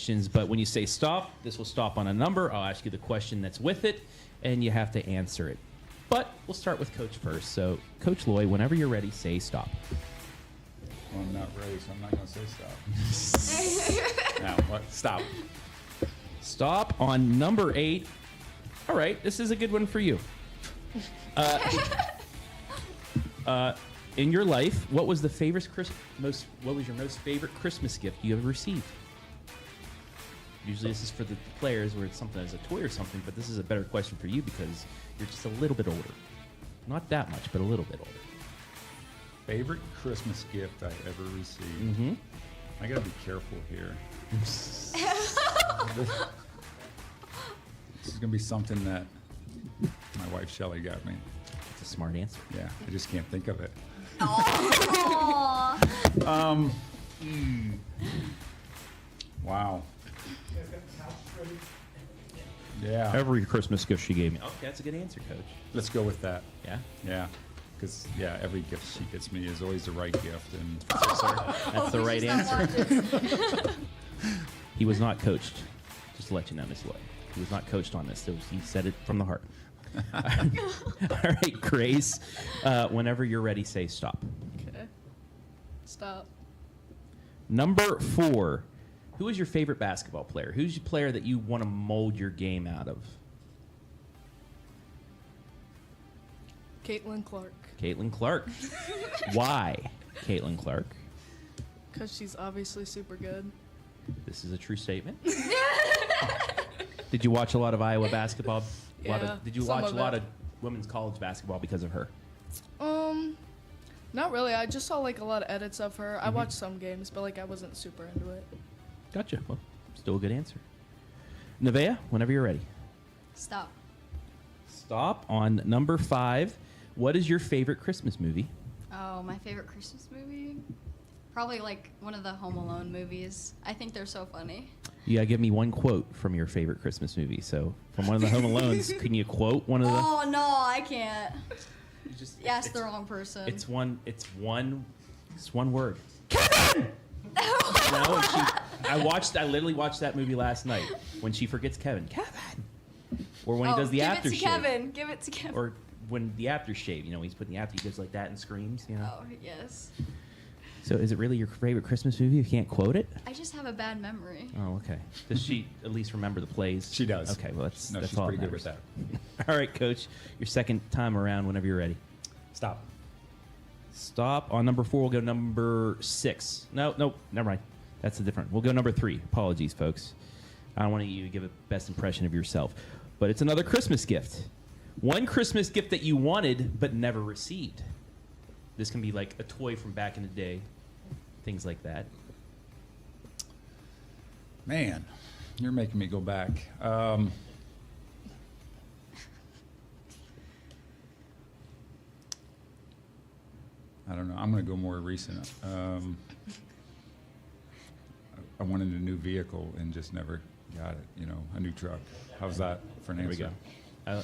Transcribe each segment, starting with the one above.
questions, but when you say stop, this will stop on a number. I'll ask you the question that's with it, and you have to answer it. But we'll start with Coach first. So, Coach Loy, whenever you're ready, say stop. Well, I'm not ready, so I'm not going to say stop. Now, what? Stop. Stop on number 8. All right, this is a good one for you. In your life, what was your most favorite Christmas gift you ever received? Usually this is for the players where it's something as a toy or something, but this is a better question for you because you're just a little bit older. Not that much, but a little bit older. Favorite Christmas gift I ever received? Mm-hmm. I got to be careful here. This is going to be something that my wife Shelly got me. It's a smart answer. Yeah, I just can't think of it. Wow. Yeah. Every Christmas gift she gave me. Okay, that's a good answer, Coach. Let's go with that. Yeah? Yeah. Because, yeah, every gift she gets me is always the right gift. And that's the right answer. He was not coached. Just to let you know, Miss Loy. He was not coached on this. He said it from the heart. All right, Grace. Whenever you're ready, say stop. Okay. Stop. Number 4. Who is your favorite basketball player? Who's your player that you want to mold your game out of? Caitlin Clark. Caitlin Clark. Why Caitlin Clark? Because she's obviously super good. This is a true statement. Did you watch a lot of Iowa basketball? Did you watch a lot of women's college basketball because of her? Not really. I just saw like a lot of edits of her. I watched some games, but like I wasn't super into it. Gotcha. Well, still a good answer. Nevaeh, whenever you're ready. Stop. Stop on number 5. What is your favorite Christmas movie? Oh, my favorite Christmas movie? Probably like one of the Home Alone movies. I think they're so funny. You gotta give me one quote from your favorite Christmas movie. So from one of the Home Alones, can you quote one of the... Oh, no, I can't. You just You asked the wrong person. It's one word. Kevin. No, and I literally watched that movie last night when she forgets Kevin. Or when he does the aftershave. Give it to Kevin. Give it to Kevin. Or when the aftershave, he's putting the after, he goes like that and screams, Oh, yes. So is it really your favorite Christmas movie? You can't quote it? I just have a bad memory. Oh, okay. Does she at least remember the plays? She does. Okay, well, that's she's all pretty that good with matters. that. All right, Coach. Your second time around whenever you're ready. Stop. Stop. On number 4, we'll go number 6. No, never mind. That's a different. We'll go number 3. Apologies, folks. I don't want you to give a best impression of yourself. But it's another Christmas gift. One Christmas gift that you wanted but never received. This can be like a toy from back in the day. Things like that. Man, you're making me go back. I don't know. I'm going to go more recent. I wanted a new vehicle and just never got it. A new truck. How's that for an There we answer? go.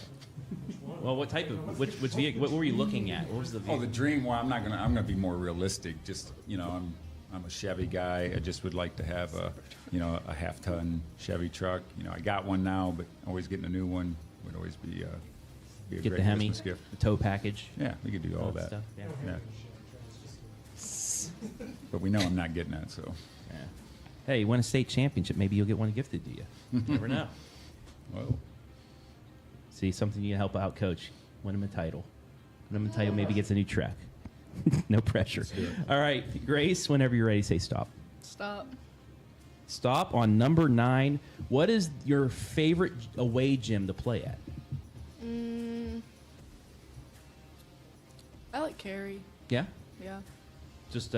Well, what type of which vehicle? What were you looking at? What was the vehicle? Oh, the dream. Well, I'm gonna be more realistic. Just I'm a Chevy guy. I just would like to have a half-ton Chevy truck. I got one now, but always getting a new one would always be a Get great the Hemi, Christmas gift. the tow package. Yeah, we could do all that. Stuff. Yeah. Yeah. But we know I'm not getting that, so. Yeah. Hey, you win a state championship. Maybe you'll get one gifted to you. You never know. Whoa. See, something you can help out, Coach. Win him a title. Win him a title. Maybe gets a new truck. No pressure. Let's do it. All right, Grace. Whenever you're ready, say stop. Stop. Stop on number 9. What is your favorite away gym to play at? I like Carrie. Yeah. Yeah. Just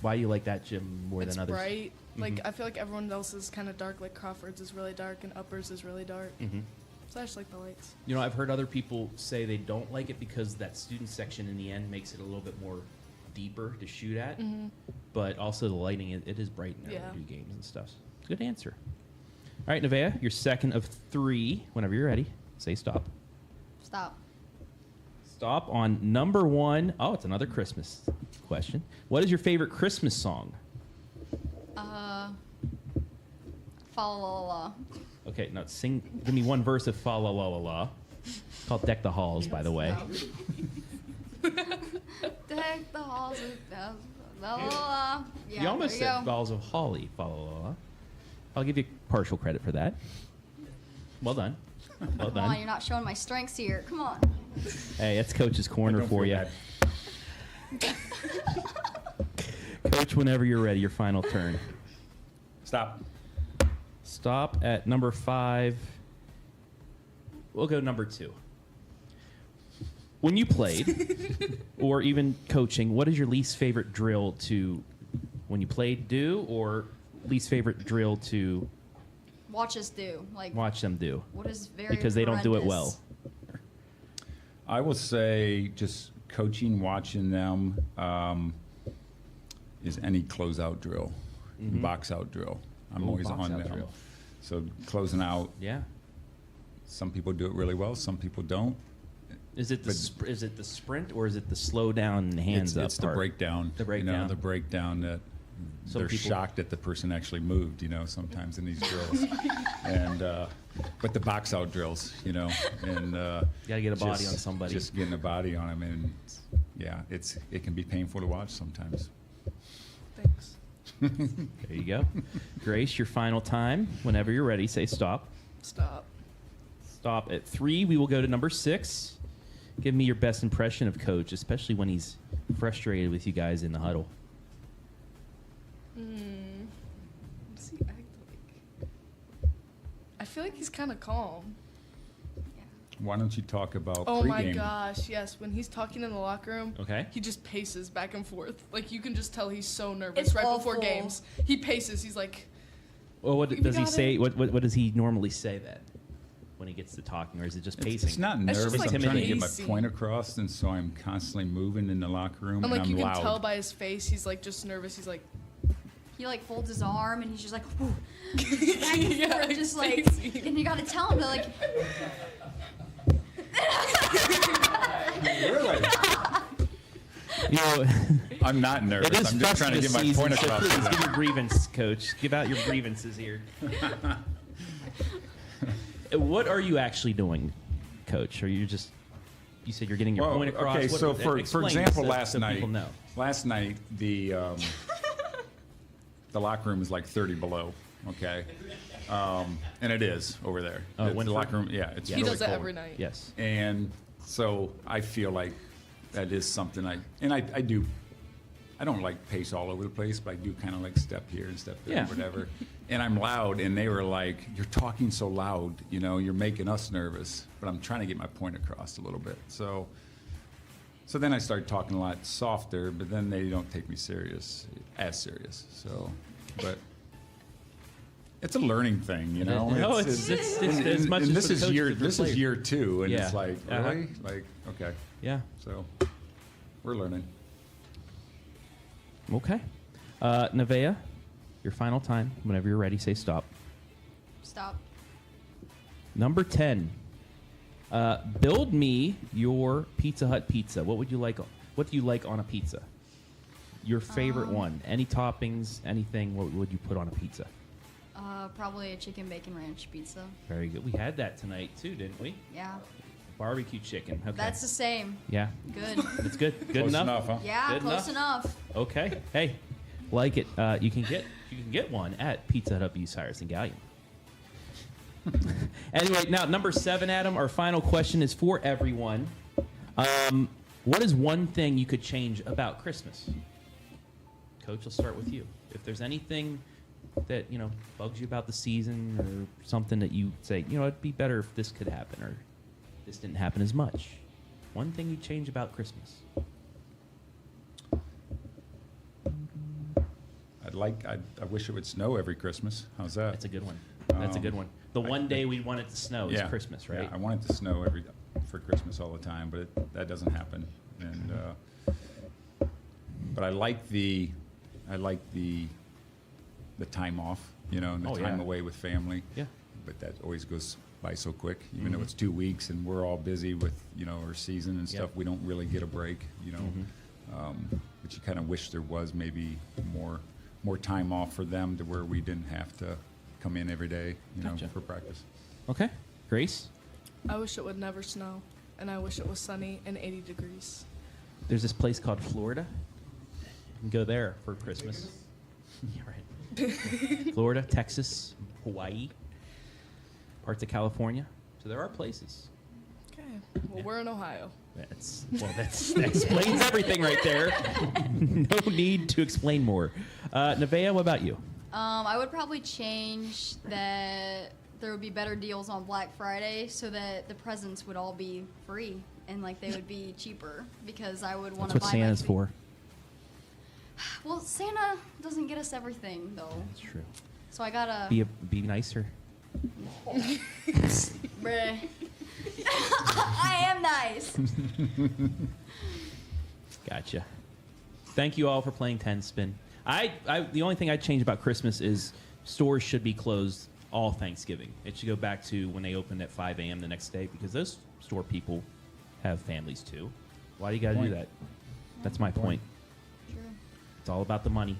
why do you like that gym more It's than others? bright. Like, Mhm. I feel like everyone else is kind of dark. Like, Crawford's is really dark and Uppers is really dark. Mm-hmm. So I just like the lights. I've heard other people say they don't like it because that student section in the end makes it a little bit more deeper to shoot at. Mm-hmm. But also the lighting, it is bright in there Yeah. when we do games and stuff. Good answer. All right, Nevaeh, your second of 3. Whenever you're ready, say stop. Stop. Stop on number 1. Oh, it's another Christmas question. What is your favorite Christmas song? Fa la la la. Okay, now sing. Give me one verse of Fa La La La La. It's called Deck the Halls, by the way. Deck the halls with la la la. Yeah, You almost there said Balls of Holly, Fa La La La. I'll give you partial credit for that. Well done. Well Come on, done. you're not showing my strengths here. Come on. Hey, that's Coach's corner Don't for feel you. bad. Coach, whenever you're ready, your final turn. Stop. Stop at number 5. We'll go number 2. When you played, or even coaching, what is your least favorite drill to, when you played, do, or least favorite drill to Watch us do. Like, watch them do? what is very Because they don't do it horrendous. well. I will say just coaching, watching them is any closeout drill, Mhm. box out drill. I'm Ooh, always box on out them. drill. So closing out, Yeah. some people do it really well, some people don't. Is it the But- is it the sprint or is it the slow down and hands up It's the part? breakdown. The breakdown. The breakdown that Some they're people- shocked that the person actually moved, sometimes in these drills. And but the box out drills, and You gotta get a body on somebody. Just getting a body on them, and yeah, it can be painful to watch sometimes. Thanks. There you go. Grace, your final time. Whenever you're ready, say stop. Stop. Stop at 3. We will go to number 6. Give me your best impression of Coach, especially when he's frustrated with you guys in the huddle. What does he act like? I feel like he's kind of calm. Why don't you talk about Oh my pregame? gosh, yes. When he's talking in the locker room, Okay. he just paces back and forth. Like, you can just tell he's so nervous It's right before awful. games. He paces. He's like, Well, what We does he got say? it. What does he normally say then when he gets to talking, or is it just pacing? It's not It's just nervous. like I'm trying to get my pacing. point across, and so I'm constantly moving in the locker room, and like I'm you can loud. tell by his face, he's like just nervous. He's like, He like folds his arm and he's just like, whew, yeah, or just like, pacing. and you gotta tell him to like. Really? You know, I'm not nervous. it is I'm just trying to get my season, point so across. please give your grievance, Coach. Give out your grievances here. What are you actually doing, Coach? Are you just? You said you're getting your point across. Okay, What- so for explain example, so- last so night, people know. the the locker room is like 30 below. Okay, and it is over there. Oh, the Wynford? locker room, yeah, it's He really does that cold. every night. Yes. And so I feel like that is something I do. I don't like pace all over the place, but I do kind of like step here and step there, Yeah. whatever. And I'm loud, and they were like, "You're talking so loud, you know, you're making us nervous." But I'm trying to get my point across a little bit. So then I started talking a lot softer, but then they don't take me as serious. So, but it's a learning thing, you know. No, it's as much and as this for the is coaches year as for this players. is year 2, and Yeah. it's like Uh-huh. really like okay. Yeah. So we're learning. Okay. Nevaeh, your final time. Whenever you're ready, say stop. Stop. Number 10. Build me your Pizza Hut pizza. What would you like? What do you like on a pizza? Your favorite one. Any toppings? Anything? What would you put on a pizza? Probably a chicken bacon ranch pizza. Very good. We had that tonight too, didn't we? Yeah. Barbecue chicken. Okay. That's the same. Yeah. Good. That's good. Good Close enough. huh? Yeah, Good close enough. Okay. Hey, like it. You can get one at Pizza Hut of Bucyrus and Galion. Anyway, now number 7, Adam. Our final question is for everyone. What is one thing you could change about Christmas? Coach, let's start with you. If there's anything that bugs you about the season, or something that you say, it'd be better if this could happen, or this didn't happen as much. One thing you change about Christmas. I wish it would snow every Christmas. How's that? That's a good one. That's a good one. The one day we want it to snow is Christmas, right? Yeah, I want it to snow for Christmas all the time, but that doesn't happen. And but I like the time off, and the time away with family. Yeah. But that always goes by so quick, even though it's 2 weeks and we're all busy with our season and stuff. We don't really get a break, but you kind of wish there was maybe more time off for them, to where we didn't have to come in every day, Gotcha. for practice. Okay. Grace? I wish it would never snow, and I wish it was sunny and 80 degrees. There's this place called Florida. You can go there for Christmas. Yeah, right. Florida, Texas, Hawaii, parts of California. So there are places. Okay. Well, we're in Ohio. That explains everything right there. No need to explain more. Nevaeh, what about you? I would probably change that there would be better deals on Black Friday, so that the presents would all be free and they would be cheaper, because I would want That's to what buy Santa's for. Well, Santa doesn't get us everything though, That's true. so I gotta. Be nicer. Bruh. I am nice. Gotcha. Thank you all for playing 10 Spin. The only thing I'd change about Christmas is stores should be closed all Thanksgiving. It should go back to when they opened at 5 a.m. the next day, because those store people have families too. Why do you got to do that? That's my point. True. It's all about the money,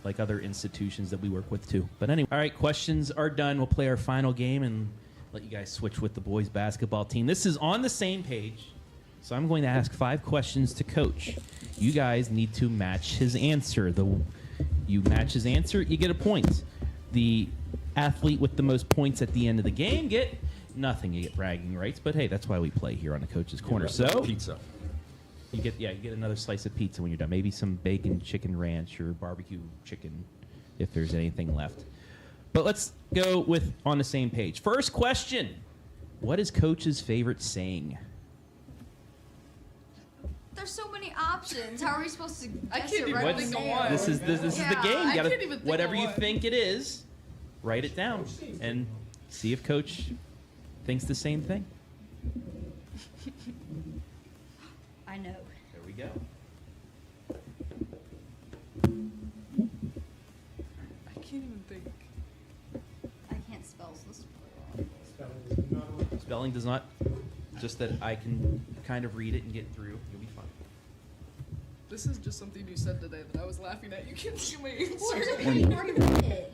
like other institutions that we work with too. But anyway, all right, questions are done. We'll play our final game and let you guys switch with the boys basketball team. This is on the same page, so I'm going to ask 5 questions to Coach. You guys need to match his answer. You match his answer, you get a point. The athlete with the most points at the end of the game get nothing. You get bragging rights, but hey, that's why we play here on the Coach's Corner. So Pizza. you get another slice of pizza when you're done. Maybe some bacon, chicken ranch, or barbecue chicken, if there's anything left. But let's go with on the same page. First question: what is Coach's favorite saying? There's so many options. How are we supposed to guess I can't it even right think of there? one. This is the Yeah, game. I You gotta, can't even think whatever of you one. think it is, write it down and see if Coach thinks the same thing. I know. There we go. I can't even think. I can't spell, so this is Spelling does not. Just that I can kind of read it and get through. You'll be fine. This is just something you said today that I was laughing at. You can't see my Well, answer. it's okay, you already read it.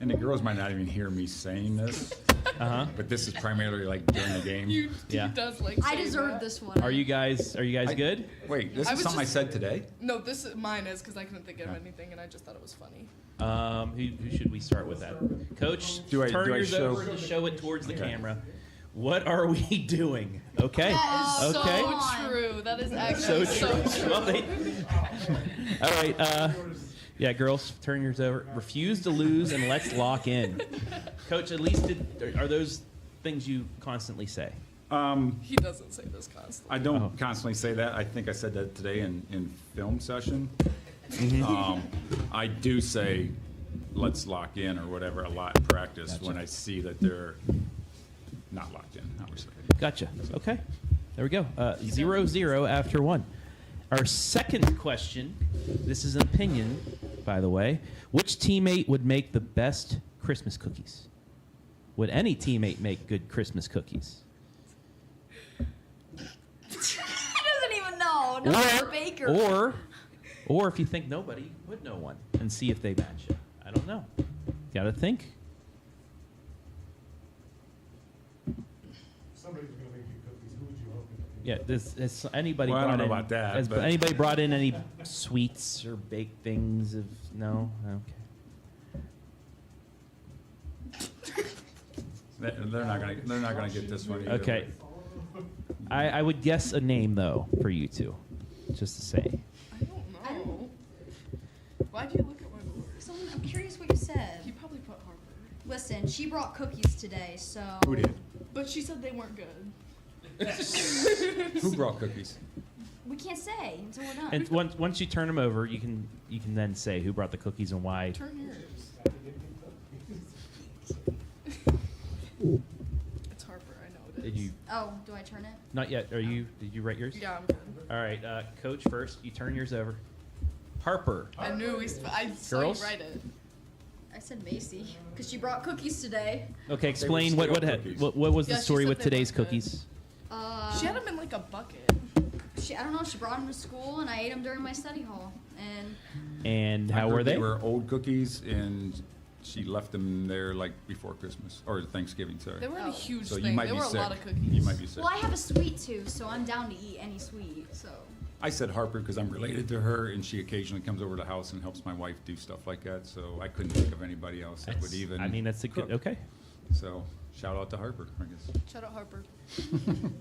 And the girls might not even hear me saying this, Uh-huh. but this is primarily like during the game. Yeah. He does like. I saying deserve that. this one. Are you guys good? Wait, this I is was something I just- said today? No, this is mine is because I couldn't think of Yeah. anything and I just thought it was funny. Who should we start with that? Coach, Do I- turn do I yours show- over and show it towards the Okay. camera. What are we doing? Okay. That is Okay. so True. That is So actually true. so true. Well, all right. Yeah, girls, turn yours over. Refuse to lose and let's lock in. Coach, at least are those things you constantly say? He doesn't say this constantly. I don't Oh. constantly say that. I think I said that today in film session. I do say, let's lock in or whatever a lot in practice Gotcha. when I see that they're not locked in, obviously. Gotcha. Okay. There we go. 0-0 after one. Our second question, this is an opinion, by the way. Which teammate would make the best Christmas cookies? Would any teammate make good Christmas cookies? He doesn't even know. No, baker. Or if you think nobody, put no one and see if they match it. I don't know. Gotta think. Somebody's gonna make you cookies. Who would you hope? Yeah, has anybody Well, I brought don't know in, about that, has but- anybody brought in any sweets or baked things? No? Okay. They're not gonna get this one either. Okay. I would guess a name, though, for you two, just to say. I don't know. Why'd you look at my board? So I'm curious what you said. He probably put Harper. Listen, she brought cookies today, so. Who did? But she said they weren't good. Who brought cookies? We can't say until we're done. And once you turn them over, you can then say who brought the cookies and why. Turn yours. It's Harper, I know it is. Did you? Oh, do I turn it? Not yet. Did you write yours? Yeah, I'm good. All right, Coach first. You turn yours over. Harper. I knew I saw Girls? you write it. I said Macy because she brought cookies today. Okay, explain what stale cookies. what was Yeah, the she story said with they today's weren't good. cookies? She had them in like a bucket. I don't know. She brought them to school, and I ate them during my study hall. And And I how heard were they? They were old cookies, and she left them there like before Christmas or Thanksgiving. Sorry. They weren't Oh. a huge So thing. you might They be were sick. a lot of cookies. You might be sick. well, I have a sweet tooth, so I'm down to eat any sweet. So I said Harper because I'm related to her, and she occasionally comes over to the house and helps my wife do stuff like that. So I couldn't think of anybody else that would even. I mean, that's a good. cook. Okay. So shout out to Harper, I guess. Shout out Harper.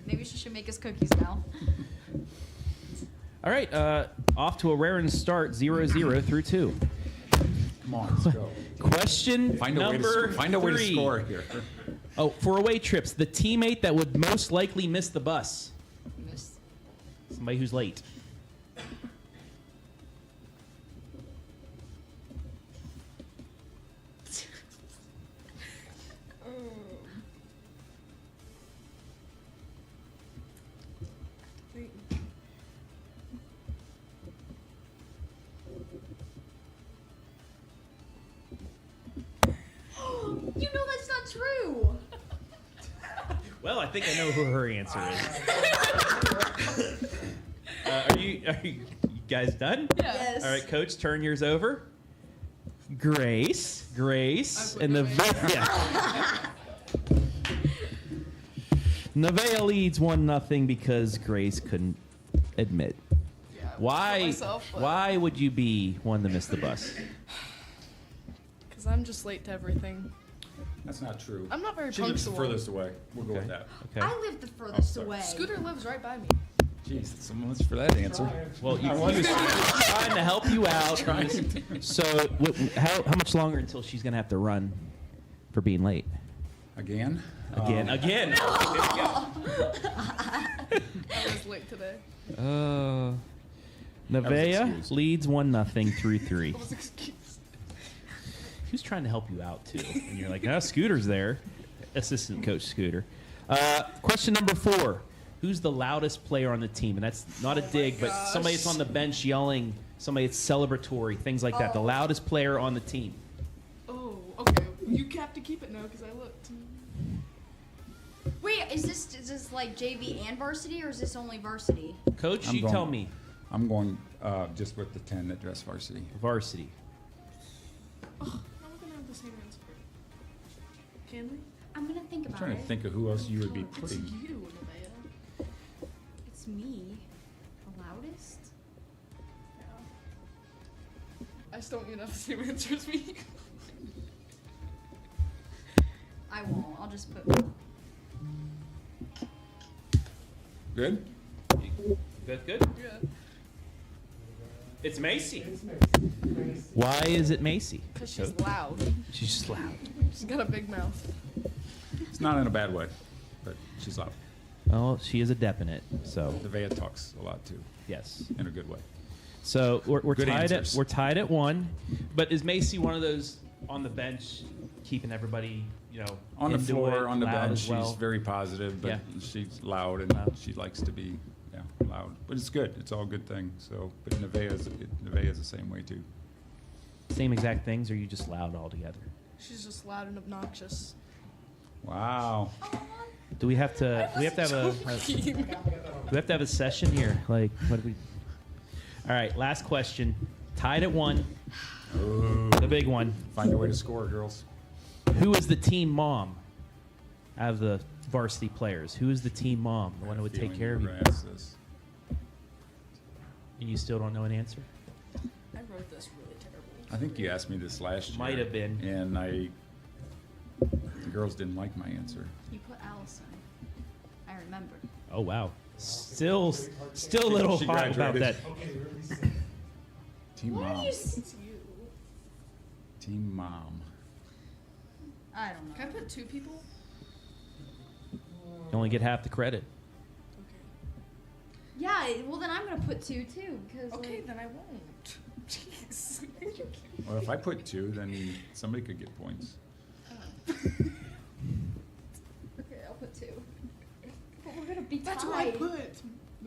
maybe she should make us cookies now. All right. Off to a raring start. 0-0 through 2. Come on, let's go. Question Find a way number to find a way to 3. score here. Oh, for away trips, the teammate that would most likely miss the bus. Somebody who's late. You know that's not true. Well, I think I know who her answer is. Are you guys done? Yeah. Yes. All right, Coach, turn yours over. Grace, I and put Nevaeh. Nevaeh leads 1-0 because Grace couldn't admit. Yeah, I wouldn't put Why? myself, but- Why would you be one to miss the bus? Because I'm just late to everything. That's not true. I'm not very She lives the punctual. furthest away. We'll go with Okay. that. Okay. I live the furthest sorry. away. Scooter lives right by me. Jeez, so much for that answer. Well, he was trying to help you out. So, how much longer until she's gonna have to run for being late? Again? Again. I was late today. Nevaeh excused. leads 1-0 through 3. I was excused. He was trying to help you out too, and you're like, Scooter's there, assistant coach Scooter. Question number 4: who's the loudest player on the team? And that's not a dig, but gosh. somebody that's on the bench yelling, somebody that's celebratory, things like that. The Oh. loudest player on the team. Oh, okay. You have to keep it now because I looked. Wait, is this like JV and varsity, or is this only varsity? Coach, I'm you going- tell me. I'm going just with the 10 that dress varsity. Varsity. Now we're gonna have the same answer. Can we? I'm gonna think I'm about trying it. to think of who else you would be It's putting. you, Nevaeh. It's me, the loudest. I just don't even have the same answer as me. I won't. I'll just put. Good? Good? Yeah. It's Macy. It's Macy. Macy. Why is it Macy? Because she's loud. She's just loud. She's got a big mouth. It's not in a bad way, but she's loud. Well, she is adept in it, so Nevaeh talks a lot too, yes. in a good way. So we're Good tied answers. at we're tied at 1. But is Macy one of those on the bench, keeping everybody, On the into floor, it, on the loud bench, as well? she's very positive, but Yeah. she's loud and Loud. she likes to be loud. But it's good. It's all good things. So, but Nevaeh is the same way too. Same exact things, or are you just loud altogether? She's just loud and obnoxious. Wow. Do we have to? Do we have to have a? Do we have to have a session here? Like, what do we? All right, last question. Tied at 1. The big one. Find a way to score, girls. Who is the team mom out of the varsity players? Who is the team mom? The one who would take care of you? This. And you still don't know an answer? I wrote this really terrible. I think you asked me this last year. Might have been. And the girls didn't like my answer. You put Allison. I remember. Oh wow. Still a little She hot about graduated. that. Okay, you're at least safe. Team Why mom. do you? It's you. Team mom. I don't know. Can I put 2 people? You only get half the credit. Okay. Yeah. Well, then I'm gonna put 2 too, because. Okay, Like, then I won't. Jeez. Well, if I put 2, then somebody could get points. okay, I'll put 2. But we're gonna be tied. That's what I put.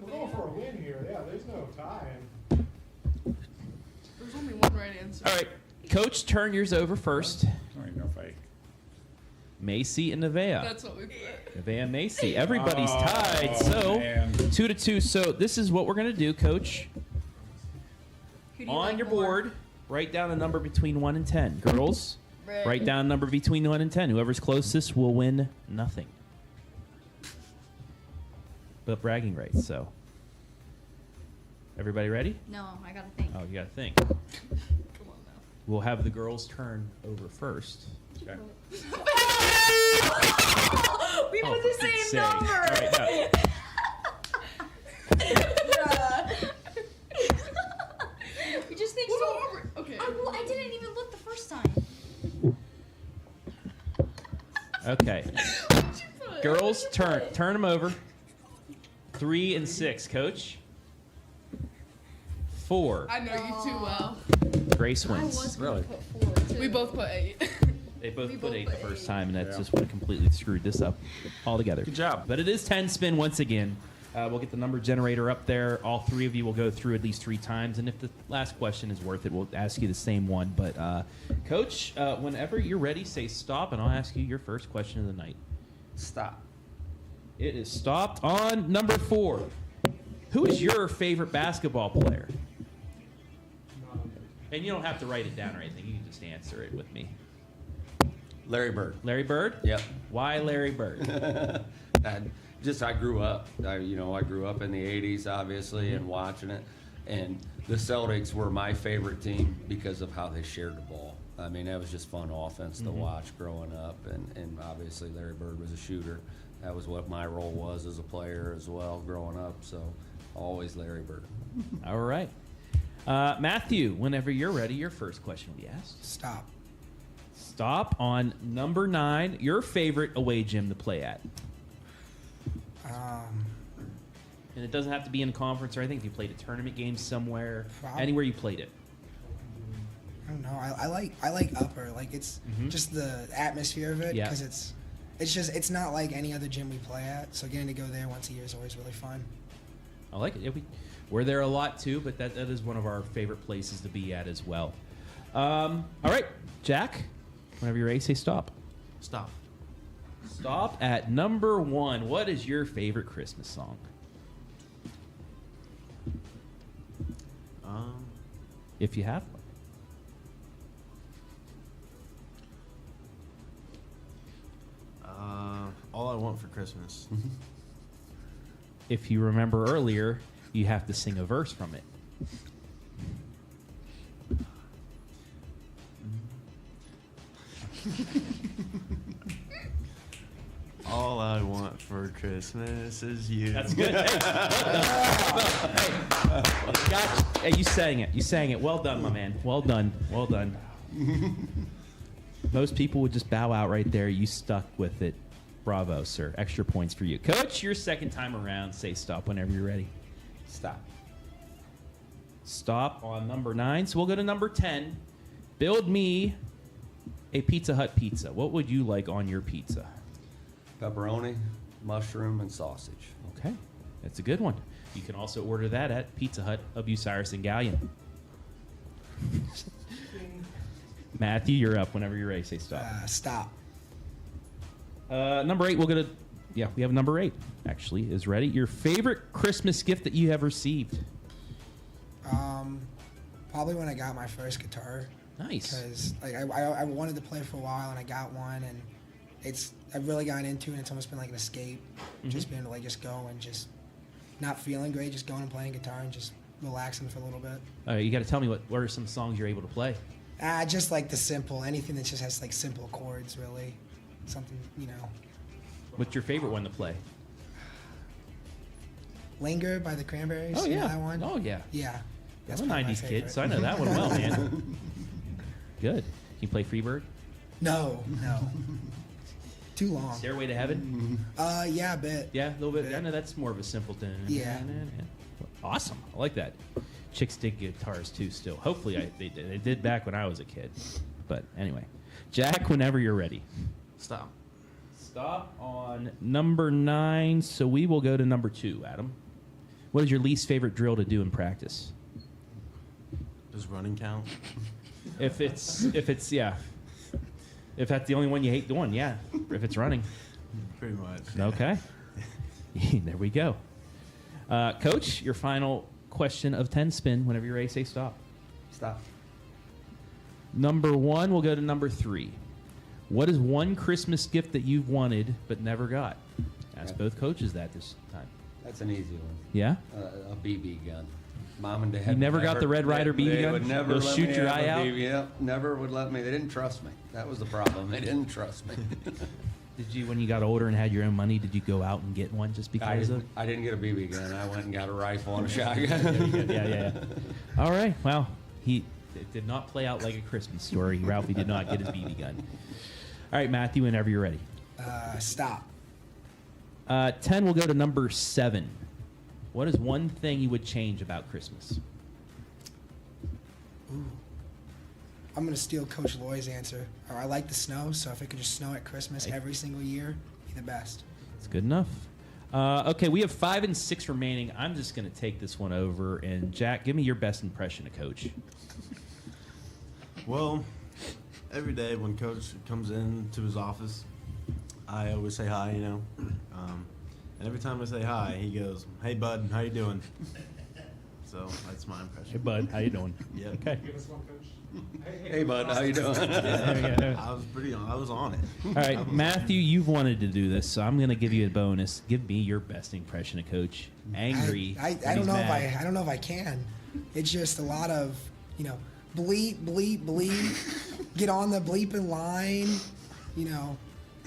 We're going for a win here. Yeah, there's no tie. There's only one right answer. All right, Coach, turn yours over first. I don't even know if I. Macy and Nevaeh. That's what we put. Nevaeh and Macy. Everybody's Oh, tied. So man. 2-2. So this is what we're gonna do, Coach. Who do you On like your more? board, write down a number between 1 and 10. Girls, Red. write down a number between 1 and 10. Whoever's closest will win nothing. But bragging rights, so. Everybody ready? No, I gotta think. Oh, you gotta think. Come on now. We'll have the girls turn over first. Okay. We Oh, put for the same Pete's sake. number. All right, We just think What so. number? Okay. I didn't even look the first time. Okay. Girls, turn them over. 3 and 6, Coach. 4. I know you too well. Grace I wins. was gonna Really? put 4 too. We both put 8. They both We put both 8 put the first 8. time, and that's Yeah. just what completely screwed this up altogether. Good job. But it is 10 spin once again. We'll get the number generator up there. All 3 of you will go through at least 3 times, and if the last question is worth it, we'll ask you the same one. But Coach, whenever you're ready, say stop, and I'll ask you your first question of the night. Stop. It is stopped on number 4. Who is your favorite basketball player? And you don't have to write it down or anything. You can just answer it with me. Larry Bird. Larry Bird? Yep. Why Larry Bird? I grew up. I grew up in the '80s, obviously, and watching it. And the Celtics were my favorite team because of how they shared the ball. I mean, that was just fun offense to watch growing up. And obviously, Larry Bird was a shooter. That was what my role was as a player as well, growing up. So, always Larry Bird. All right. Matthew, whenever you're ready, your first question will be asked. Stop. Stop on number 9, your favorite away gym to play at. And it doesn't have to be in a conference or anything. If you played a tournament game somewhere, anywhere you played it. I don't know. I like upper. Like it's just the atmosphere of it Yeah. because it's not like any other gym we play at. So getting to go there once a year is always really fun. I like it. Yeah, we're there a lot too, but that is one of our favorite places to be at as well. All right, Jack, whenever you're ready, say stop. Stop. Stop at number 1. What is your favorite Christmas song? If you have one. All I Want for Christmas. If you remember earlier, you have to sing a verse from it. All I want for Christmas is you. That's good. Hey, gotcha. Hey, you sang it. You sang it. Well done, my man. Well done. Well done. Most people would just bow out right there. You stuck with it. Bravo, sir. Extra points for you. Coach, your second time around. Say stop whenever you're ready. Stop. Stop on number 9. So we'll go to number 10. Build me a Pizza Hut pizza. What would you like on your pizza? Pepperoni, mushroom, and sausage. Okay, that's a good one. You can also order that at Pizza Hut of Bucyrus and Galion. Matthew, you're up whenever you're ready. Say stop. Stop. Number 8, we'll go to... Yeah, we have number 8, actually, is ready. Your favorite Christmas gift that you have received? Probably when I got my first guitar. Nice. Because like I wanted to play for a while and I got one and I've really gotten into it and it's almost been like an escape. Just being able to like just go and just not feeling great, just going and playing guitar and just relaxing for a little bit. You got to tell me what are some songs you're able to play? Just like the simple, anything that just has like simple chords really. Something, you know. What's your favorite one to play? Linger by the Cranberries. Oh, You know yeah. that one? Oh, yeah. Yeah. I'm a probably my 90s kid, favorite. so I know that one well, man. Good. Can you play Freebird? No. Too long. Stairway to Heaven? Yeah, a bit. Yeah, a little bit. I know that's more of a simple tune. Yeah. Awesome. I like that. Chicks dig guitars too still. Hopefully they did. They did back when I was a kid. But anyway. Jack, whenever you're ready. Stop. Stop on number 9. So we will go to number 2, Adam. What is your least favorite drill to do in practice? Does running count? If it's yeah. If that's the only one you hate doing, yeah. If it's running. Pretty much. Okay. There we go. Coach, your final question of 10 spin. Whenever you're ready, say stop. Stop. Number 1, we'll go to number 3. What is one Christmas gift that you've wanted but never got? Ask both coaches that this time. That's an easy one. Yeah? A BB gun. Mom and Dad. You never got the Red Ryder BB They gun? would never They'll let shoot me your have eye a out? BB. Yep, never would let me. They didn't trust me. That was the problem. They didn't trust me. Did you, when you got older and had your own money, did you go out and get one just because of? I didn't get a BB gun. I went and got a rifle and a shotgun. Yeah. All right. Well, it did not play out like a Christmas story. Ralphie did not get his BB gun. All right, Matthew, whenever you're ready. Stop. 10 will go to number 7. What is one thing you would change about Christmas? I'm going to steal Coach Loy's answer. I like the snow, so if it could just snow at Christmas every single year, be the best. It's good enough. Okay, we have 5 and 6 remaining. I'm just going to take this one over. And, Jack, give me your best impression of Coach. Well, every day when Coach comes in to his office, I always say hi, you know. And every time I say hi, he goes, "Hey, bud, how you doing?" So that's my impression. Hey, bud, how you doing? Yeah. Okay. Give us one, Coach. Hey, bud, how you doing? I was on it. All right, Matthew, you've wanted to do this, so I'm going to give you a bonus. Give me your best impression of Coach. Angry. I when don't he's know mad. if I don't know if I can. It's just a lot of, you know, bleep, bleep, bleep. Get on the bleeping line. You know,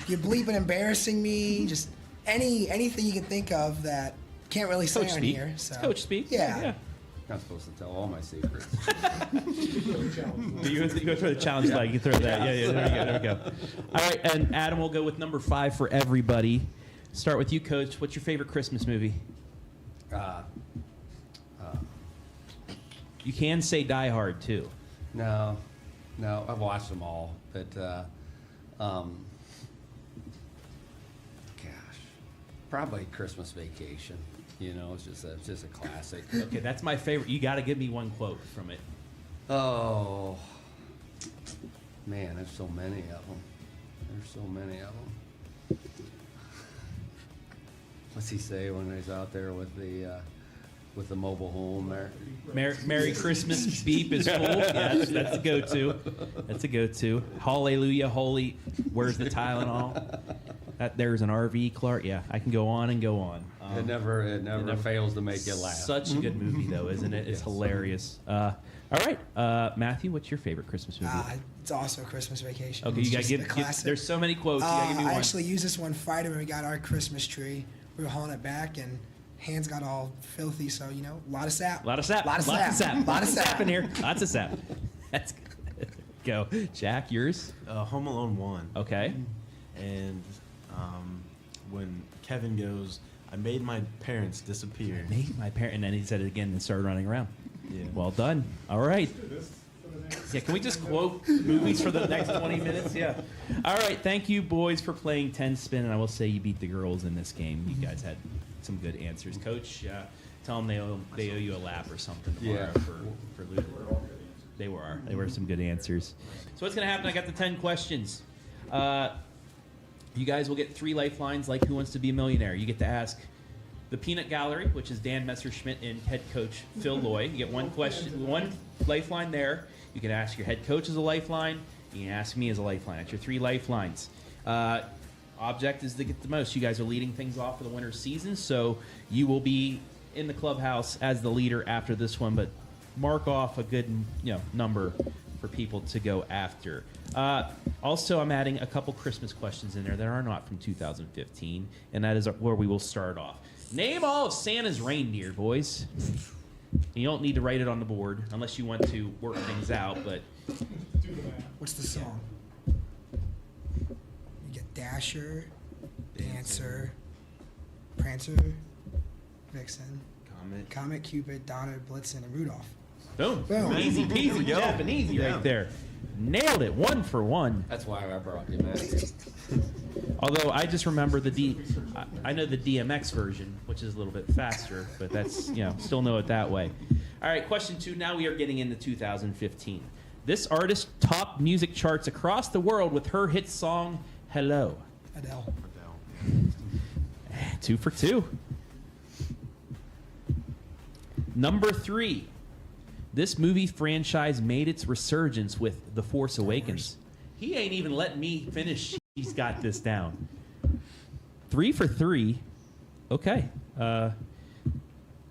you're bleeping embarrassing me. Just anything you can think of that can't really say Coach on speak. here. It's So Coach speak. Yeah. Not supposed to tell all my secrets. You go throw the challenge flag. You can throw that. Yeah. There we go. All right, and Adam will go with number 5 for everybody. Start with you, Coach. What's your favorite Christmas movie? You can say Die Hard too. No, I've watched them all, but gosh, probably Christmas Vacation. You know, it's just a classic. Okay, that's my favorite. You got to give me one quote from it. Oh man, there's so many of them. What's he say when he's out there with the mobile home there? Merry Christmas beep is full. Yeah, that's a go-to. That's a go-to. Hallelujah, holy. Where's the Tylenol? There's an RV, Clark. Yeah, I can go on and go on. It never fails to make you laugh. Such a good movie, though, isn't it? It's hilarious. All right, Matthew, what's your favorite Christmas movie? It's also Christmas Vacation. Okay, It's you gotta just a give. classic. There's so many quotes. You gotta give me I one. actually used this one Friday when we got our Christmas tree. We were hauling it back, and hands got all filthy. So a lot of sap. A lot of sap. Lot of sap. Lot of sap in here. Lots of sap. That's good. Go, Jack. Yours. Home Alone 1. Okay. And when Kevin goes, I made my parents disappear. Made my parent, and then he said it again and started running around. Yeah. Well done. All right. Yeah, can we just quote movies for the next 20 minutes? Yeah. All right. Thank you, boys, for playing 10 spin. And I will say you beat the girls in this game. You guys had some good answers. Coach, tell them they owe you a lap or something tomorrow for losing. They were some good answers. So what's going to happen? I got the 10 questions. You guys will get 3 lifelines like Who Wants to Be a Millionaire. You get to ask the Peanut Gallery, which is Dan Messerschmidt and head coach Phil Loy. You get one lifeline there. You can ask your head coach as a lifeline. You can ask me as a lifeline. That's your 3 lifelines. Object is to get the most. You guys are leading things off for the winter season, so you will be in the clubhouse as the leader after this one, but mark off a good number for people to go after. Also, I'm adding a couple Christmas questions in there that are not from 2015, and that is where we will start off. Name all of Santa's reindeer, boys. You don't need to write it on the board unless you want to work things out, but What's the song? You get Dasher, Dancer, Prancer, Vixen, Comet, Cupid, Donner, Blitzen, and Rudolph. boom. Boom. Easy peasy, we go. Japanese Yeah. right there. Nailed it, 1 for 1. That's why I brought you, Matthew. Although I just remember I know the DMX version, which is a little bit faster, but that's, still know it that way. All right, question 2. Now we are getting into 2015. This artist topped music charts across the world with her hit song, Hello. Adele. 2 for 2. Number 3. This movie franchise made its resurgence with The Force Awakens. He ain't even letting me finish. He's got this down. 3 for 3. Okay. Let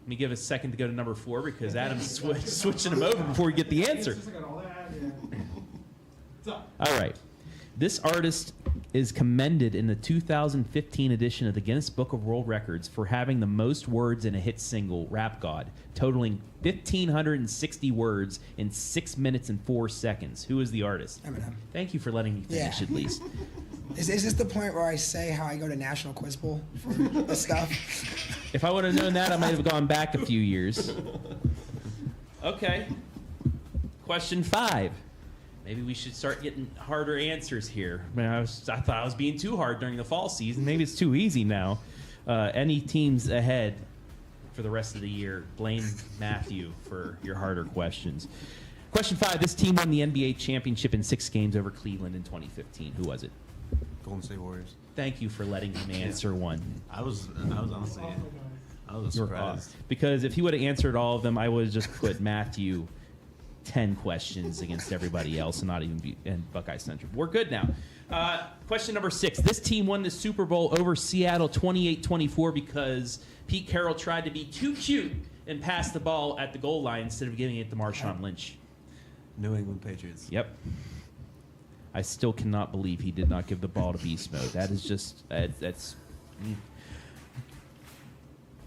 me give a second to go to number 4 because Adam's switching him over before we get the answer. All right. This artist is commended in the 2015 edition of the Guinness Book of World Records for having the most words in a hit single, Rap God, totaling 1,560 words in 6 minutes and 4 seconds. Who is the artist? Eminem. Thank you for letting me finish at least. Is this the point where I say how I go to National Quiz Bowl for the stuff? If I would have known that, I might have gone back a few years. Okay. Question 5. Maybe we should start getting harder answers here. I thought I was being too hard during the fall season. Maybe it's too easy now. Any teams ahead for the rest of the year, blame Matthew for your harder questions. Question 5. This team won the NBA championship in 6 games over Cleveland in 2015. Who was it? Golden State Warriors. Thank you for letting him answer one. I was honestly, I was You're surprised. because if he would have answered all of them, I would have just put Matthew 10 questions against everybody else and not even be in Buckeye Central. We're good now. Question number 6. This team won the Super Bowl over Seattle 28-24 because Pete Carroll tried to be too cute and pass the ball at the goal line instead of giving it to Marshawn Lynch. New England Patriots. Yep. I still cannot believe he did not give the ball to Beast Mode. That is just, that's...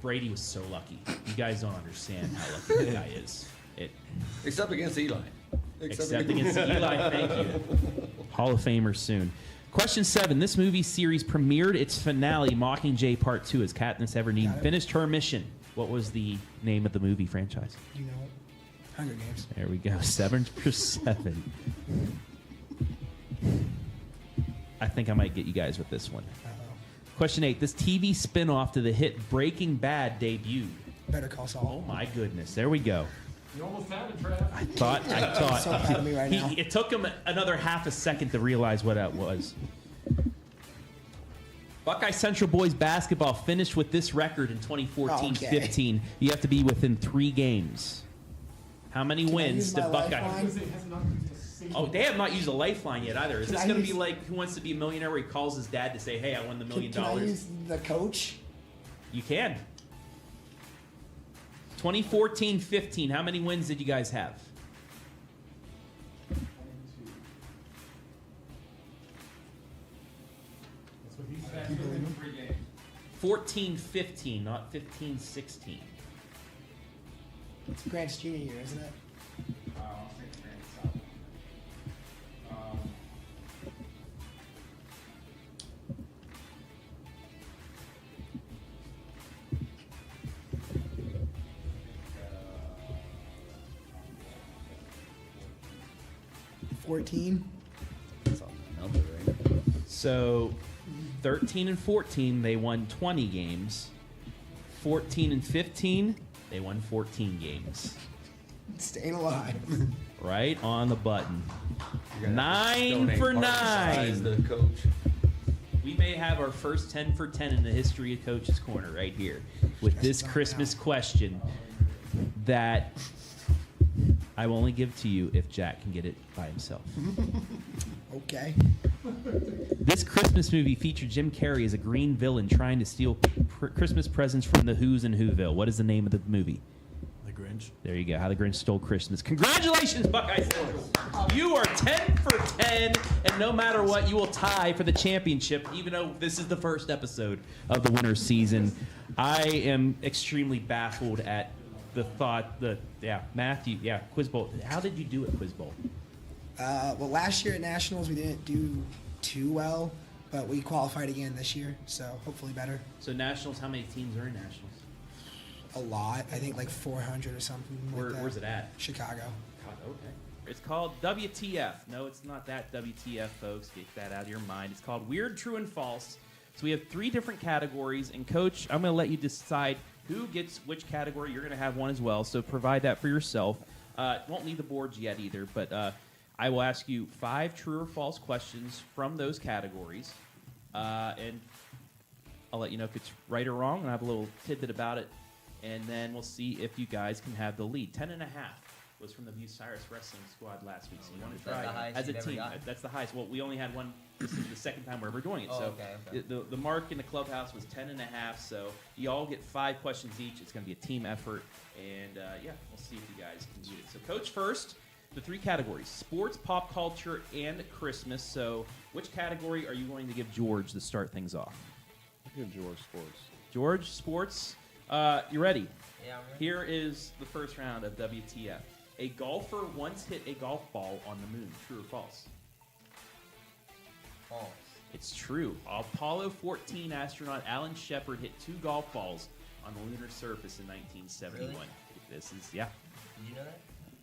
Brady was so lucky. You guys don't understand how lucky that guy is. Except against Eli. Except against Eli, thank you. Hall of Famer soon. Question 7. This movie series premiered its finale, Mockingjay Part 2, as Katniss Everdeen finished her mission. What was the name of the movie franchise? You know it. Hunger Games. There we go. 7 for 7. I think I might get you guys with this one. Uh-oh. Question 8. This TV spinoff to the hit Breaking Bad debuted. Better Call Saul. Oh my goodness. There we go. You almost had it, Trav. I thought. So proud of me right now. It took him another half a second to realize what that was. Buckeye Central boys basketball finished with this record in 2014-15. You have to be within 3 games. How many wins did Buckeye? Oh, they have not used a lifeline yet either. Is this going to be like Who Wants to Be a Millionaire, where he calls his dad to say, "Hey, I won the $1 million"? Can I use the coach? You can. 2014-15. How many wins did you guys have? 14-15, not 15-16. It's Grant's junior year, isn't it? I'll take Grant's out. 14. That's all the number, right? So 13 and 14, they won 20 games. 14 and 15, they won 14 games. Staying alive. Right on the button. You're gonna have to 9 for donate part of 9. the size to the coach. We may have our first 10 for 10 in the history of Coach's Corner right here with this Christmas question that I will only give to you if Jack can get it by himself. Okay. This Christmas movie featured Jim Carrey as a green villain trying to steal Christmas presents from the Who's in Whoville. What is the name of the movie? The Grinch. There you go. How the Grinch Stole Christmas. Congratulations, Buckeye Central. You are 10 for 10, and no matter what, you will tie for the championship, even though this is the first episode of the winter season. I am extremely baffled at the thought that, Matthew, Quiz Bowl. How did you do at Quiz Bowl? Well, last year at Nationals, we didn't do too well, but we qualified again this year, so hopefully better. So Nationals, how many teams are in Nationals? A lot. I think like 400 or something. like that. Where's it at? Chicago. Okay. It's called WTF. No, it's not that WTF, folks. Get that out of your mind. It's called Weird, True, and False. So we have 3 different categories, and Coach, I'm going to let you decide who gets which category. You're going to have one as well, so provide that for yourself. Won't need the boards yet either, but I will ask you 5 true or false questions from those categories, and I'll let you know if it's right or wrong, and I have a little tidbit about it, and then we'll see if you guys can have the lead. 10.5 was from the Bucyrus wrestling squad last week, so you want to That's the try highest as a you've ever team. got? That's the highest. Well, we only had one. This is the second time we're ever doing it. Oh, so okay. The mark in the clubhouse was 10.5. So you all get 5 questions each. It's going to be a team effort, and we'll see if you guys can do it. So, Coach, first, the 3 categories: sports, pop culture, and Christmas. So, which category are you going to give George to start things off? Give George sports. George, sports. You ready? Yeah, I'm ready. Here is the first round of WTF. A golfer once hit a golf ball on the moon. True or false? False. It's true. Apollo 14 astronaut Alan Shepard hit 2 golf balls on the lunar surface in 1971. Really? This is, Did you know that?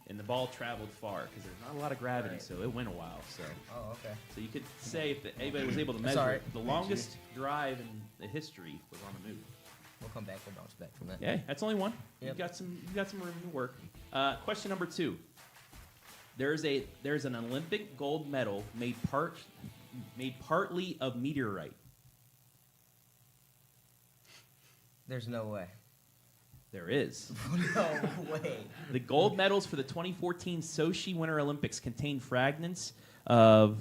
And the ball traveled far because there's not a lot of gravity, Right. so it went a while. So Oh, okay. you could say if anybody was able to That's measure all right. the longest drive in the history was on the moon. We'll come back. We'll bounce back from that. Yeah, that's only one. Yep. You got some room to work. Question number 2. There's an Olympic gold medal made partly of meteorite. There's no way. There is. No way. The gold medals for the 2014 Sochi Winter Olympics contain fragments of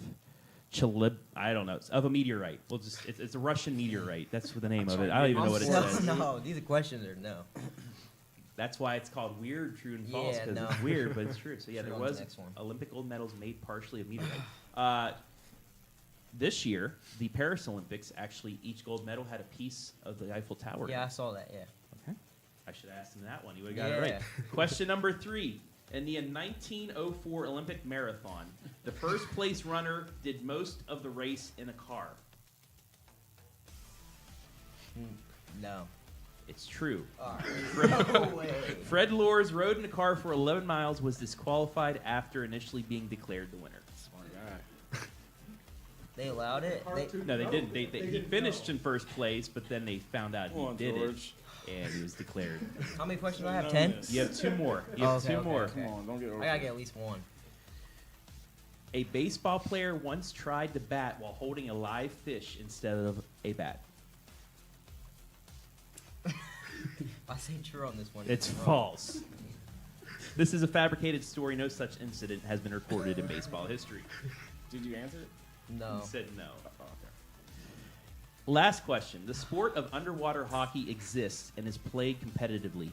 of a meteorite. It's a Russian meteorite. That's the name of it. I don't even know what it says. No, these are questions or no. That's why it's called weird, true, and false, Yeah, because no. it's weird, but it's true. So yeah, Should've there won the was next one. Olympic gold medals made partially of meteorite. This year, the Paris Olympics, actually, each gold medal had a piece of the Eiffel Tower. Yeah, I saw that. Yeah. Okay. I should have asked him that one. You would have got it right. Yeah. Question number 3. In the 1904 Olympic Marathon, the first place runner did most of the race in a car. No. It's true. All right. No way. Fred Loers rode in a car for 11 miles, was disqualified after initially being declared the winner. Smart guy. They allowed it. No, they didn't. He finished in first place, but then they found out he did George. it, and he was declared. How many questions do I have? 10. You have 2 more. You have Okay, 2 more. okay. Come on, don't get over I gotta get at least one. A baseball player once tried to bat while holding a live fish instead of a bat. I say true on this one. It's wrong. false. This is a fabricated story. No such incident has been recorded in baseball history. Did you answer it? No. He said no. Oh, okay. Last question. The sport of underwater hockey exists and is played competitively.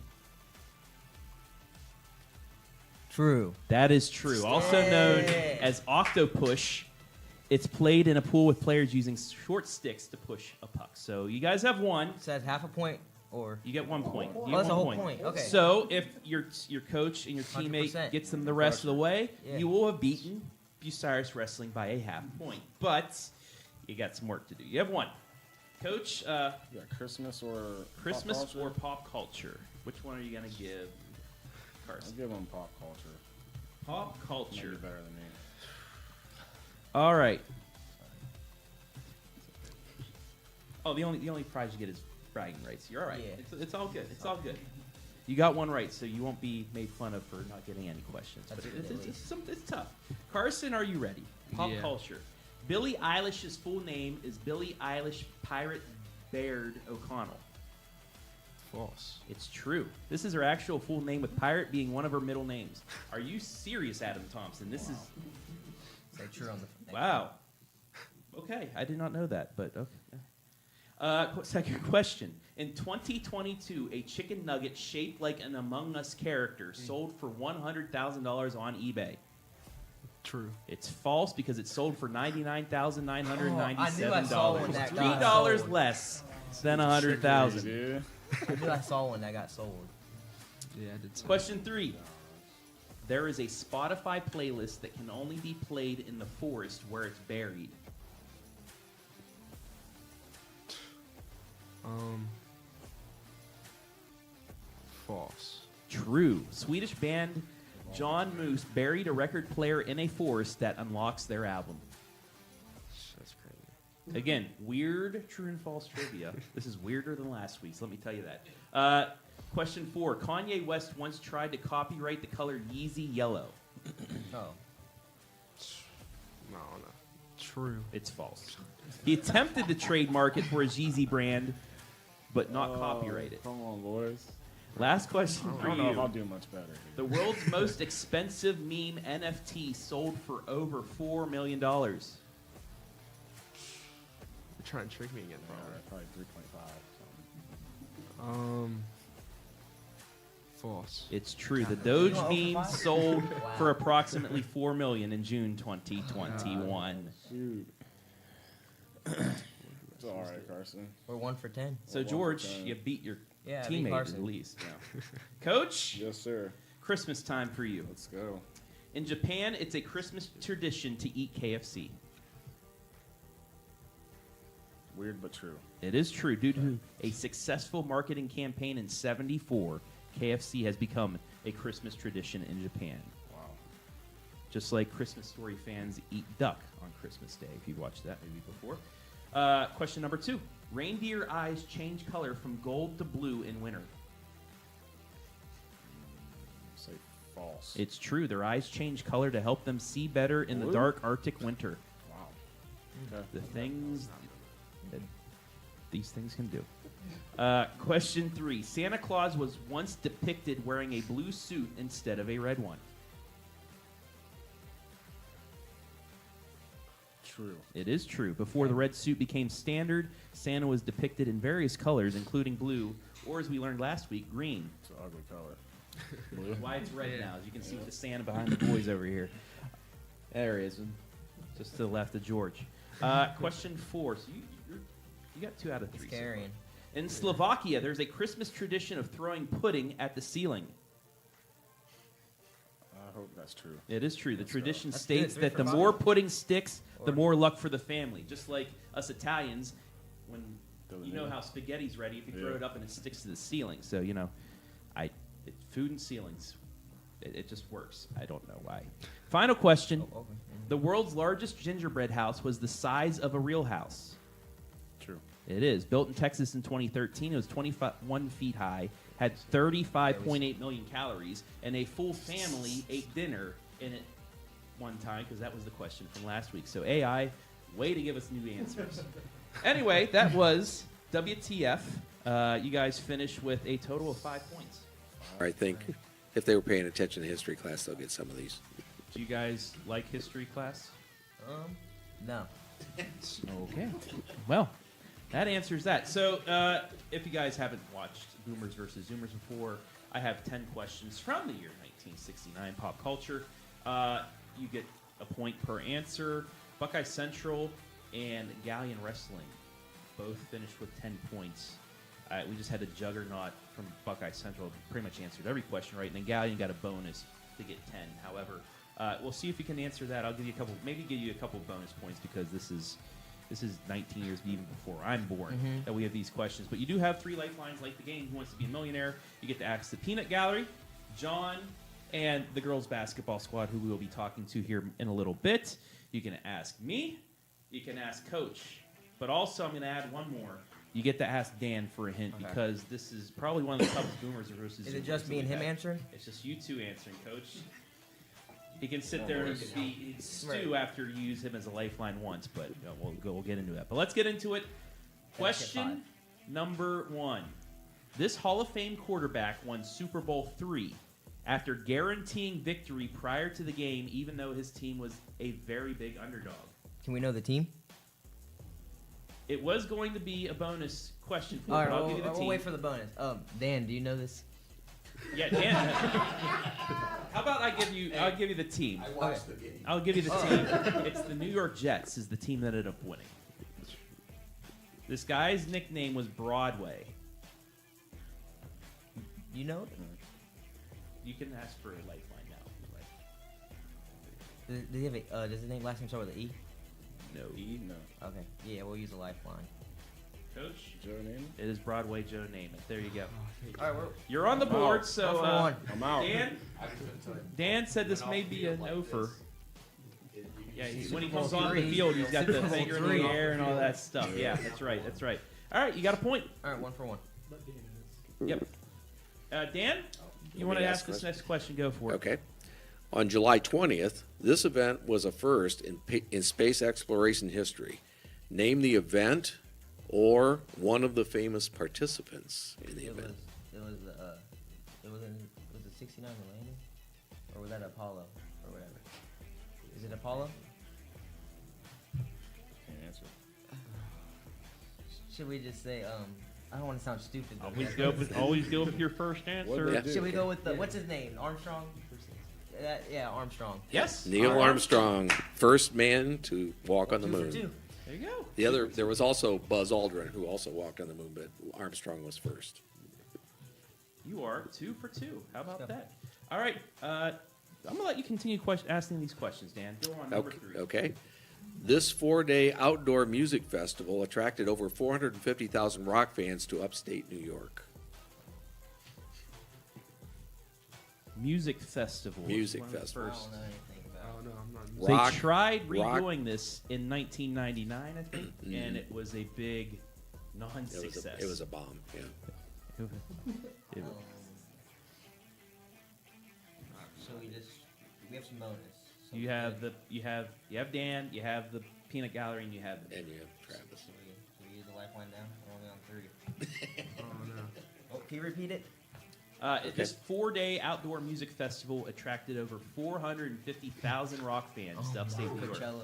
True. That is true. Also known as octopush. It's played in a pool with players using short sticks to push a puck. So you guys have one. So that's half a point or. You get 1 point. You Oh, get that's a 1 whole point. Okay. So if your coach and your teammate 100%. gets them the rest of the way, Yeah. you will have beaten Bucyrus Wrestling by a half point. But you got some work to do. You have one. Coach, Yeah, Christmas or Christmas pop culture? or pop culture? Which one are you going to give, I'll Carson? give them pop culture. Pop Maybe culture. better than me. All right. Oh, the only prize you get is bragging rights. You're all right. Yeah. It's all good. It's all good. You got one right, so you won't be made fun of for not getting any questions. That's But good, at it's tough. Carson, are you ready? Pop Yeah. culture. Billie Eilish's full name is Billie Eilish Pirate Baird O'Connell. False. It's true. This is her actual full name, with Pirate being one of her middle names. Are you serious, Adam Thompson? This is Say true on the. wow. Okay, I did not know that, but okay. Second question. In 2022, a chicken nugget shaped like an Among Us character sold for $100,000 on eBay. True. It's false because it sold for $99,997. Oh, I knew I saw one that got $3 sold. less than $100,000. Dude. I knew I saw one that got sold. Yeah, I did. Say Question 3. There is a Spotify playlist that can only be played in the forest where it's buried. False. True. Swedish band John Moose buried a record player in a forest that unlocks their album. That's crazy. Again, weird true and false trivia. This is weirder than last week's, let me tell you that. Question 4. Kanye West once tried to copyright the color Yeezy yellow. Oh. No. True. It's false. He attempted to trademark it for his Yeezy brand, but not copyright it. Come on, boys. Last question I for don't know if I'll you. do much better. The world's most expensive meme NFT sold for over $4 million. You're trying to trick me again, Probably 3.5. False. It's true. The Doge Oh, meme five? sold Wow. for approximately $4 million in June 2021. Shoot. It's all right, Carson. We're 1 for 10. So George, you beat your Yeah, I beat teammate at Carson. least. Coach, Yes, sir. Christmas time for you. Let's go. In Japan, it's a Christmas tradition to eat KFC. Weird but true. It is true. Due to a successful marketing campaign in '74, KFC has become a Christmas tradition in Japan. Wow. Just like Christmas Story fans eat duck on Christmas Day, if you've watched that movie before. Question number 2. Reindeer eyes change color from gold to blue in winter. Say false. It's true. Their eyes change color to help them see better in the Blue? dark Arctic winter. Wow. Okay. The things that these things can do. Question 3. Santa Claus was once depicted wearing a blue suit instead of a red one. True. It is true. Before the red suit became standard, Santa was depicted in various colors, including blue, or as we learned last week, green. It's an ugly color. That's why it's red now, as you can see with the Santa behind the boys over here. There he is, just to the left of George. Question 4. So you got 2 out of 3. It's carrying. In Slovakia, there's a Christmas tradition of throwing pudding at the ceiling. I hope that's true. It is true. The Let's tradition go. That's states good. that the 3 for more 5. pudding sticks, the Or- more luck for the family. Just like us Italians, when Doesn't you know matter. how spaghetti's ready if you throw Yeah. it up and it sticks to the ceiling. So, food and ceilings, it just works. I don't know why. Final question. Oh, okay. The world's largest gingerbread house was the size of a real house. True. It is. Built in Texas in 2013, it was 21 feet high, had 35.8 million calories, and a full family ate dinner in it one time, because that was the question from last week. So AI, way to give us new answers. Anyway, that was WTF. You guys finished with a total of 5 points. I think if they were paying attention to history class, they'll get some of these. Do you guys like history class? No. Okay. Well, that answers that. So, if you guys haven't watched Boomers versus Zoomers before, I have 10 questions from the year 1969 pop culture. You get a point per answer. Buckeye Central and Galion Wrestling both finished with 10 points. We just had a juggernaut from Buckeye Central pretty much answered every question right, and then Galion got a bonus to get 10. However, we'll see if you can answer that. I'll give you a couple, maybe give you a couple bonus points because this is 19 years even before I'm born that we have these questions. But you do have 3 lifelines like the game Who Wants to Be a Millionaire. You get to ask the Peanut Gallery, John, and the girls basketball squad, who we will be talking to here in a little bit. You can ask me. You can ask Coach. But also, I'm going to add one more. You get to ask Dan for a hint because this is probably one of the toughest Boomers versus Is it just me and him answering? It's just you two answering, Coach. He can sit there and stew after you use him as a lifeline once, but we'll get into that. But let's get into it. Question number 1. This Hall of Fame quarterback won Super Bowl III after guaranteeing victory prior to the game, even though his team was a very big underdog. Can we know the team? It was going to be a bonus question for you, All right, but I'll give you the team. we'll wait for the bonus. Dan, do you know this? Yeah, Dan. How about I'll give you the team. I watched the game. I'll give you the team. It's the New York Jets is the team that ended up winning. This guy's nickname was Broadway. You know? You can ask for a lifeline now. Does he have a, does his name last name start with an E? No. E? No. Okay. Yeah, we'll use a lifeline. Coach? Joe Namath? It is Broadway Joe Namath. There you go. All right, You're on the board, One so for one. I'm out. Dan said this may be a no for. Yeah, when he comes on the field, he's got the finger in the air and all that stuff. Yeah, that's right. That's right. All right, you got a point. All right, 1 for 1. Yep. Dan, you want to ask this next question? Go for it. Okay. On July 20th, this event was a first in space exploration history. Name the event or one of the famous participants in the event. Was it 69 the landing? Or was that Apollo? Or whatever. Is it Apollo? Can't answer. Should we just say, I don't want to sound stupid. Though. Always go with your first answer. Yeah. Should we go with the, what's his name? Armstrong? Yeah, Armstrong. Yes. Neil Armstrong, first man to walk on the 2 for moon. 2. There you go. There was also Buzz Aldrin, who also walked on the moon, but Armstrong was first. You are 2 for 2. How about that? All right. I'm gonna let you continue asking these questions, Dan. Go on number 3. Okay. This 4-day outdoor music festival attracted over 450,000 rock fans to upstate New York. Music festival. Music One of the festival. I first. don't know anything about Oh, no, I'm not. They tried redoing this in 1999, I think, and it was a big non-success. It was a bomb, yeah. It- So we have some bonus. So you have Dan, you have the Peanut Gallery, and you have And you have Travis. Should we use the lifeline now? We're only on 3. Oh, no. Oh, can you repeat it? This 4-day outdoor music festival attracted over 450,000 rock fans to upstate New York. Coachella.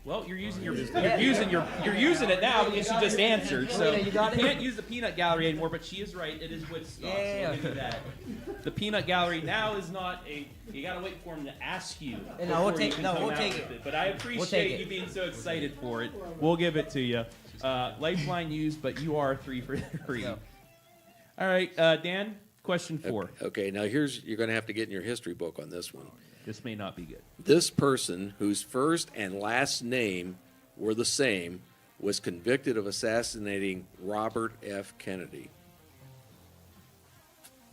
Well, you're using it now because you just answered. So You got it? can't use the Peanut Gallery anymore. But she is right. It is Woodstock. Yeah. So we'll give you that. The Peanut Gallery now is not a. You gotta wait for him to ask you. And no, we'll before you take- can no, come we'll out take with it. But I We'll appreciate take you it. being so excited for it. We'll give it to you. Lifeline used, but you are 3 for 3. Go. All right, Dan. Question 4. Okay, now you're going to have to get in your history book on this one. This may not be good. This person, whose first and last name were the same, was convicted of assassinating Robert F. Kennedy.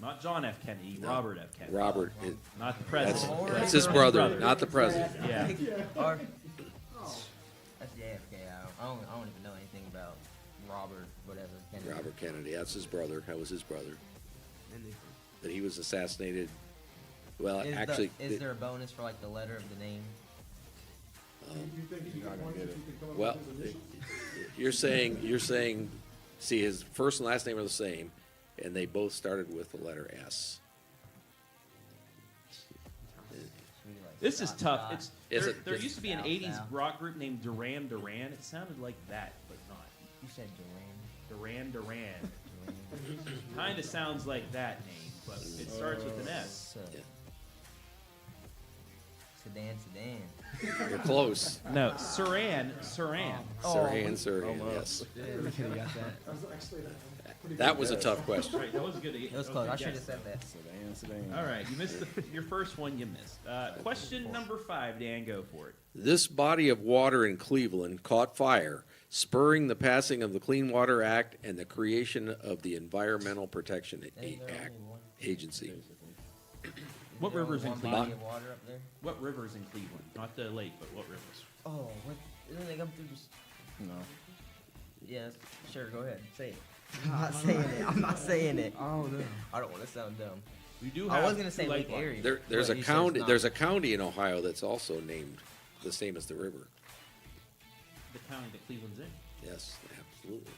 Not John F. Kennedy. Robert F. Kennedy. Robert, Not the that's, president. that's his brother, not the president. Yeah. Or, that's JFK. I don't even know anything about Robert, whatever. Kennedy. Robert Kennedy, that's his brother. That was his brother. But he was assassinated. Well, actually, Is there a bonus for like the letter of the name? You think if you got one, if you could come up well, with his initials? you're saying See, his first and last name are the same, and they both started with the letter S. This is tough. It's Is there, it there just used to be an South '80s now? rock group named Duran Duran. It sounded like that, but not. You said Duran Duran. Kind of sounds like that name, but it starts with an S. Yeah. Sedan. You're close. No, Saran. Saran. Saran, yes. That was a tough question. Right, that was good. It was close. I should have said that. All right, you missed your first one. You missed. Question number 5, Dan. Go for it. This body of water in Cleveland caught fire, spurring the passing of the Clean Water Act and the creation of the Environmental Protection Agency. What rivers in Body Cleveland? of water up there. What rivers in Cleveland? Not the lake, but what rivers? Oh, what? Isn't they come through this? No. Yeah, sure. Go ahead. Say it. I'm not saying it. I'm not saying it. Oh no. I don't want to sound dumb. We do. I have was gonna say Lake lifelines. Erie. There's but a you said it's county. not. There's a county in Ohio that's also named the same as the river. The county that Cleveland's in. Yes, absolutely.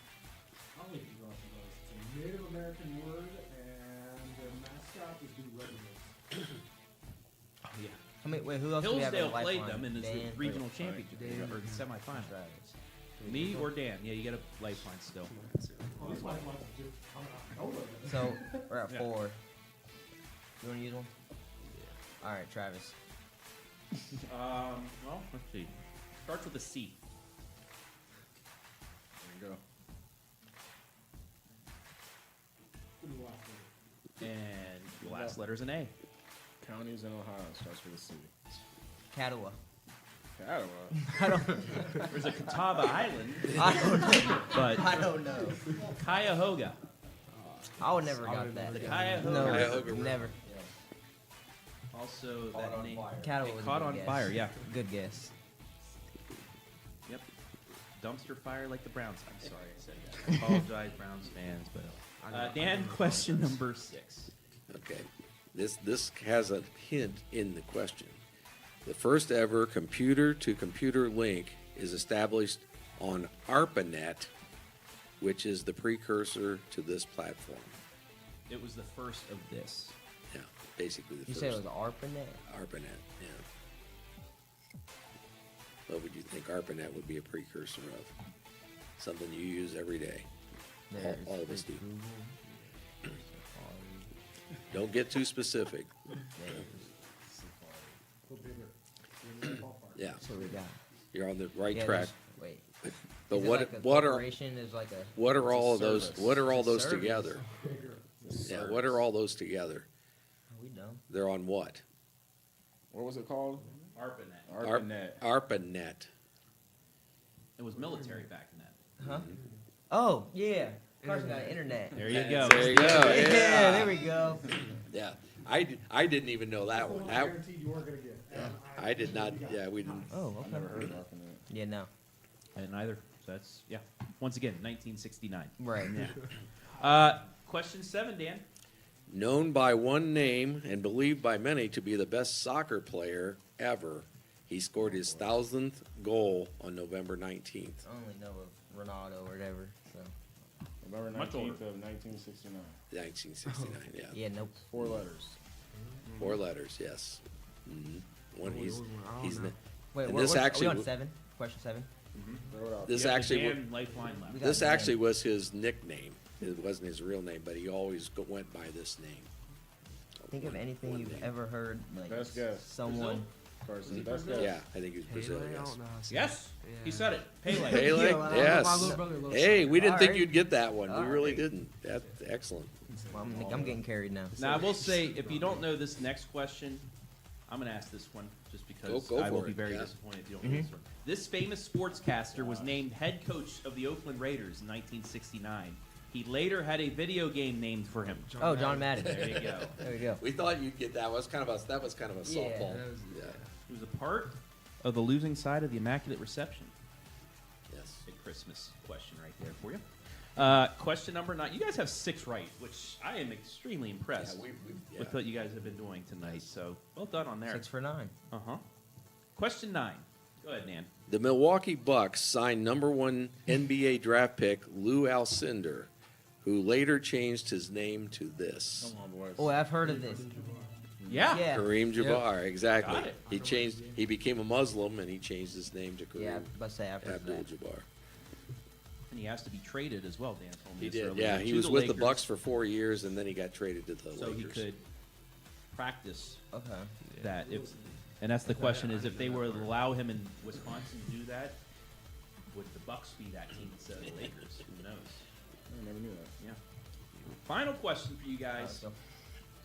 I'll leave you off of those. It's a Native American word, and their mascot is the Red Wolves. Oh yeah. I mean, wait, who else do we have in Hillsdale the played lifeline? them in the Dan? regional championship or the semifinal. Me or Dan? Yeah, you got a lifeline still. Well, these might want to just come out of nowhere. So we're at Yeah. 4. You want to use one? Yeah. All right, Travis. Well, let's see. Starts with a C. There you Who do I say? And the last letter's an A. go. Counties in Ohio starts with a C. Catawba. Catawba. There's a Catawba Island, I don't know. but I don't know. Cuyahoga. I would never got that. The Cuyahoga. No, Cuyahoga. never. Also, that name. Catawba It was a caught good on guess. fire. Yeah. Good guess. Yep. Dumpster fire like the Browns. I'm sorry I said that. I apologize, Browns fans. But Dan, question number 6. Okay. This has a hint in the question. The first ever computer-to-computer link is established on ARPANET, which is the precursor to this platform. It was the first of this. Yeah, basically the You first. said it was ARPANET? ARPANET, yeah. What would you think ARPANET would be a precursor of? Something you use every day. All of us do. Don't get too specific. Go bigger. Yeah, So we got. you're on the right Yeah, track. there's- Wait. But Is it what like a what are corporation is like a. what are all of those? service. What are all It's a those service. together? Bigger. Yeah, what are all those together? Are we dumb? They're on what? What was it called? ARPANET. ARPANET. ARPANET. It was military back in that. Huh? Oh, yeah. Carson got internet. There you go. There you go. Yeah, there we go. Yeah, I didn't even know that one. I guaranteed you weren't going to get. I did not. Yeah, we didn't. Oh, I've okay. never heard of ARPANET. Yeah, no. I didn't either. So that's, yeah. Once again, 1969. Right. Yeah. Question 7, Dan. Known by one name and believed by many to be the best soccer player ever, he scored his 1,000th goal on November 19th. I only know of Ronaldo or whatever. So. November Much 19th older. of 1969. 1969. Yeah, Yeah, nope. 4 letters. 4 letters. Yes. One he's know. Wait, And we're, this we're, actually are we on w- 7? Question 7? Throw it out. this You have the actually Dan lifeline left. We got this Dan. actually was his nickname. It wasn't his real name, but he always went by this name. Think of anything One you've name. ever heard, like Best guess. someone. Carson, best guess. Yeah, I think he was Brazil. Pele? I Yes. don't know. Yes. He said it. Pele. Pele? Yeah, well, Yes. my little brother loves Hey, we didn't All think right. you'd get that one. All We really right. didn't. That's excellent. Well, I'm getting carried now. Now, I will say, if you don't know this next question, I'm going to ask this one just because Go I will for be it, very yeah. disappointed if you don't know this one. This famous sportscaster was named head coach of the Oakland Raiders in 1969. He later had a video game named for him. Oh, John Madden. There you go. There we go. We thought you'd get that. Was kind of a that was kind of a Yeah. softball. That was- Yeah. He was a part of the losing side of the Immaculate Reception. Yes. Big Christmas question right there for you. Question number 9. You guys have 6 right, which I am extremely impressed Yeah. with what you guys have been doing tonight. So well done on there. 6 for 9. Question 9. Go ahead, Dan. The Milwaukee Bucks signed #1 NBA draft pick Lou Alcindor, who later changed his name to this. Come on, boys. Oh, I've heard of this. Yeah. Yeah. Kareem Jabbar, exactly. Got it. He became a Muslim and he changed his name to Kareem Yeah, but say I've heard of that. Abdul-Jabbar. And he has to be traded as well, Dan told me He this did, earlier, yeah. He to was with the Lakers, Bucks for 4 years and then he got traded to the so Lakers. he could practice Okay. that. And that's the question: is if they were to allow him in Wisconsin to do that, would the Bucks be that team instead of the Lakers? Who knows? I never knew that. Yeah. Final question for you guys. So,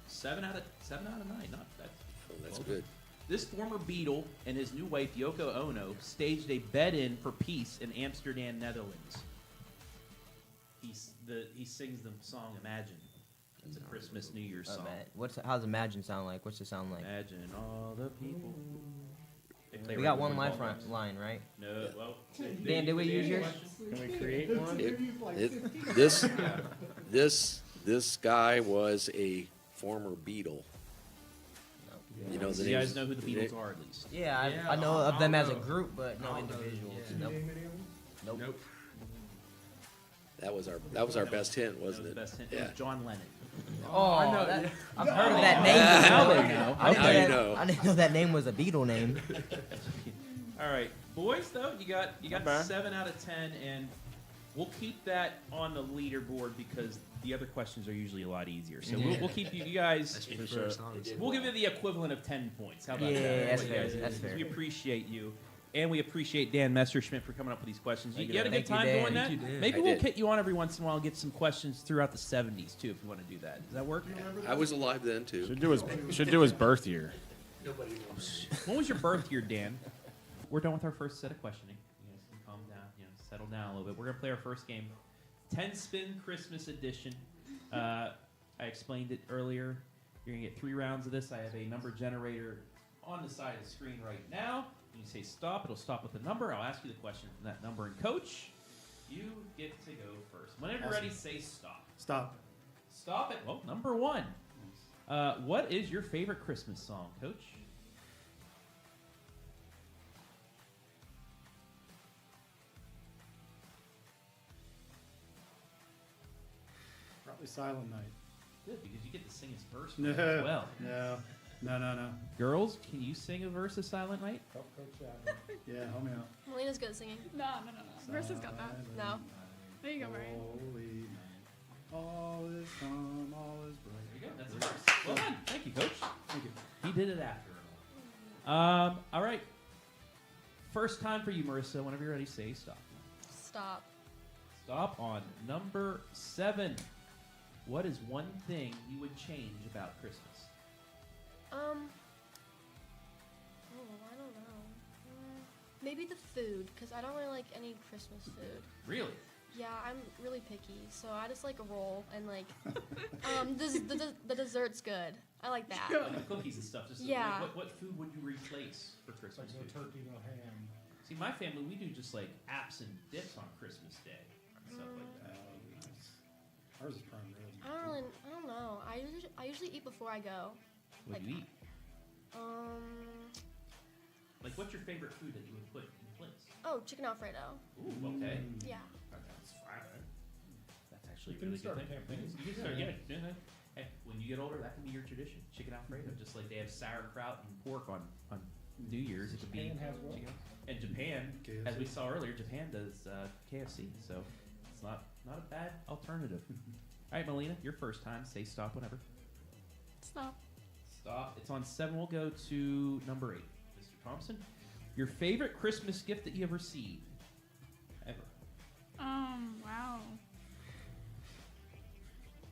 7 out of 9. Not that. Oh, that's well good. This former Beatle and his new wife Yoko Ono staged a bed-in for peace in Amsterdam, Netherlands. He sings the song "Imagine." It's a Christmas, New Year's song. how's Imagine sound like? What's it sound like? Imagine all the people. We got one line, right? No, well. Dan, did we use yours? Can we create one? This guy was a former Beatle. You know So the you guys names- know who the Beatles are at least. Yeah, I know of them as a group, but no individuals. Nope. Nope. That was our best hint, wasn't That it? was the best hint. It Yeah. was John Lennon. Oh, I've heard of that name. Now they know. Now you know. I didn't know that name was a Beatle name. All right, boys. Though you got bad. 7 out of 10, and we'll keep that on the leaderboard because the other questions are usually a lot easier. So we'll keep you guys. We'll give you the equivalent of 10 points. How about that? Yeah, that's What you fair. guys think? That's fair. We appreciate you. And we appreciate Dan Messerschmidt for coming up with these questions. You had a good Thank you, time Dan. doing that? Thank you, Dan. Maybe I we'll did. get you on every once in a while and get some questions throughout the 70s, too, if you want to do that. Does that work? I was alive then too. Should do his birth year. When was your birth year, Dan? We're done with our first set of questioning. You guys can calm down, settle down a little bit. We're gonna play our first game, 10-spin Christmas edition. I explained it earlier. You're gonna get 3 rounds of this. I have a number generator on the side of the screen right now. When you say stop, it'll stop with the number. I'll ask you the question from that number. And Coach, you get to go first. Whenever you're ready, say stop. Stop. Stop it. Well, number 1. What is your favorite Christmas song, Coach? Probably Silent Night. Good, because you get to sing his verse No. as well. No. Girls, can you sing a verse of Silent Night? Help Coach out. Yeah, help me out. Melina's good at singing. No. Versus got that. No. There you go, Brian. Holy night. All is calm, all is bright. There you go. That's a verse. Well done. Thank you, Coach. Thank you. He did it after all. All right. First time for you, Marissa. Whenever you're ready, say stop. Stop. Stop on number 7. What is one thing you would change about Christmas? I don't know. Maybe the food, because I don't really like any Christmas food. Really? Yeah, I'm really picky, so I just like a roll and like, the dessert's good. I like that. Like the cookies and stuff. Just Yeah. Like, what food would you replace for Christmas? Like no food? turkey, no ham. See, my family, we do just like apps and dips on Christmas Day. Stuff like that. Ours is prime rib. I don't know. I usually eat before I go. What do you eat? Like, what's your favorite food that you would put in place? Oh, chicken Alfredo. Ooh, okay. Yeah. That's fine. That's actually You a can really start good thing. a campaign. You can start, yeah. Hey, when you get older, that can be your tradition. Chicken Alfredo, just like they have sauerkraut and pork on New Year's. It could be Japan has what? chicken. And Japan, KFC. as we saw earlier, Japan does KFC, so it's not a bad alternative. All right, Melina, your first time. Say stop whenever. Stop. Stop. It's on 7. We'll go to number 8. Mr. Thompson, your favorite Christmas gift that you have received ever? Wow.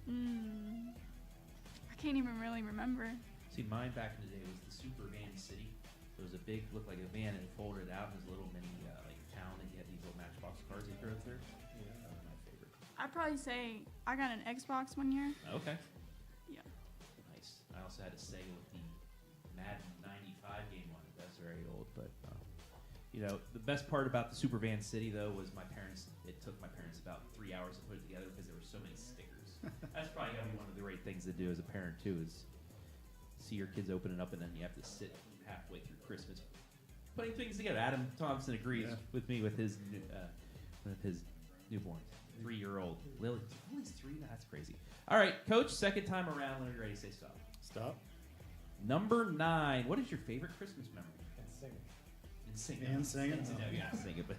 I can't even really remember. See, mine back in the day was the Super Van City. It was a big, looked like a van, and it folded out. It was a little mini like town, and you had these little Matchbox cars you drove through. Yeah, that was my favorite. I'd probably say I got an Xbox one year. Okay. Yeah. Nice. I also had a Sega with the Madden 95 game on it. That's very old, but the best part about the Super Van City though was my parents. It took my parents about 3 hours to put it together because there were so many stickers. That's probably gotta be one of the great things to do as a parent too, is see your kids open it up and then you have to sit halfway through Christmas putting things together. Adam Thompson agrees with me with his newborn, 3-year-old Lily. Lily's 3 now. That's crazy. All right, Coach. Second time around. When you're ready, say stop. Stop. Number 9. What is your favorite Christmas memory? And sing it. And sing it. And sing it? No, yeah, sing it. But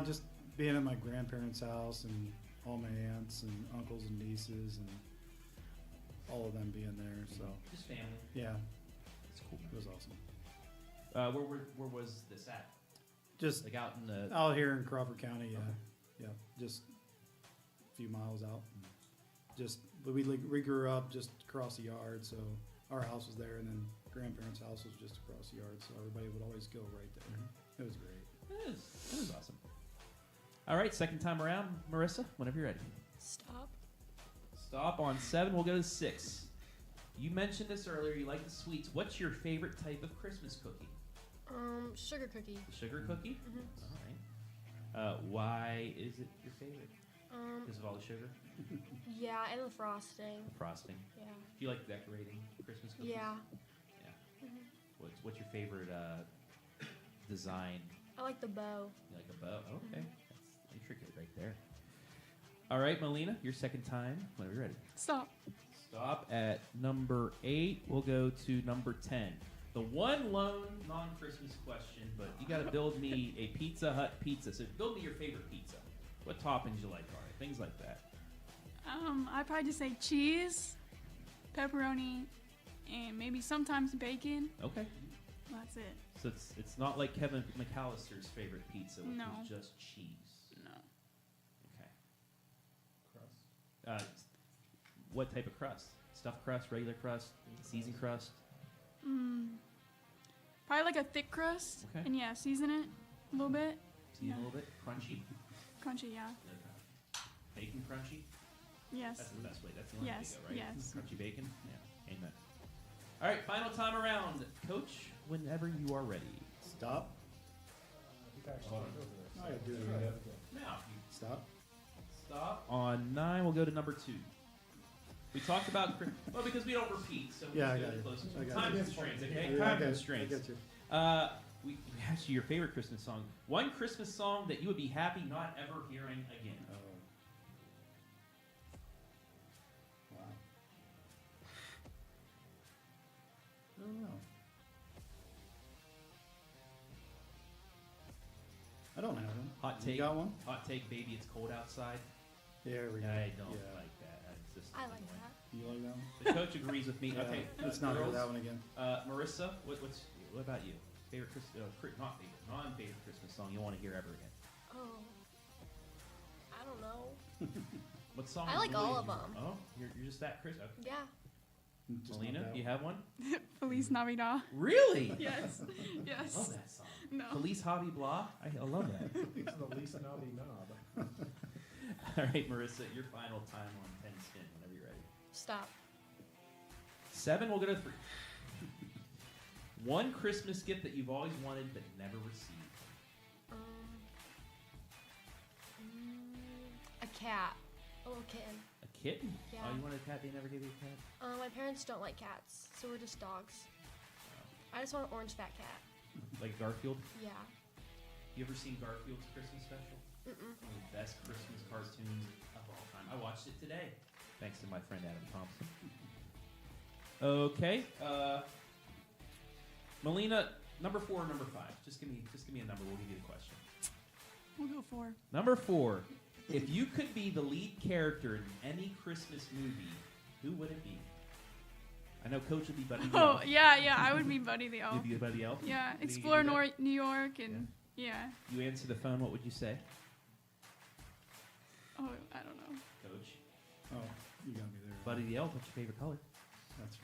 just being at my grandparents' house and all my aunts and uncles and nieces and all of them being there. So Just family. yeah, It's cool. it was awesome. Where was this at? Just Like out in the. out here in Crawford County. Yeah, Okay. yeah, just a few miles out. Just we grew up just across the yard, so our house was there, and then grandparents' house was just across the yard, so everybody would always go right there. It was great. That is awesome. All right, second time around, Marissa. Whenever you're ready. Stop. Stop on 7. We'll go to 6. You mentioned this earlier. You like the sweets. What's your favorite type of Christmas cookie? Sugar cookie. The sugar cookie. Mhm. All right. Why is it your favorite? Um, Because of all the sugar, yeah, and the frosting. the frosting. Yeah. Do you like decorating Christmas cookies? Yeah. Yeah. What's your favorite design? I like the bow. You like a bow? Okay, that's intricate right there. All right, Melina, your second time. Whenever you're ready. Stop. Stop at number 8. We'll go to number 10. The one lone non-Christmas question, but you got to build me a Pizza Hut pizza. So build me your favorite pizza. What toppings you like on it? Things like that. I'd probably just say cheese, pepperoni, and maybe sometimes bacon. Okay. That's it. So it's not like Kevin McAllister's favorite pizza, which No. is just cheese. No. Okay. Crust. What type of crust? Stuffed crust, regular crust, seasoned crust? Probably like a thick crust. Okay. And yeah, season it a little bit. Seasoned a little bit? Crunchy? Crunchy, yeah. Bacon crunchy? Yes. That's the best way. That's the only Yes, way to go, right? yes. Crunchy bacon? Yeah. Amen. All right, final time around. Coach, whenever you are ready. Stop. I gotta do it again. Now, Stop. stop on 9. We'll go to number 2. We talked about well because we don't repeat, so Yeah, I we'll got go you. close. I got Time you. constraints, okay? Yeah, I Time got you. constraints. I got you. We asked you your favorite Christmas song. One Christmas song that you would be happy not ever hearing again. Wow. I don't know. I don't have one. Hot You take. got one? Hot take, baby. It's cold outside. There we go. I don't Yeah. like that. It's just I like annoying. that. You like that one? The coach agrees with me. Yeah, Okay, let's not hear girls, that one again. Marissa, what about you? Favorite not favorite, non-favorite Christmas song you want to hear ever again? Oh. I don't know. What song? I is like all really- of 'em. Oh, you're just that Chris. Okay. Yeah. Just Melina, not that do you have one? Feliz Navidad. Really? Yes. I Yes. love that song. No. Feliz Hobby Blah. I love that. It's the Lisa Nobby knob. All right, Marissa, your final time on 10 spin whenever you're ready. Stop. 7, we'll go to 3. One Christmas gift that you've always wanted but never received. A cat. A little kitten. A kitten? Yeah. Oh, you wanted a cat? They never gave you a cat? My parents don't like cats, so we're just dogs. I just want an orange fat cat. Like Garfield? Yeah. You ever seen Garfield's Christmas special? Mm-mm. One of the best Christmas cartoons of all time. I watched it today, thanks to my friend Adam Thompson. Okay, Melina, number 4 or number 5? Just give me a number. We'll give you the question. We'll go 4. Number 4. If you could be the lead character in any Christmas movie, who would it be? I know Coach would be Buddy the Oh, Elf. yeah, I would be Buddy the Elf. You'd be Buddy the Elf? Yeah, Think you could explore do that? New York and, yeah. You answer the phone, what would you say? Oh, I don't know. Coach. Oh, you got me there. Buddy the Elf, what's your favorite color? That's right.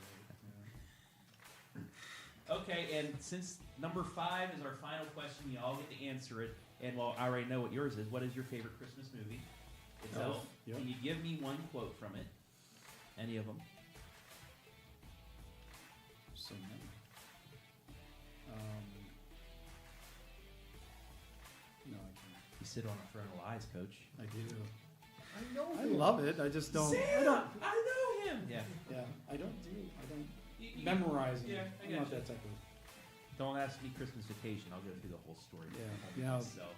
Okay, and since number 5 is our final question, you all get to answer it. And well, I already know what yours is. What is your favorite Christmas movie? It's Elf. Elf. Yep. Can you give me one quote from it? Any of them? So many. No, I can't. You sit on a throne of lies, Coach. I do. I know. I love it. I just don't. Santa! I know him. Yeah. Yeah, I don't. You Memorize it. Yeah, I I'm got not you. that type Don't ask me Christmas Vacation. I'll go through the whole story. Yeah. Myself.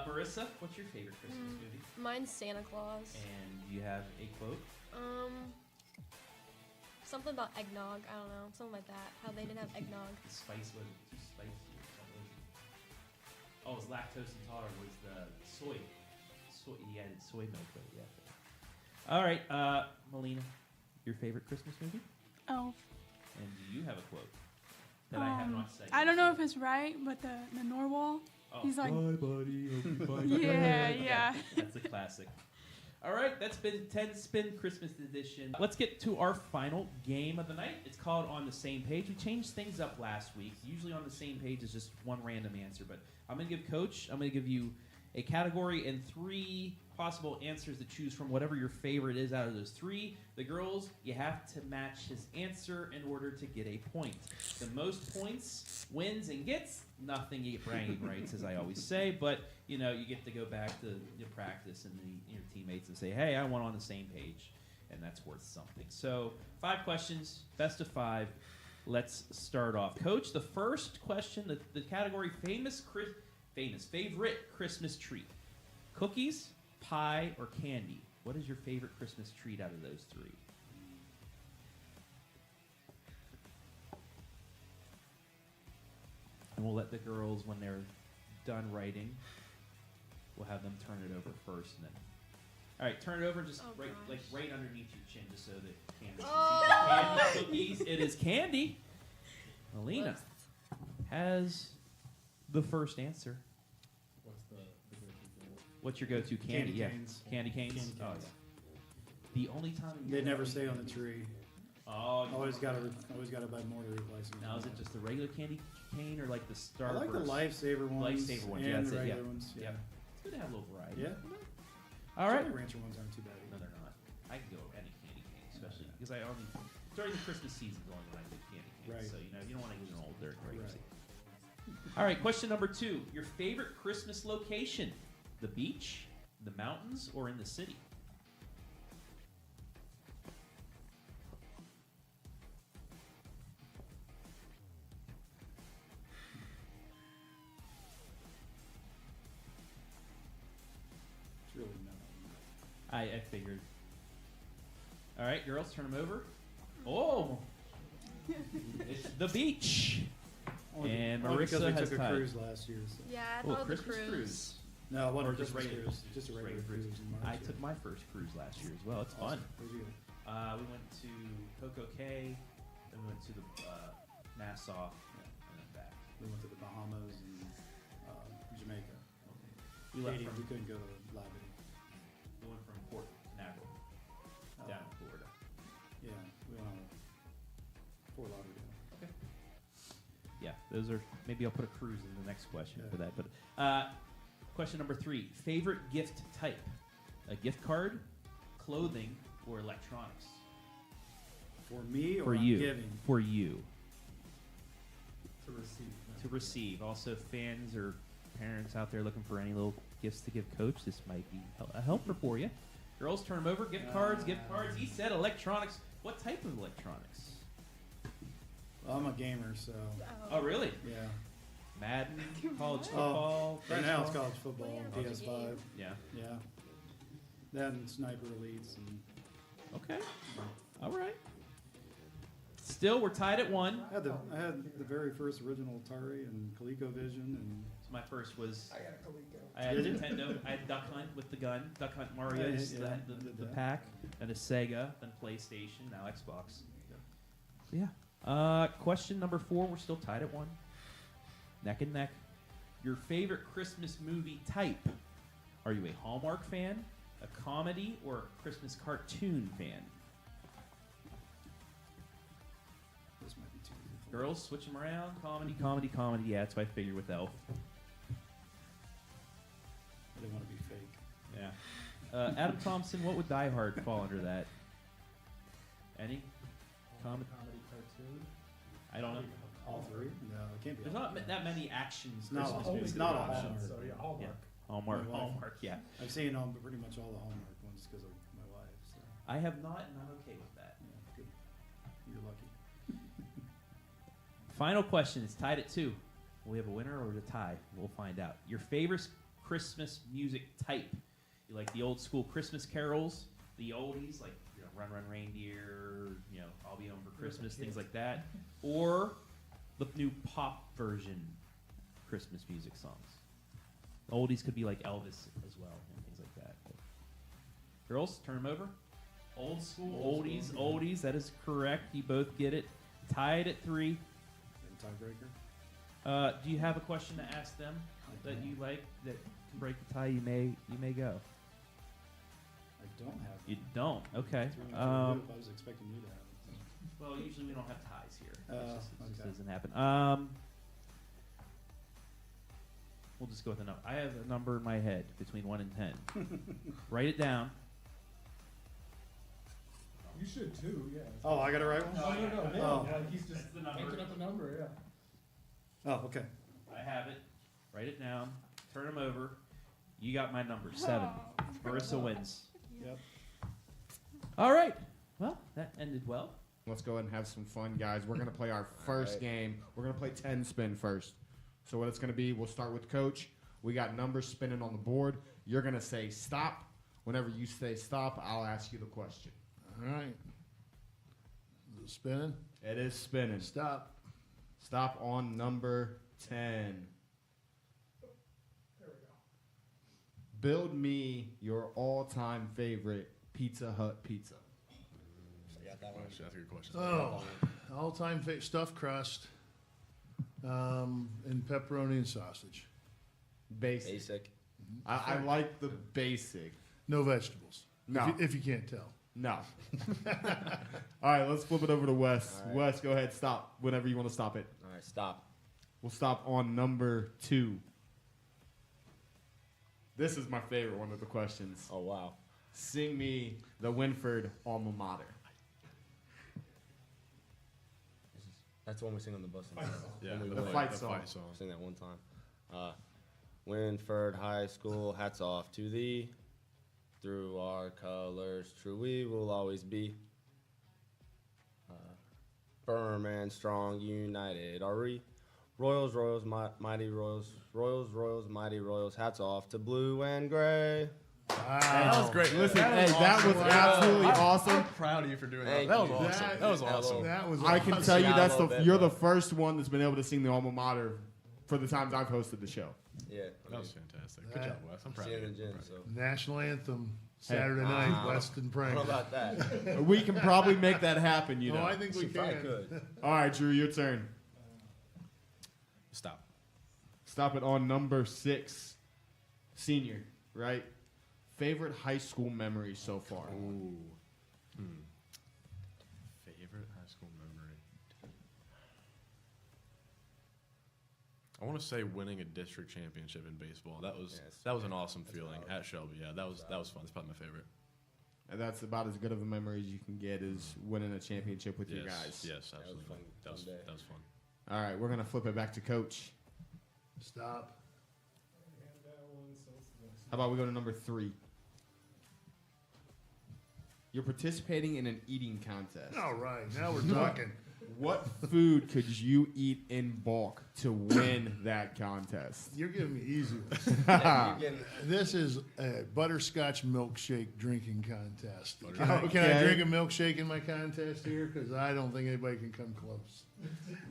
Marissa, what's your favorite Christmas movie? Mine's Santa Claus. And you have a quote? Something about eggnog. I don't know. Something like that. How they didn't have eggnog. The spice was too spicy or something. Oh, it was lactose intolerant. Was the soy? He added soy milk. But yeah. All right, Melina, your favorite Christmas movie? Elf. And do you have a quote that I have not said? I don't know if it's right, but the narwhal. Oh. He's like, bye, buddy. Hope you find yeah. That's a classic. All right, that's been 10 Spin Christmas edition. Let's get to our final game of the night. It's called On the Same Page. We changed things up last week. Usually on the same page is just one random answer, but I'm going to give Coach, I'm going to give you a category and 3 possible answers to choose from, whatever your favorite is out of those 3. The girls, you have to match his answer in order to get a point. The most points wins and gets nothing. You get bragging rights, as I always say, but you get to go back to your practice and your teammates and say, hey, I went on the same page, and that's worth something. So 5 questions, best of 5. Let's start off. Coach, the first question, the category favorite Christmas treat. Cookies, pie, or candy? What is your favorite Christmas treat out of those 3? And we'll let the girls, when they're done writing, we'll have them turn it over first. And then, all right, turn it over just right underneath your chin, just so that candy. Candy cookies. It is candy. Melina has the first answer. What's your go-to candy? Candy canes. Candy canes. Candy Oh, canes. yeah. The only time They never stay on the tree. Oh, always got to buy more to replace them. Now, is it just the regular candy cane or like the I Starburst? like the Lifesaver ones. Lifesaver ones, and yeah, that's the it. regular Yeah. ones. Yeah. It's good to have a little variety. Yeah. All right. Jolly Rancher ones aren't too bad. No, they're not. I can go any candy cane, especially because I only during the Christmas season is only when I get candy canes. Right. So you don't want to get an old dirt regular Right. season. All right, question number 2. Your favorite Christmas location: the beach, the mountains, or in the city? It's really not. I figured. All right, girls, turn them over. Oh, it's the beach. And Only because Marissa we has took a tied. cruise last year. So. Yeah, I Oh, thought the Christmas cruise. No, it wasn't Or a just Christmas regular cruise. Just a regular cruise. in March, I yeah. took my first cruise last year as well. It's fun. Where'd you go? We went to Coco Cay, then we went to the Nassau, and then back. We went to the Bahamas and Jamaica. We left Haiti, from- we couldn't go to Labadee. We went from Port Canaveral down in Florida. Yeah, we went on Fort Lauderdale. Okay. Yeah, those are. Maybe I'll put a cruise in the next question Yeah. for that. But question number 3: favorite gift type? A gift card, clothing, or electronics? For me or For I'm you. giving? For you. To receive. To receive. Also, fans or parents out there looking for any little gifts to give Coach, this might be a helper for you. Girls, turn them over. Gift cards, gift cards. He said electronics. What type of electronics? Well, I'm a gamer, so. Oh, really? Yeah. Madden, college football. Right now it's baseball? college football, PS5. Yeah. Yeah. Then Sniper Elites and. Okay. All right. Still, we're tied at 1. I had the very first original Atari and ColecoVision and. So my first was. I got a Coleco. I had Did you? Nintendo. I had Duck Hunt with the gun. Duck Hunt Mario's, Yeah, I did the that. pack. Then a Sega, then PlayStation, now Xbox. Yeah. Question number 4. We're still tied at 1. Neck and neck. Your favorite Christmas movie type? Are you a Hallmark fan, a comedy, or a Christmas cartoon fan? This might be too easy. Girls, switch them around. Comedy, comedy, comedy. Yeah, that's what I figured with Elf. I didn't want to be fake. Yeah. Adam Thompson, what would Die Hard fall under that? Any? Comedy, cartoon? I don't know. All 3? No, it can't be. There's not that many actions. No, Christmas movies. it's not a Hallmark. So, yeah, Hallmark. Hallmark. My wife- Hallmark. Yeah. I've seen pretty much all the Hallmark ones because of my wife. So. I have not, and I'm okay with that. Yeah, good. You're lucky. Final question. It's tied at 2. Will we have a winner or a tie? We'll find out. Your favorite Christmas music type? You like the old school Christmas carols, the oldies like Run Run Reindeer, I'll Be Home for Christmas, things like that, or the new pop version Christmas music songs? Oldies could be like Elvis as well and things like that. But girls, turn them over. Old school, oldies. That is correct. You both get it. Tied at 3. Tiebreaker. Do you have a question to ask them that you like that can break the tie? You may go. I don't have. You don't. Okay. I was expecting you to have it. Well, usually we don't have ties here. It just okay. doesn't happen. We'll just go with a number. I have a number in my head between 1 and 10. Write it down. You should too, yeah. Oh, I got to write one? No. Oh. Yeah, he's just making up a number, yeah. Oh, okay. I have it. Write it down. Turn them over. You got my number, 7. Marissa wins. Yep. All right. Well, that ended well. Let's go ahead and have some fun, guys. We're going to play our first game. We're going to play 10 spin first. So what it's going to be, we'll start with Coach. We got numbers spinning on the board. You're going to say stop. Whenever you say stop, I'll ask you the question. All right. Is it spinning? It is spinning. Stop. Stop on number 10. There we go. Build me your all-time favorite Pizza Hut pizza. That's a good question. Oh, all-time stuffed crust, and pepperoni and sausage. Basic. I like the basic. No vegetables. No. If you can't tell. No. All right, let's flip it over to Wes. Right. Wes, go ahead. Stop whenever you want to stop it. All right, stop. We'll stop on number 2. This is my favorite one of the questions. Oh, wow. Sing me the Wynford alma mater. That's the one we sing on the bus. Yeah, the fight song. We sing that one time. Wynford High School, hats off to thee. Through our colors, true we will always be. Firm and strong, united are we. Royals, mighty Royals. Royals, mighty Royals. Hats off to blue and gray. Wow. That was great. Listen, That was absolutely awesome. I'm proud of you for doing that. Thank That was you. awesome. That was awesome. That was I can awesome. tell you Yeah, that's a little bit, you're but- the first one that's been able to sing the alma mater for the times I've hosted the show. Yeah. That was fantastic. Good job, Wes. I'm proud See of you you. in the gym, so. National anthem, Saturday night, Weston How Prank. about that? We can probably make that happen, you know. Oh, I think we She probably can. could. All right, Drew, your turn. Stop. Stop it on number 6. Senior, right? Favorite high school memory so far? Ooh. Favorite high school memory? I want to say winning a district championship in baseball. That was an awesome feeling at Shelby. Yeah, that was fun. That's probably my favorite. And that's about as good of a memory as you can get is winning a championship with you Yes, guys. yes, absolutely. That was fun. All right, we're going to flip it back to Coach. Stop. How about we go to number 3? You're participating in an eating contest. All right, now we're talking. What food could you eat in bulk to win that contest? You're giving me easy ones. This is a butterscotch milkshake drinking contest. Can I drink a milkshake in my contest here? Because I don't think anybody can come close.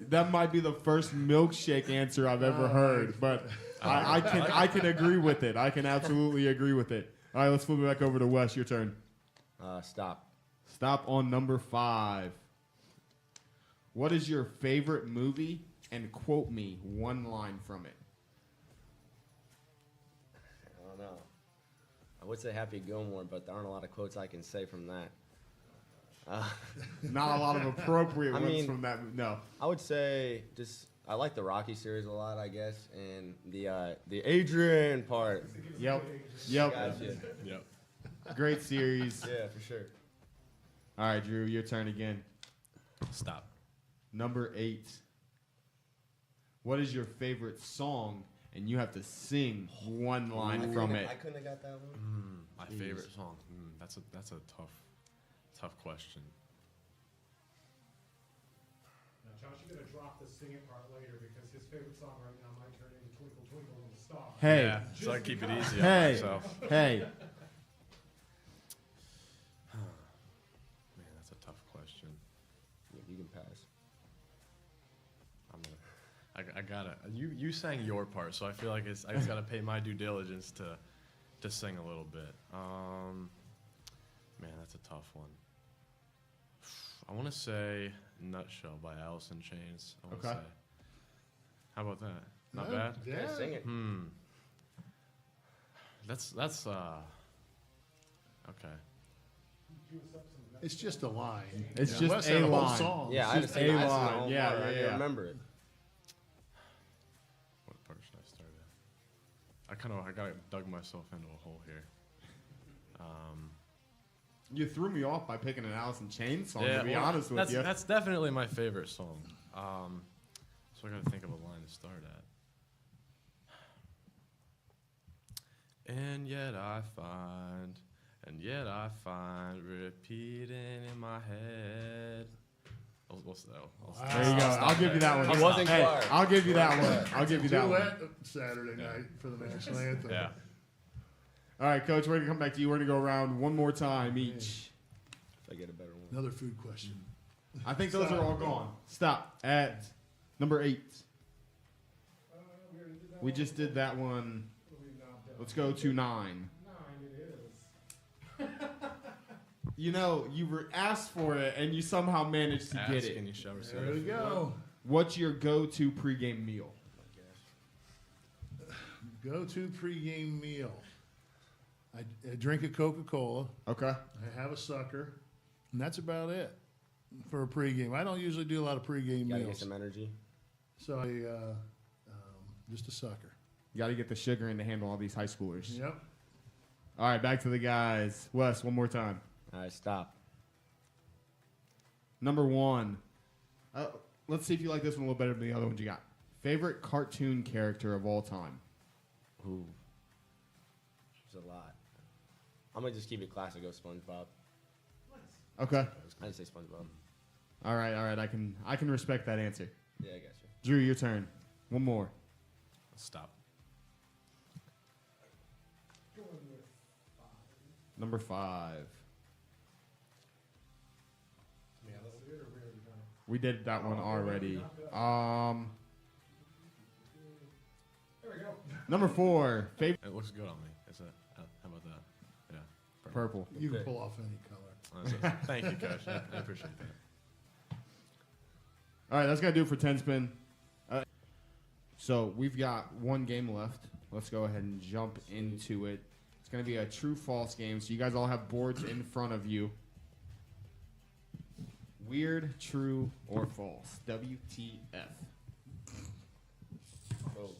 That might be the first milkshake answer I've ever heard, but I can agree with it. I can absolutely agree with it. All right, let's flip it back over to Wes. Your turn. Stop. Stop on number 5. What is your favorite movie? And quote me one line from it. I don't know. I would say Happy Gilmore, but there aren't a lot of quotes I can say from that. Not a lot of appropriate ones from that. No. I would say I like the Rocky series a lot, I guess, and the Adrian part. Yep. Gotcha. Yep. Great series. Yeah, for sure. All right, Drew, your turn again. Stop. Number 8. What is your favorite song? And you have to sing one line from it. I couldn't have got that one. My favorite song. That's a tough question. Now, Josh, you're gonna drop the singing part later because his favorite song right now might turn into Twinkle Twinkle Little Star. Hey, yeah, so I keep it easy on Hey, myself. hey. Man, that's a tough question. Yeah, you can pass. I gotta. You sang your part, so I feel like I just gotta pay my due diligence to sing a little bit. Man, that's a tough one. I want to say "Nutshell" by Alice in Chains. I wanna Okay. say. How about that? Not Yeah, bad. yeah. Sing it. That's okay. It's just a line. It's Yeah. just Wes a had whole line. song. Yeah, I It's had to just sing a I sang the line. whole Yeah, part. yeah, I didn't yeah. remember it. What part should I start at? I got dug myself into a hole here. You threw me off by picking an Alice in Chains song, Yeah, to be well, honest with you. That's definitely my favorite song. So I got to think of a line to start at. And yet I find repeating in my head. There you go. I'll give you that one. He wasn't Hey, choir. I'll give you that one. I'll give you that one. Duet Saturday night for the national anthem. Yeah. All right, Coach, we're going to come back to you. We're going to go around one more time each. If I get a better one. Another food question. I think those are all gone. Stop at number 8. We just did that one. Let's go to 9. You know, you were asked for it, and you somehow managed to get it. And you shall receive. There we go. What's your go-to pregame meal? Go-to pregame meal. I drink a Coca-Cola. Okay. I have a sucker, and that's about it for a pregame. I don't usually do a lot of pregame Gotta meals. get some energy. So just a sucker. You got to get the sugar in to handle all these high schoolers. Yep. All right, back to the guys. Wes, one more time. All right, stop. Number 1. Let's see if you like this one a little better than the other ones you got. Favorite cartoon character of all time? Ooh. There's a lot. I'm gonna just keep it classic. Go SpongeBob. Okay. I just say SpongeBob. All right. I can respect that answer. Yeah, I got you. Drew, your turn. One more. Stop. Number 5. We did that one already. Number 4. Favorite. It looks good on me. Is it? How about that? Yeah. Purple. You can pull off any color. Thank you, Coach. I appreciate that. All right, that's going to do it for 10 spin. So we've got one game left. Let's go ahead and jump into it. It's going to be a true-false game, so you guys all have boards in front of you. Weird, true, or false. WTF. Oh.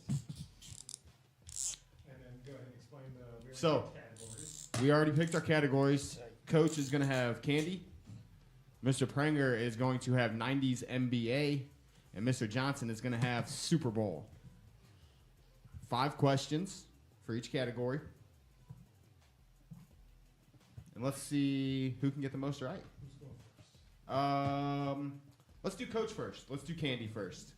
And then go ahead and explain the weird categories. We already picked our categories. Coach is going to have candy. Mr. Pranger is going to have 90s NBA. And Mr. Johnson is going to have Super Bowl. 5 questions for each category. And let's see who can get the most right. Let's do Coach first. Let's do candy first.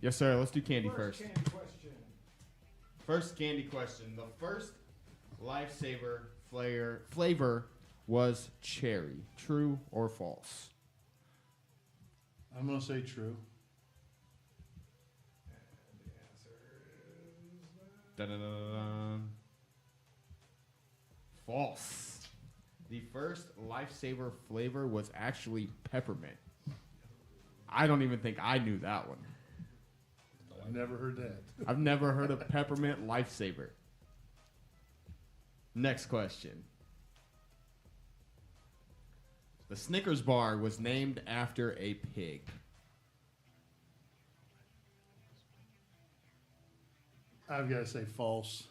Yes, sir. Let's do candy first. Candy question. First candy question. The first lifesaver flavor was cherry. True or false? I'm going to say true. Dun-dun-dun-dun. False. The first lifesaver flavor was actually peppermint. I don't even think I knew that one. I've never heard that. I've never heard of peppermint lifesaver. Next question. The Snickers bar was named after a pig. I've got to say false.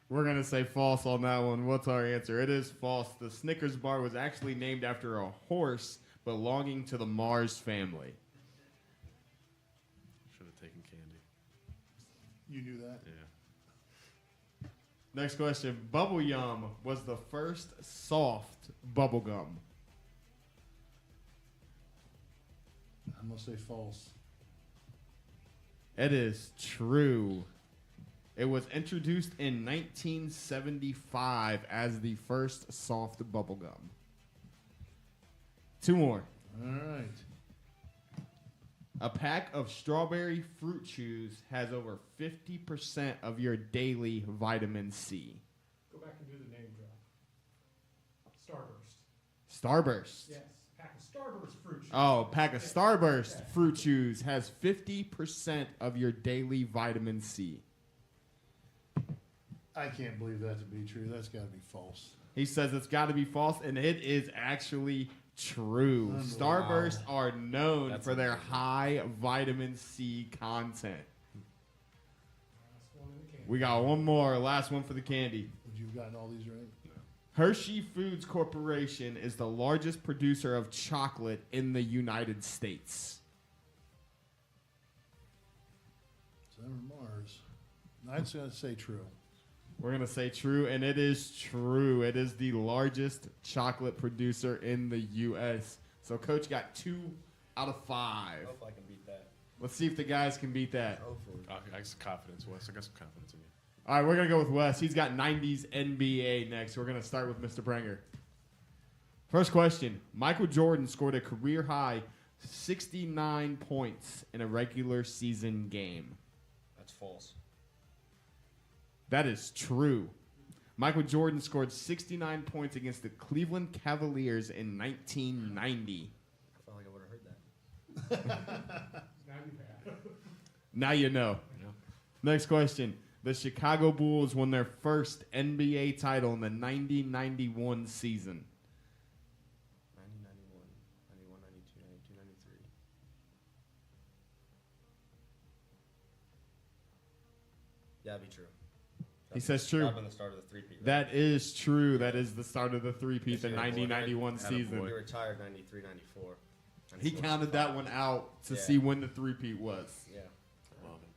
We're going to say false on that one. What's our answer? It is false. The Snickers bar was actually named after a horse belonging to the Mars family. taking candy. You knew that? Yeah. Next question. Bubble Yum was the first soft bubble gum. I'm going to say false. It is true. It was introduced in 1975 as the first soft bubble gum. 2 more. All right. A pack of strawberry fruit chews has over 50% of your daily vitamin C. Go back and do the name drop. Starburst. Starburst. Yes, pack of Starburst fruit chews. Oh, pack of Starburst fruit chews has 50% of your daily vitamin C. I can't believe that to be true. That's got to be false. He says it's got to be false, and it is actually true. Starburst are known for their high vitamin C content. We got one more, last one for the candy. Would you have gotten all these right? Hershey Foods Corporation is the largest producer of chocolate in the United States. Seven Mars. I'm just going to say true. We're going to say true, and it is true. It is the largest chocolate producer in the U.S. So Coach got 2 out of 5. I hope I can beat that. Let's see if the guys can beat that. I got some confidence, Wes. I got some confidence in you. All right, we're going to go with Wes. He's got 90s NBA next. We're going to start with Mr. Brenger. First question. Michael Jordan scored a career-high 69 points in a regular season game. That's false. That is true. Michael Jordan scored 69 points against the Cleveland Cavaliers in 1990. I felt like I would have heard that. Now you have. Now you know. Yeah. Next question. The Chicago Bulls won their first NBA title in the 90-91 season. 90, 91, 91, 92, 92, 93. Yeah, that'd be true. He says true. That'd been the start of the three-peat. Right? That is true. That is the start of the three-peat, the 90-91 season. We retired 93, 94. He counted that one out to Yeah. see when the three-peat was. Yeah. Love it.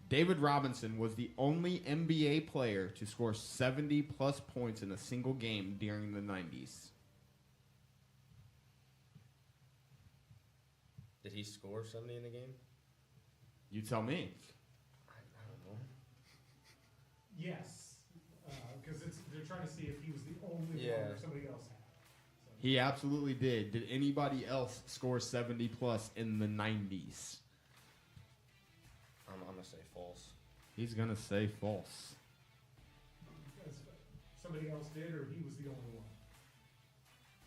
David Robinson was the only NBA player to score 70-plus points in a single game during the 90s. Did he score 70 in the game? You tell me. I don't know. Yes, because they're trying to see if he was the only Yeah. one or somebody else had. So. He absolutely did. Did anybody else score 70-plus in the 90s? I'm going to say false. He's going to say false. Because somebody else did, or he was the only one.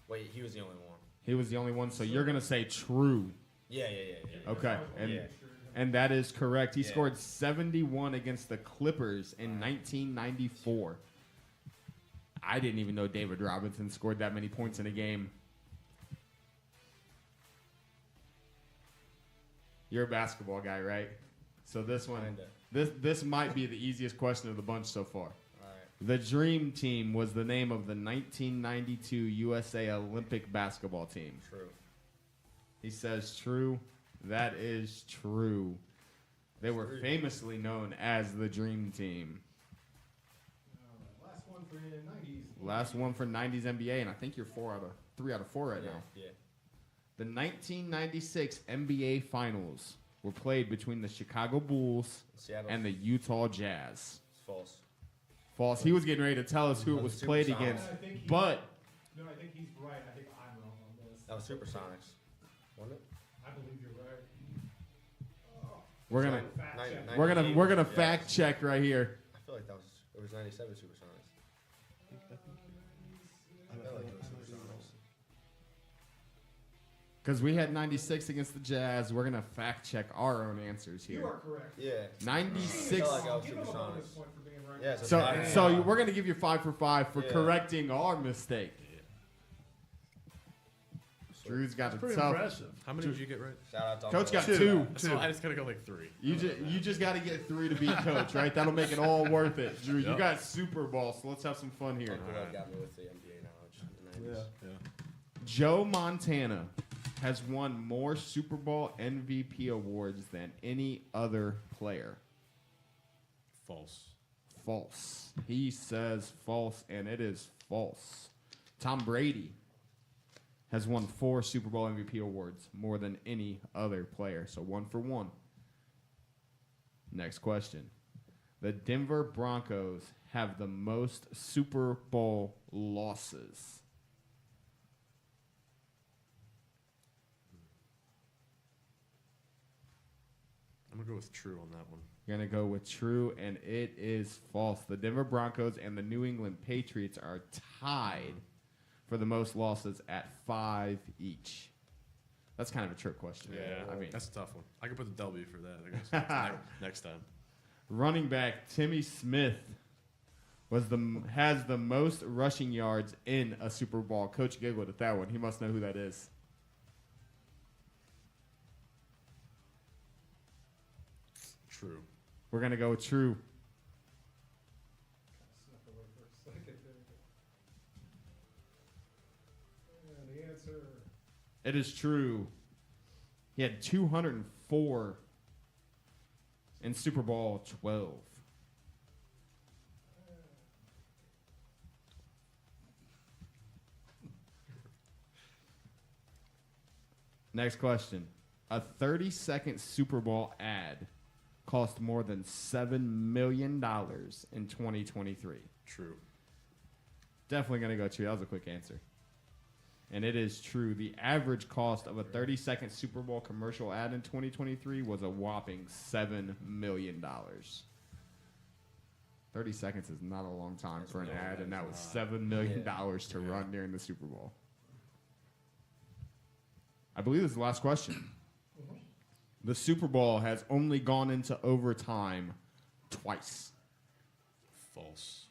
Wait, he was the only one. He was the only one, so you're going to say true. Yeah. Okay, Yeah. and that is correct. He Yeah. scored 71 against the Clippers in 1994. I didn't even know David Robinson scored that many points in a game. You're a basketball guy, right? So this one, this might be the easiest question of the bunch so far. All right. The Dream Team was the name of the 1992 USA Olympic basketball team. True. He says true. That is true. They were famously known as the Dream Team. Last one for the 90s. Last one for 90s NBA, and I think you're 3 out of 4 right now. Yeah. The 1996 NBA Finals were played between the Chicago Bulls Seattle. and the Utah Jazz. It's false. False. He was getting ready to tell us who it was played against, but No, I think he's right. I think I'm wrong on this. That was Supersonics, wasn't it? I believe you're right. we're gonna Fact check. we're gonna Yeah. fact check right here. I feel like it was 97 Supersonics. I feel like it was Supersonics. Because we had 96 against the Jazz, we're gonna fact check our own answers here. You are correct. Yeah. 96. I felt like I was Give him a bonus Supersonics. point for being right. Yeah, So we're gonna give you 5 for 5 for Yeah. correcting our mistake. Drew's got That's a pretty tough. impressive. How many did you get right? Shout out to Coach got Two. 2. So I just gotta go like 3. You just got to get 3 to beat Coach, right? That'll make it all worth it. Drew, you Yep. got Super Bowl, so let's have some fun here. Uncle Ed got me with the NBA knowledge in the 90s. Yeah. Joe Montana has won more Super Bowl MVP awards than any other player? False. False. He says false, and it is false. Tom Brady has won 4 Super Bowl MVP awards, more than any other player. So 1 for 1. Next question. The Denver Broncos have the most Super Bowl losses. I'm gonna go with true on that one. You're going to go with true, and it is false. The Denver Broncos and the New England Patriots are tied for the most losses at 5 each. That's kind of a trick question. Yeah, I mean, that's a tough one. I could put the W for that. I guess next time. Running back Timmy Smith has the most rushing yards in a Super Bowl. Coach giggled at that one. He must know who that is. True. We're going to go with true. Snuck away for a second there. And the answer. It is true. He had 204 in Super Bowl 12. Next question. A 30-second Super Bowl ad cost more than $7 million in 2023. True. Definitely going to go true. That was a quick answer. And it is true. The average cost of a 30-second Super Bowl commercial ad in 2023 was a whopping $7 million. 30 seconds is not a long time for an ad, and that was $7 million to run during the Super Bowl. I believe this is the last question. The Super Bowl has only gone into overtime twice. False.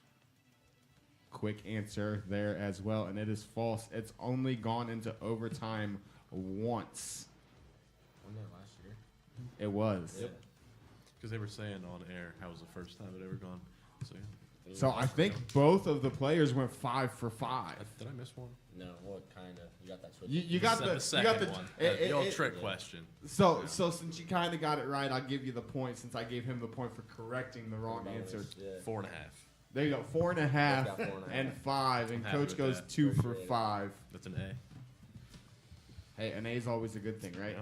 Quick answer there as well, and it is false. It's only gone into overtime once. Wasn't that last year? It was. Yep. Because they were saying on air how it was the first time it ever gone. So, yeah. So I think both of the players went 5 for 5. Did I miss one? No, what kind of? You got that switch. You got the second one. The old trick question. So since you kind of got it right, I'll give you the point. Since I gave him the point for correcting the wrong answer. Yeah. 4.5. There you go, 4.5 and 5, and I'm happy Coach with goes that. 2 for 5. That's an A. Hey, an A is always a good thing, right?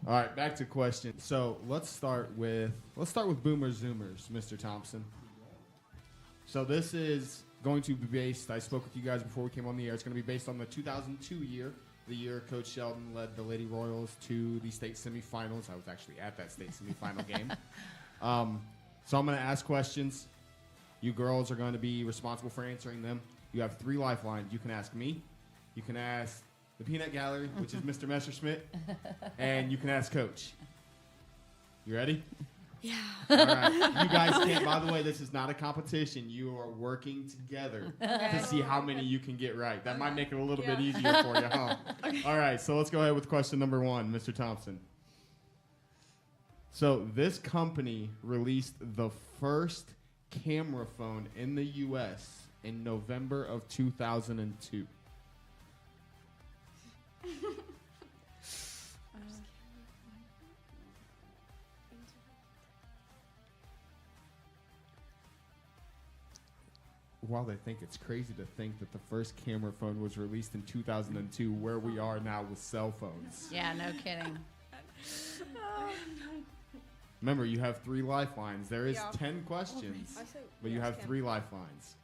All right, back to question. So let's start with Boomer Zoomers, Mr. Thompson. So this is going to be based. I spoke with you guys before we came on the air. It's going to be based on the 2002 year, the year Coach Sheldon led the Lady Royals to the state semifinals. I was actually at that state semifinal game. So I'm going to ask questions. You girls are going to be responsible for answering them. You have 3 lifelines. You can ask me. You can ask the Peanut Gallery, which is Mr. Messerschmidt, and you can ask Coach. You ready? Yeah. All right. You guys can't. By the way, this is not a competition. You are working together to see how many you can get right. That might make it a little bit easier for you, huh? All right. So let's go ahead with question number 1, Mr. Thompson. So this company released the first camera phone in the U.S. in November of 2002. While they think it's crazy to think that the first camera phone was released in 2002, where we are now with cell phones. Yeah, no kidding. Remember, you have 3 lifelines. There is Yeah. 10 questions, I say but you yes, have Ken. 3 lifelines.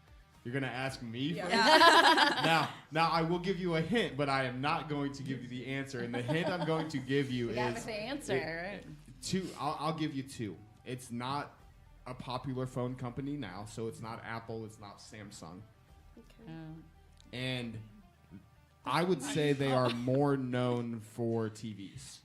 You're going to ask me Yeah. first? Now, I will give you a hint, but I am not going to give you the answer. And the hint I'm going to give you You got is... the answer, right? 2. I'll give you 2. It's not a popular phone company now, so it's not Apple, it's not Samsung. Okay. And I would say they are more known for TVs.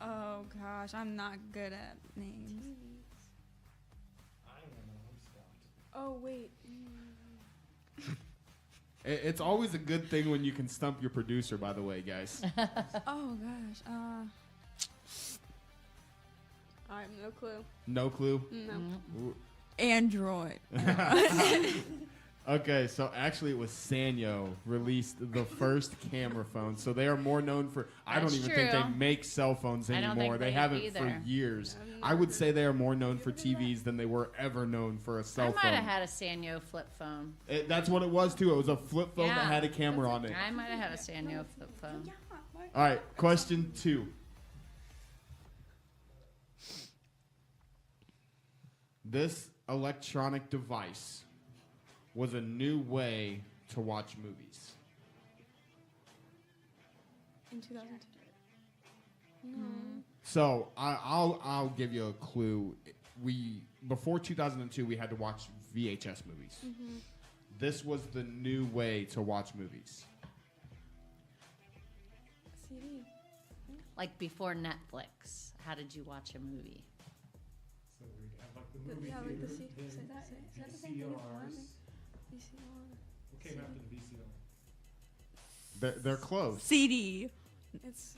Oh gosh, I'm not good at names. Oh wait. It's always a good thing when you can stump your producer, by the way, guys. Oh gosh. I have no clue. No clue? No. Ooh. Android. Okay, so actually it was Sanyo released the first camera phone. So they are more known for, I don't That's even think they true. make cell phones I don't anymore. think They they haven't either. for years. I would say they are more known for TVs than they were ever known for a cell I phone. might have had a Sanyo flip phone. That's what it was too. It was a flip phone that Yeah. had a camera on it. I might have had a Sanyo flip phone. All right, question 2. This electronic device was a new way to watch movies. In 2002. No. So I'll give you a clue. Before 2002 we had to watch VHS movies. Mm-hmm. This was the new way to watch movies. CD. Like before Netflix, how did you watch a movie? So we have like the movie Yeah, like the theater, CD. Is that the same thing as one? VCR. What came after the VCR? They're close. CD. It's.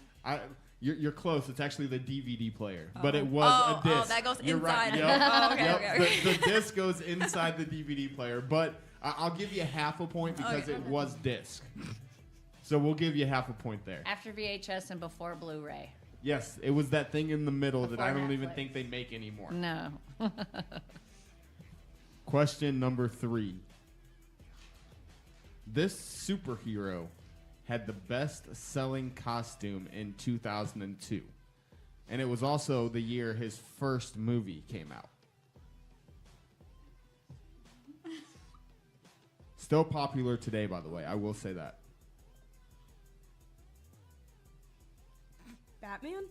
You're close. It's actually the DVD player, but Oh. it was a disc. Oh, that goes You're inside. Right. Yep. Oh, okay, Yep. okay. The disc goes inside the DVD player, but I'll give you half a point because Okay. it was disc. So we'll give you half a point there. After VHS and before Blu-ray. Yes, it was that thing in the middle that I Before don't even Netflix. think they make anymore. No. Question number 3. This superhero had the best-selling costume in 2002. And it was also the year his first movie came out. Still popular today, by the way. I will say that. Batman?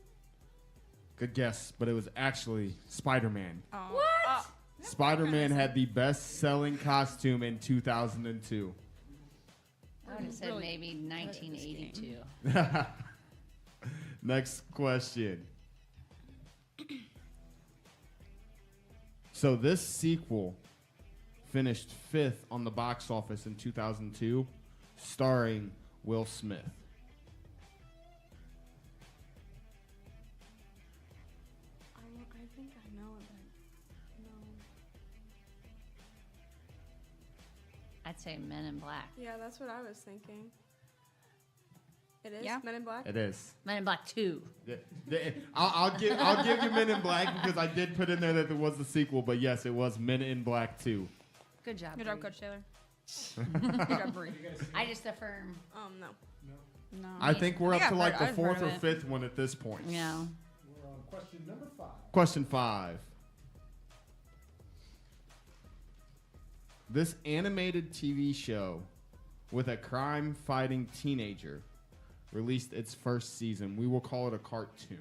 Good guess, but it was actually Spider-Man. Oh. What? Spider-Man had the best-selling costume in 2002. I would have said maybe 1982. Next question. So this sequel finished 5th on the box office in 2002, starring Will Smith. I think I know it, but no. I'd say Men in Black. Yeah, that's what I was thinking. It is Yeah. Men in Black. It is. Men in Black 2. I'll give you Men in Black because I did put in there that there was the sequel, but yes, it was Men in Black 2. Good job. Good job, Bree. Coach Taylor. Good job, Bree. I just affirm. No. No. I think we're up to like the I've heard 4th or of it. 5th one at this point. Yeah. We're on question number 5. Question 5. This animated TV show with a crime-fighting teenager released its first season. We will call it a cartoon.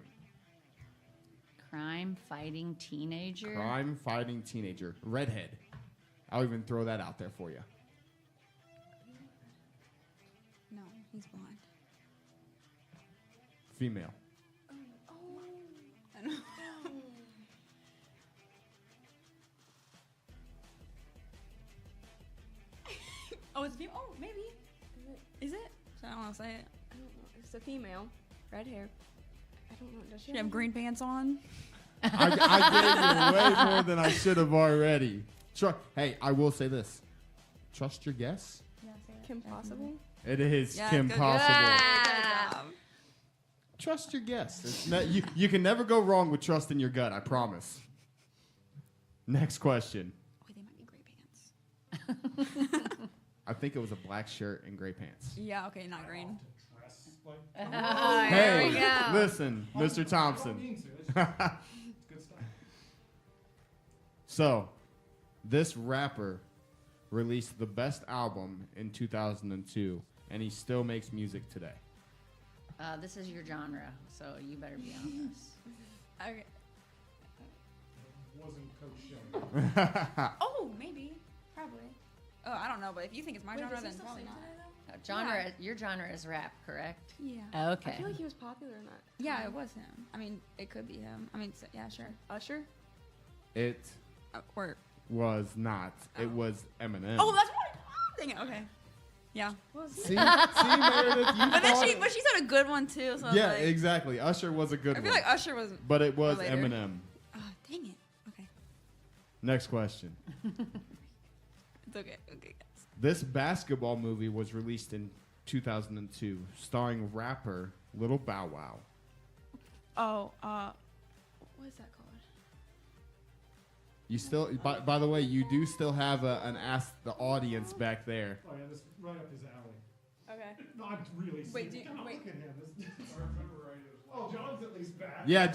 Crime-fighting teenager. Crime-fighting teenager. Redhead. I'll even throw that out there for you. No, he's blonde. Female. I don't know. Oh, it's female. Oh, maybe. Is it? I don't want to say it. I don't know. It's a female, red hair. I don't know. Does she She have green pants on. I gave you way more than I should have already. Hey, I will say this. Trust your guess. Kim Possible? It is Yeah, Kim good Possible. job. Trust your guess. You can never go wrong with trusting your gut, I promise. Next question. Wait, they might be gray pants. I think it was a black shirt and gray pants. Yeah, okay, not green. Oh, Hey, here we go. listen, Mr. Thompson. So, this rapper released the best album in 2002, and he still makes music today. This is your genre, so you better be on this. Okay. Wasn't Coach Shelley. Oh, maybe. Probably. Oh, I don't know, but if you think it's my Wait, genre, does he then still probably sing not. today, Genre, Yeah. your genre is rap, correct? Yeah. Okay. I feel like he was popular in that. Yeah, time. it was him. I mean, it could be him. I mean, yeah, sure. Usher? It Or. was not. It was Eminem. Oh, that's what. Dang it. Okay. Yeah. See, Meredith, you But then thought she, it- but she said a good one too. So I was Yeah, like, exactly. Usher was a good I one. feel like Usher was. But it was later. Eminem. Oh, dang it. Okay. Next question. It's okay. Okay, guys. This basketball movie was released in 2002, starring rapper Lil Bow Wow. Oh, what is that called? You still, by the way, you do still have an Ask the Audience back there. Oh yeah, this right up his alley. Okay. No, I'm really Wait, serious. do you- wait. Look at him. This, oh, John's at least back. Yeah,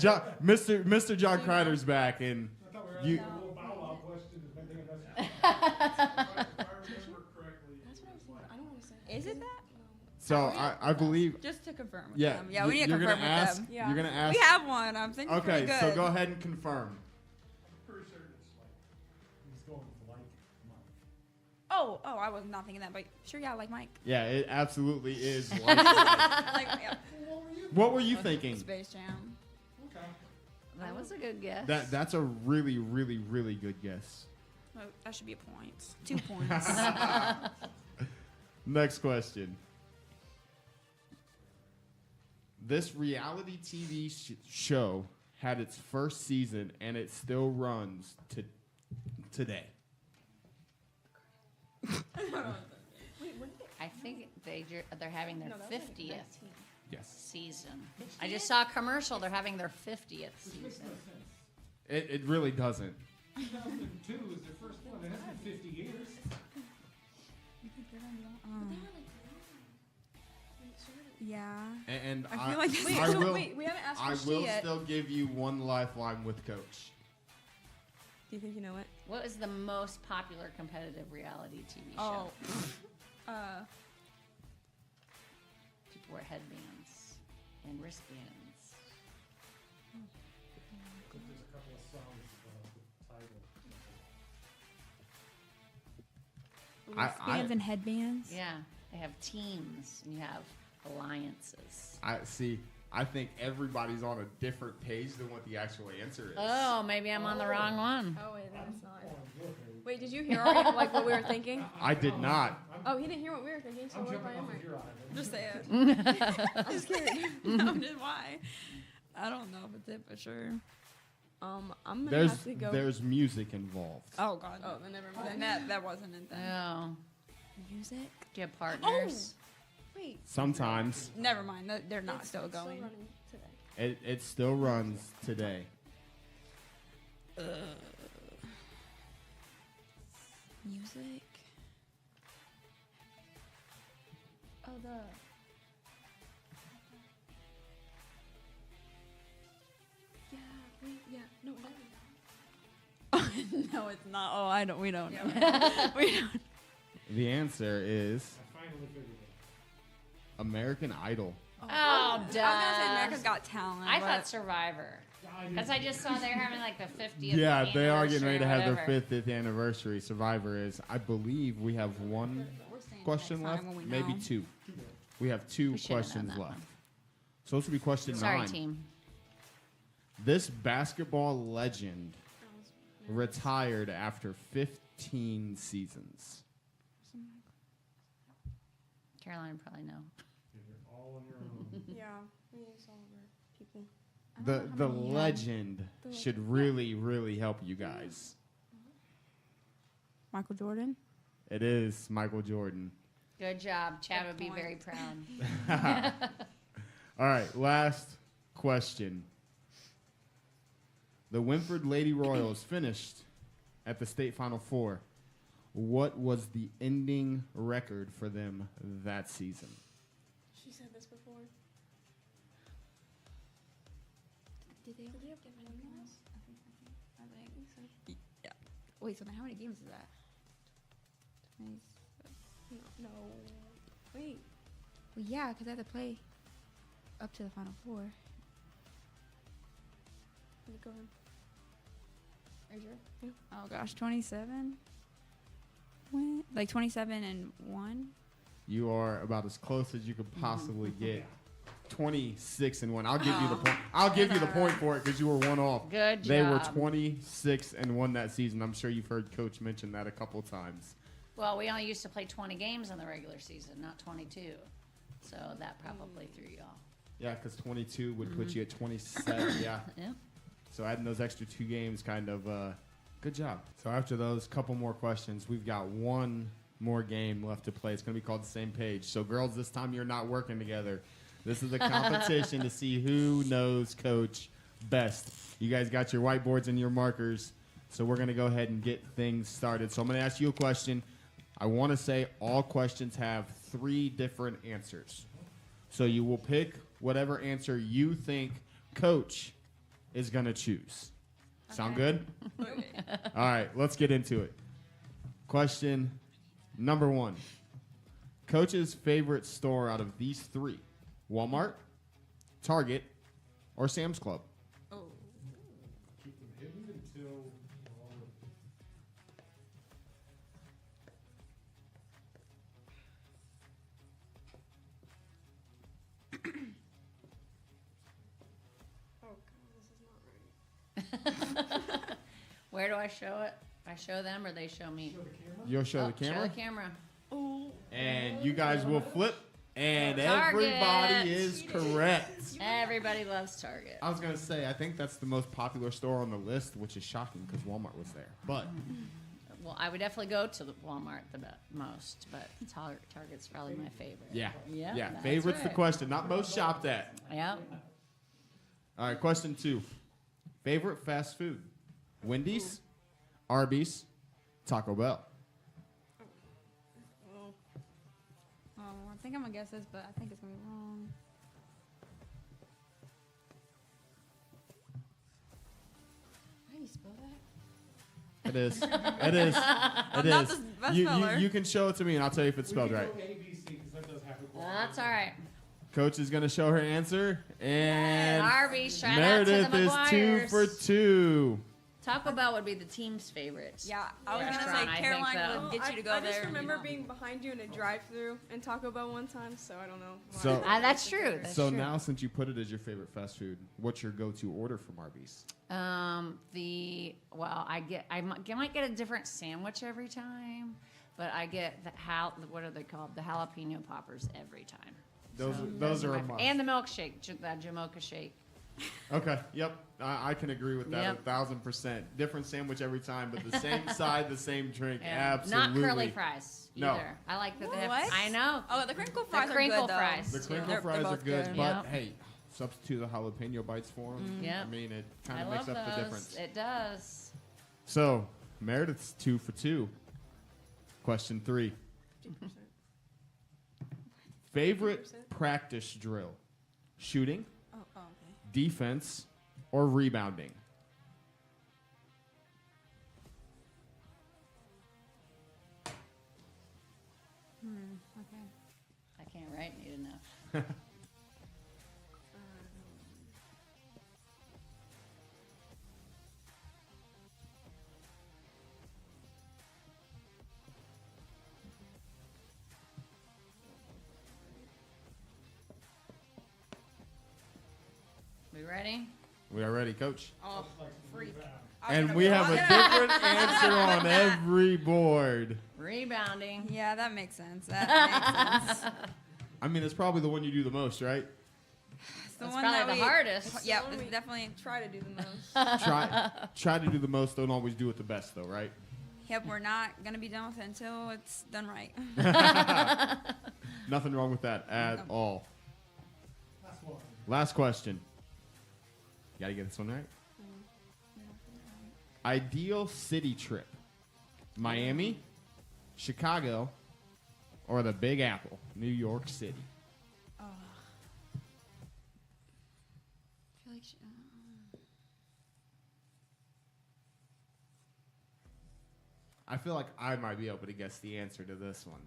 Mr. John Kreider's back, and I thought we were you. asking a little Bow Wow question. If I think if I remember correctly. That's what I was thinking. I don't want to say. Is it that? So I believe. Just to confirm with Yeah, them. Yeah, we need to you're confirm gonna with ask- them. Yeah. you're gonna ask- We have one. I'm thinking Okay, pretty good. so go ahead and confirm. Pretty sure it's like he's going with like Mike. Oh, I was not thinking that, but sure, yeah, like Mike. Yeah, it absolutely is. Like, yeah. What were you thinking? Space Jam. Okay. That was a good guess. That's a really, really, really good guess. Oh, that should be a point. 2 points. Next question. This reality TV show had its first season, and it still runs today. I think they're having their 50th Yes. season. I just saw a commercial. They're having their 50th season. It really doesn't. 2002 is their first one. It hasn't been 50 years. Yeah. And I feel like this I is- will, wait, we haven't asked I Christy will yet. still give you one lifeline with Coach. Do you think you know it? What was the most popular competitive reality TV Oh. show? People wear headbands and wristbands. There's a couple of songs with the title. Wristbands and headbands. Yeah, they have teams and you have alliances. I think everybody's on a different page than what the actual answer is. Oh, maybe I'm on the wrong one. Oh wait, that's not. Wait, did you hear already, like what we were thinking? I did not. Oh, he didn't hear what we were thinking. So I'm what if jumping I am off right? of your island. Just say it. I'm just kidding. No, just why? I don't know if it's it for sure. I'm gonna have to go. There's music involved. Oh God. Oh, then never mind. That wasn't it then. Oh. Music. Do you have partners? Wait. Sometimes. Never mind. They're not still going. running today. It still runs today. Music. Oh, the. Yeah. Wait. Yeah. No. No, it's not. Oh, I don't. We don't know. We don't. The answer is I finally figured it American Idol. Oh, I was gonna say America's Got Talent. I but- thought Survivor. Because I just saw they're having like the 50th. Yeah, they are getting ready to have anniversary or their 50th anniversary. Survivor is. I believe we have one question next left, time when we maybe know. two. We have two We should've known questions that left. one. So this will be question Sorry, 9. team. This basketball legend retired after 15 seasons. Caroline probably know. You're all on your own. Yeah. We use all of our people. The legend should really, really help you guys. Michael Jordan. It is Michael Jordan. Good job. Chad would be very proud. All right, last question. The Wynford Lady Royals finished at the state Final Four. What was the ending record for them that season? She said this before. Did they have finals? I think so. Yeah. Wait, so now how many games is that? 27. No. Wait. Well, yeah, because I had to play up to the Final Four. Go ahead. Are you sure? Yeah. Oh gosh, 27. When? Like 27 and 1. You are about as close as you could possibly get. 26 and 1. I'll give you the point. I'll give you the point for it because you were one off. Good They were job. 26 and 1 that season. I'm sure you've heard Coach mention that a couple times. Well, we only used to play 20 games in the regular season, not 22. So that probably threw you off. Yeah, because 22 would put you at 27. Yeah. Yeah. So adding those extra 2 games kind of Good job. So after those couple more questions, we've got one more game left to play. It's going to be called The Same Page. So, girls, this time you're not working together. This is a competition to see who knows Coach best. You guys got your whiteboards and your markers, so we're going to go ahead and get things started. So I'm going to ask you a question. I want to say all questions have 3 different answers. So you will pick whatever answer you think Coach is going to choose. Sound good? Okay. All right, let's get into it. Question number 1. Coach's favorite store out of these 3: Walmart, Target, or Sam's Club? Oh. Keep them hidden until Oh god, this is not right. Where do I show it? I show them or they show me? You'll show the Show camera? the camera. And you guys will flip, and Target. everybody is correct. Everybody loves Target. I was going to say, I think that's the most popular store on the list, which is shocking because Walmart was there. But Well, I would definitely go to the Walmart the most, but Target's probably my favorite. yeah. Yeah. Yeah. That's Favorite's the right. question, not most shopped at. Yep. All right, question 2. Favorite fast food? Wendy's, Arby's, Taco Bell. I think I'm gonna guess this, but I think it's gonna be wrong. How do you spell that? It is. It is. I'm It not is. the best You speller. can show it to me, and I'll tell you if it's spelled right. That's all right. Coach is going to show her answer, and Arby's, shout out to Meredith the is 2 Bucyrus. for 2. Taco Bell would be the team's favorite. Yeah, I was gonna restaurant, say I think, Caroline though. would get you to go I there. just remember you know. being behind you in a drive-through in Taco Bell one time, so I don't know. why. So That's true. That's so true. now, since you put it as your favorite fast food, what's your go-to order from Arby's? I might get a different sandwich every time, but I get what are they called? The jalapeno poppers every time. Those are a must. And the milkshake, the Jamocha shake. Okay. Yep. I can agree with that Yep. 1,000%. Different sandwich every time, but the same side, the same drink. Yeah. Absolutely. Not curly fries No. either. I like that they have. What? I know. Oh, the crinkle The fries crinkle are good fries. The though. crinkle They're fries are both good, good. but Yep. hey, substitute the jalapeno bites for them. Yep. I mean, it kind I of makes love up those. the difference. It does. So, Meredith's 2 for 2. Question 3. 50%. Favorite practice drill? Shooting, Oh, okay. defense, or rebounding? Okay. I can't write neat enough. We ready? We are ready, Coach. Oh, freak. And we have a different answer on every board. Rebounding. Yeah, that makes sense. That makes sense. I mean, it's probably the one you do the most, right? It's the That's one probably that the we, hardest. Yeah, The one it's we definitely. try to do the most. Try to do the most, don't always do it the best, though, right? Yep, we're not gonna be done with it until it's done right. Nothing wrong with that at all. Last question. You gotta get this one right. Ideal city trip: Miami, Chicago, or the Big Apple, New York City? Oh. I feel like I feel like I might be able to guess the answer to this one.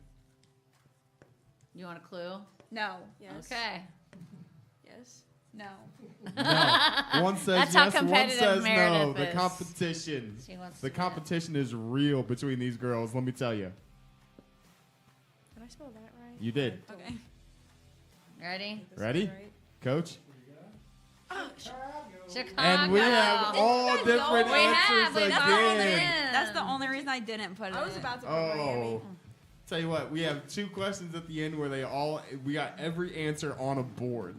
You want a clue? no. Yes. Okay. Yes. No. No. One says That's how yes, one competitive says no. Meredith The is. competition. She wants The to win. competition is real between these girls, let me tell you. Did I spell that right? You did. Okay. Ready? Ready? Right. Coach? Chicago. And we have all guys different go? We have, answers but that's the only again. reason. That's the only reason I didn't put it. I was in. about to put Miami. Oh. Tell you what, we have 2 questions at the end where we got every answer on a board.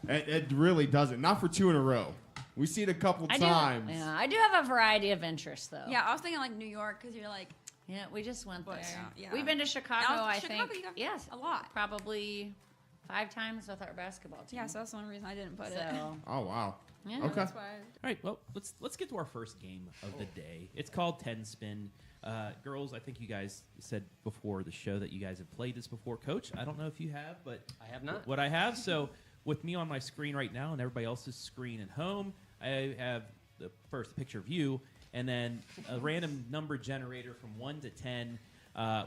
It really doesn't. Not for 2 in a row. We see it a couple I times. I do have a variety of interests, though. Yeah, I was thinking like New York because you're like. Yeah, we just went there. Yeah. We've been to Chicago, I Chicago, think. you got- Yes, a lot. Probably 5 times with our basketball team. Yeah, so that's the only reason I didn't put it. Oh wow. Yeah, Okay. That's why. All right, well, let's get to our first game of the day. It's called 10 Spin. Girls, I think you guys said before the show that you guys have played this before. Coach, I don't know if you have, but I have not. What I have, so with me on my screen right now and everybody else's screen at home, I have the first picture of you, and then a random number generator from 1 to 10.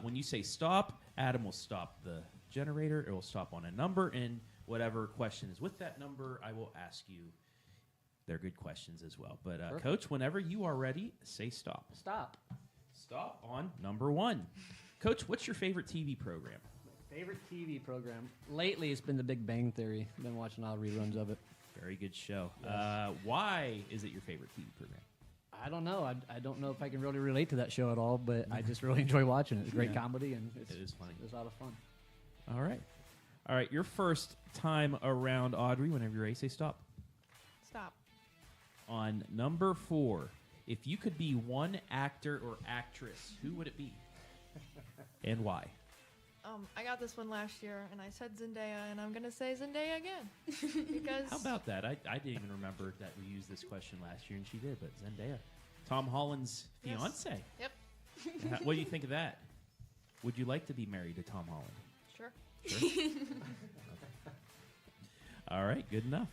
When you say stop, Adam will stop the generator. It will stop on a number, and whatever question is with that number, I will ask you. They're good questions as well. But Coach, whenever you are ready, say stop. Stop. Stop on number 1. Coach, what's your favorite TV program? Favorite TV program? Lately, it's been The Big Bang Theory. I've been watching all the reruns of it. Very good show. Yes. Why is it your favorite TV program? I don't know. I don't know if I can really relate to that show at all, but I just really enjoy watching it. It's great Yeah. comedy, and it is funny. It's a lot of fun. All right. All right, your first time around, Audrey, whenever you're ready, say stop. Stop. On number 4, if you could be one actor or actress, who would it be? And why? I got this one last year, and I said Zendaya, and I'm gonna say Zendaya again because. How about that? I didn't even remember that we used this question last year, and she did, but Zendaya. Tom Holland's Yes. fiance. Yep. What do you think of that? Would you like to be married to Tom Holland? Sure. Sure. All right, good enough.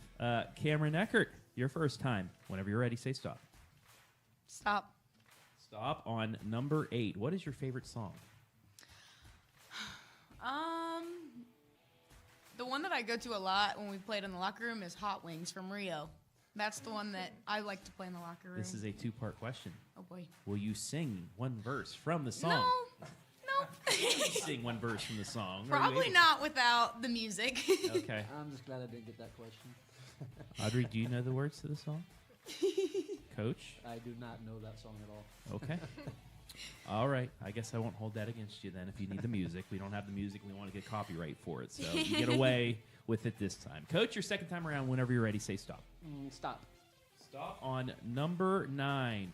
Cameron Eckert, your first time. Whenever you're ready, say stop. Stop. Stop on number 8. What is your favorite song? The one that I go to a lot when we played in the locker room is Hot Wings from Rio. That's the one that I like to play in the locker room. This is a 2-part question. Oh boy. Will you sing one verse from the song? No. Sing one verse from the song. Are you Probably able- not without the music. Okay. I'm just glad I didn't get that question. Audrey, do you know the words to the song? Coach? I do not know that song at all. Okay. All right. I guess I won't hold that against you then if you need the music. We don't have the music. We want to get copyright for it. So you get away with it this time. Coach, your second time around, whenever you're ready, say stop. Stop. Stop on number 9.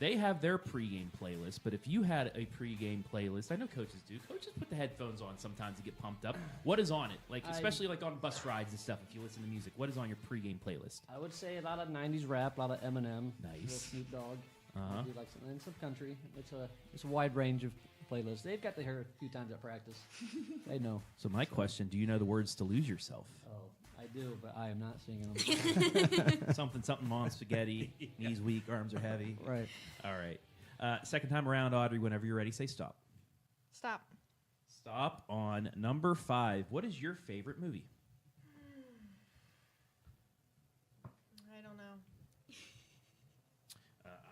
They have their pregame playlist, but if you had a pregame playlist, I know coaches do. Coaches put the headphones on sometimes to get pumped up. What is on it? Especially on bus rides and stuff, if you listen to music. What is on your pregame playlist? I would say a lot of 90s rap, a lot of Eminem. Nice. Snoop Dogg. Uh-huh. I do like some, and some country. It's a wide range of playlists. They've got to hear it a few times at practice. They know. So my question, do you know the words to Lose Yourself? Oh, I do, but I am not singing them. something, mom, spaghetti, knees weak, arms are heavy. Right. All right. Second time around, Audrey, whenever you're ready, say stop. Stop. Stop on number 5. What is your favorite movie? I don't know.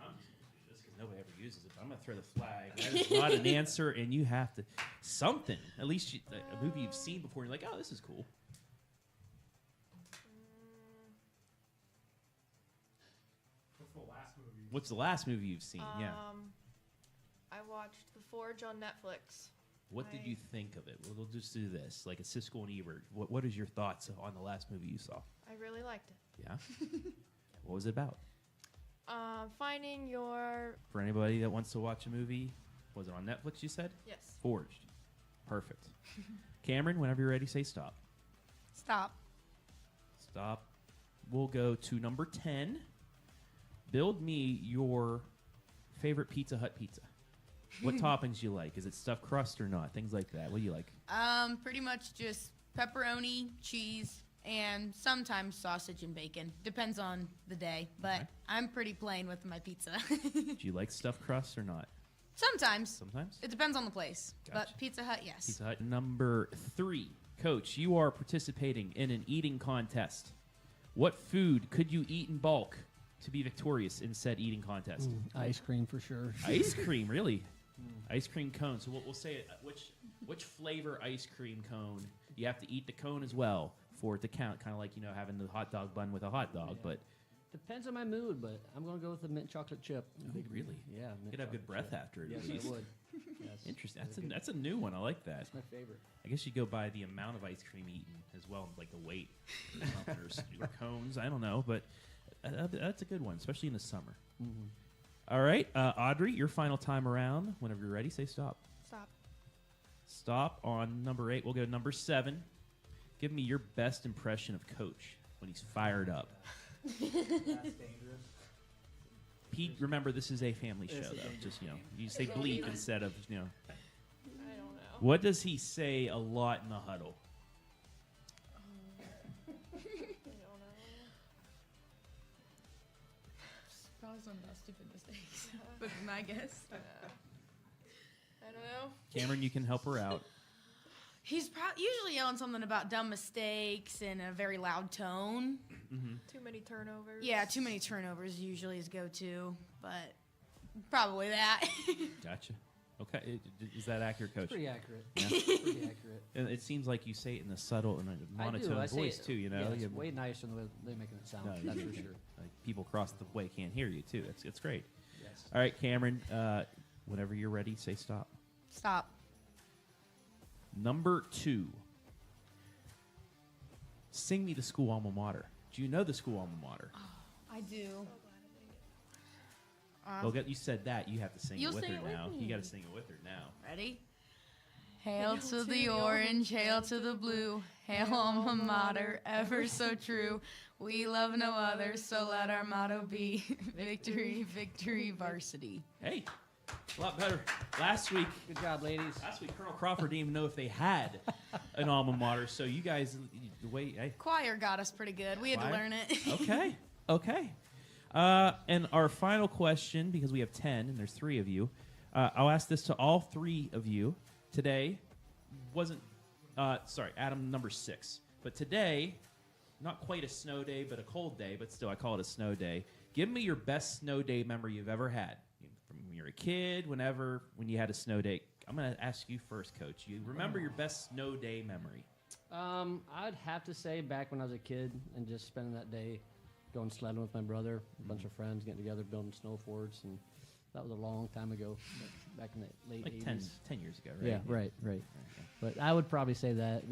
I'm just going to do this because nobody ever uses it. But I'm going to throw the flag. That is not an answer, and you have to something. At least a movie you've seen before. And you're like, oh, this is cool. What's the last movie you've seen? Yeah. I watched The Forge on Netflix. What did you think of it? We'll just do this, like a Siskel and Ebert. What is your thoughts on the last movie you saw? I really liked it. Yeah. What was it about? Finding your. For anybody that wants to watch a movie, was it on Netflix? You said. Yes. Forged. Perfect. Cameron, whenever you're ready, say stop. Stop. Stop. We'll go to number 10. Build me your favorite Pizza Hut pizza. What toppings you like? Is it stuffed crust or not? Things like that. What do you like? Pretty much just pepperoni, cheese, and sometimes sausage and bacon. Depends on the day, but Okay. I'm pretty plain with my pizza. Do you like stuffed crust or not? Sometimes. Sometimes? It depends on the place. Gotcha. But Pizza Hut, yes. Pizza Hut. Number 3. Coach, you are participating in an eating contest. What food could you eat in bulk to be victorious in said eating contest? Ice cream for sure. Ice cream, really? Ice cream cone. So we'll say it. Which flavor ice cream cone? You have to eat the cone as well for it to count. Kind of like having the hot dog bun with a hot dog. But Depends on my mood, but I'm gonna go with the mint chocolate chip. Oh, really? Yeah. You'd have good breath after it. Yes, at least. I would. Yes. Interesting. That's a new one. I like that. That's my favorite. I guess you go by the amount of ice cream eaten as well, like the weight, or something, or cones. I don't know, but that's a good one, especially in the summer. Mm-hmm. All right, Audrey, your final time around. Whenever you're ready, say stop. Stop. Stop on number 8. We'll go to number 7. Give me your best impression of Coach when he's fired up. That's dangerous. Pete, remember this is a family show, It's a though. dangerous Just you say bleep instead of I don't know. What does he say a lot in the huddle? I don't know. Probably some about stupid mistakes. But my guess. I don't know. Cameron, you can help her out. He's usually yelling something about dumb mistakes in a very loud tone. Mm-hmm. Too many turnovers. Yeah, too many turnovers usually is go-to, but probably that. Gotcha. Okay, is that accurate, Coach? It's pretty accurate. Yeah? Pretty accurate. And it seems like you say it in a subtle and a I monotone say voice it- too. You know, yeah, it's You- way nicer than the way they're making it sound. No, That's you- for sure. Like people across the way can't hear you too. It's great. Yes. All right, Cameron. Whenever you're ready, say stop. Stop. Number 2. Sing me the school alma mater. Do you know the school alma mater? I do. Well, you said that. You have to sing it You'll with sing her it with now. me. You got to sing it with her now. Ready? Hail to the orange, hail to the blue, hail alma mater, ever so true. We love no other, so let our motto be victory, victory, varsity. Hey, a lot better. Last week, good job, ladies. Last week, Colonel Crawford didn't even know if they had an alma mater. So you guys, the way, hey. Choir got us pretty good. We had Choir? to learn it. Okay. And our final question, because we have 10 and there's 3 of you, I'll ask this to all 3 of you. Today Adam, number 6. But today, not quite a snow day, but a cold day, but still I call it a snow day. Give me your best snow day memory you've ever had. From when you were a kid, when you had a snow day. I'm going to ask you first, Coach. You remember your best snow day memory? I'd have to say back when I was a kid and just spending that day going sledding with my brother, a bunch of friends getting together, building snow forts, and that was a long time ago, back in the late Like 80s. 10 years ago, right? Yeah, right. But I would probably say that.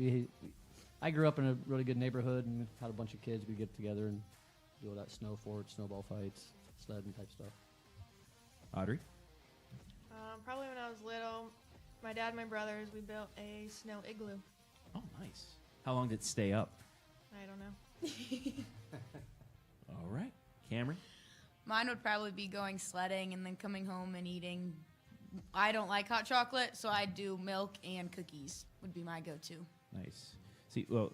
I grew up in a really good neighborhood and had a bunch of kids. We'd get together and do all that snow fort, snowball fights, sledding type stuff. Audrey? Probably when I was little, my dad and my brothers, we built a snow igloo. Oh, nice. How long did it stay up? I don't know. All right. Cameron? Mine would probably be going sledding and then coming home and eating. I don't like hot chocolate, so I do milk and cookies would be my go-to. Nice. See, well,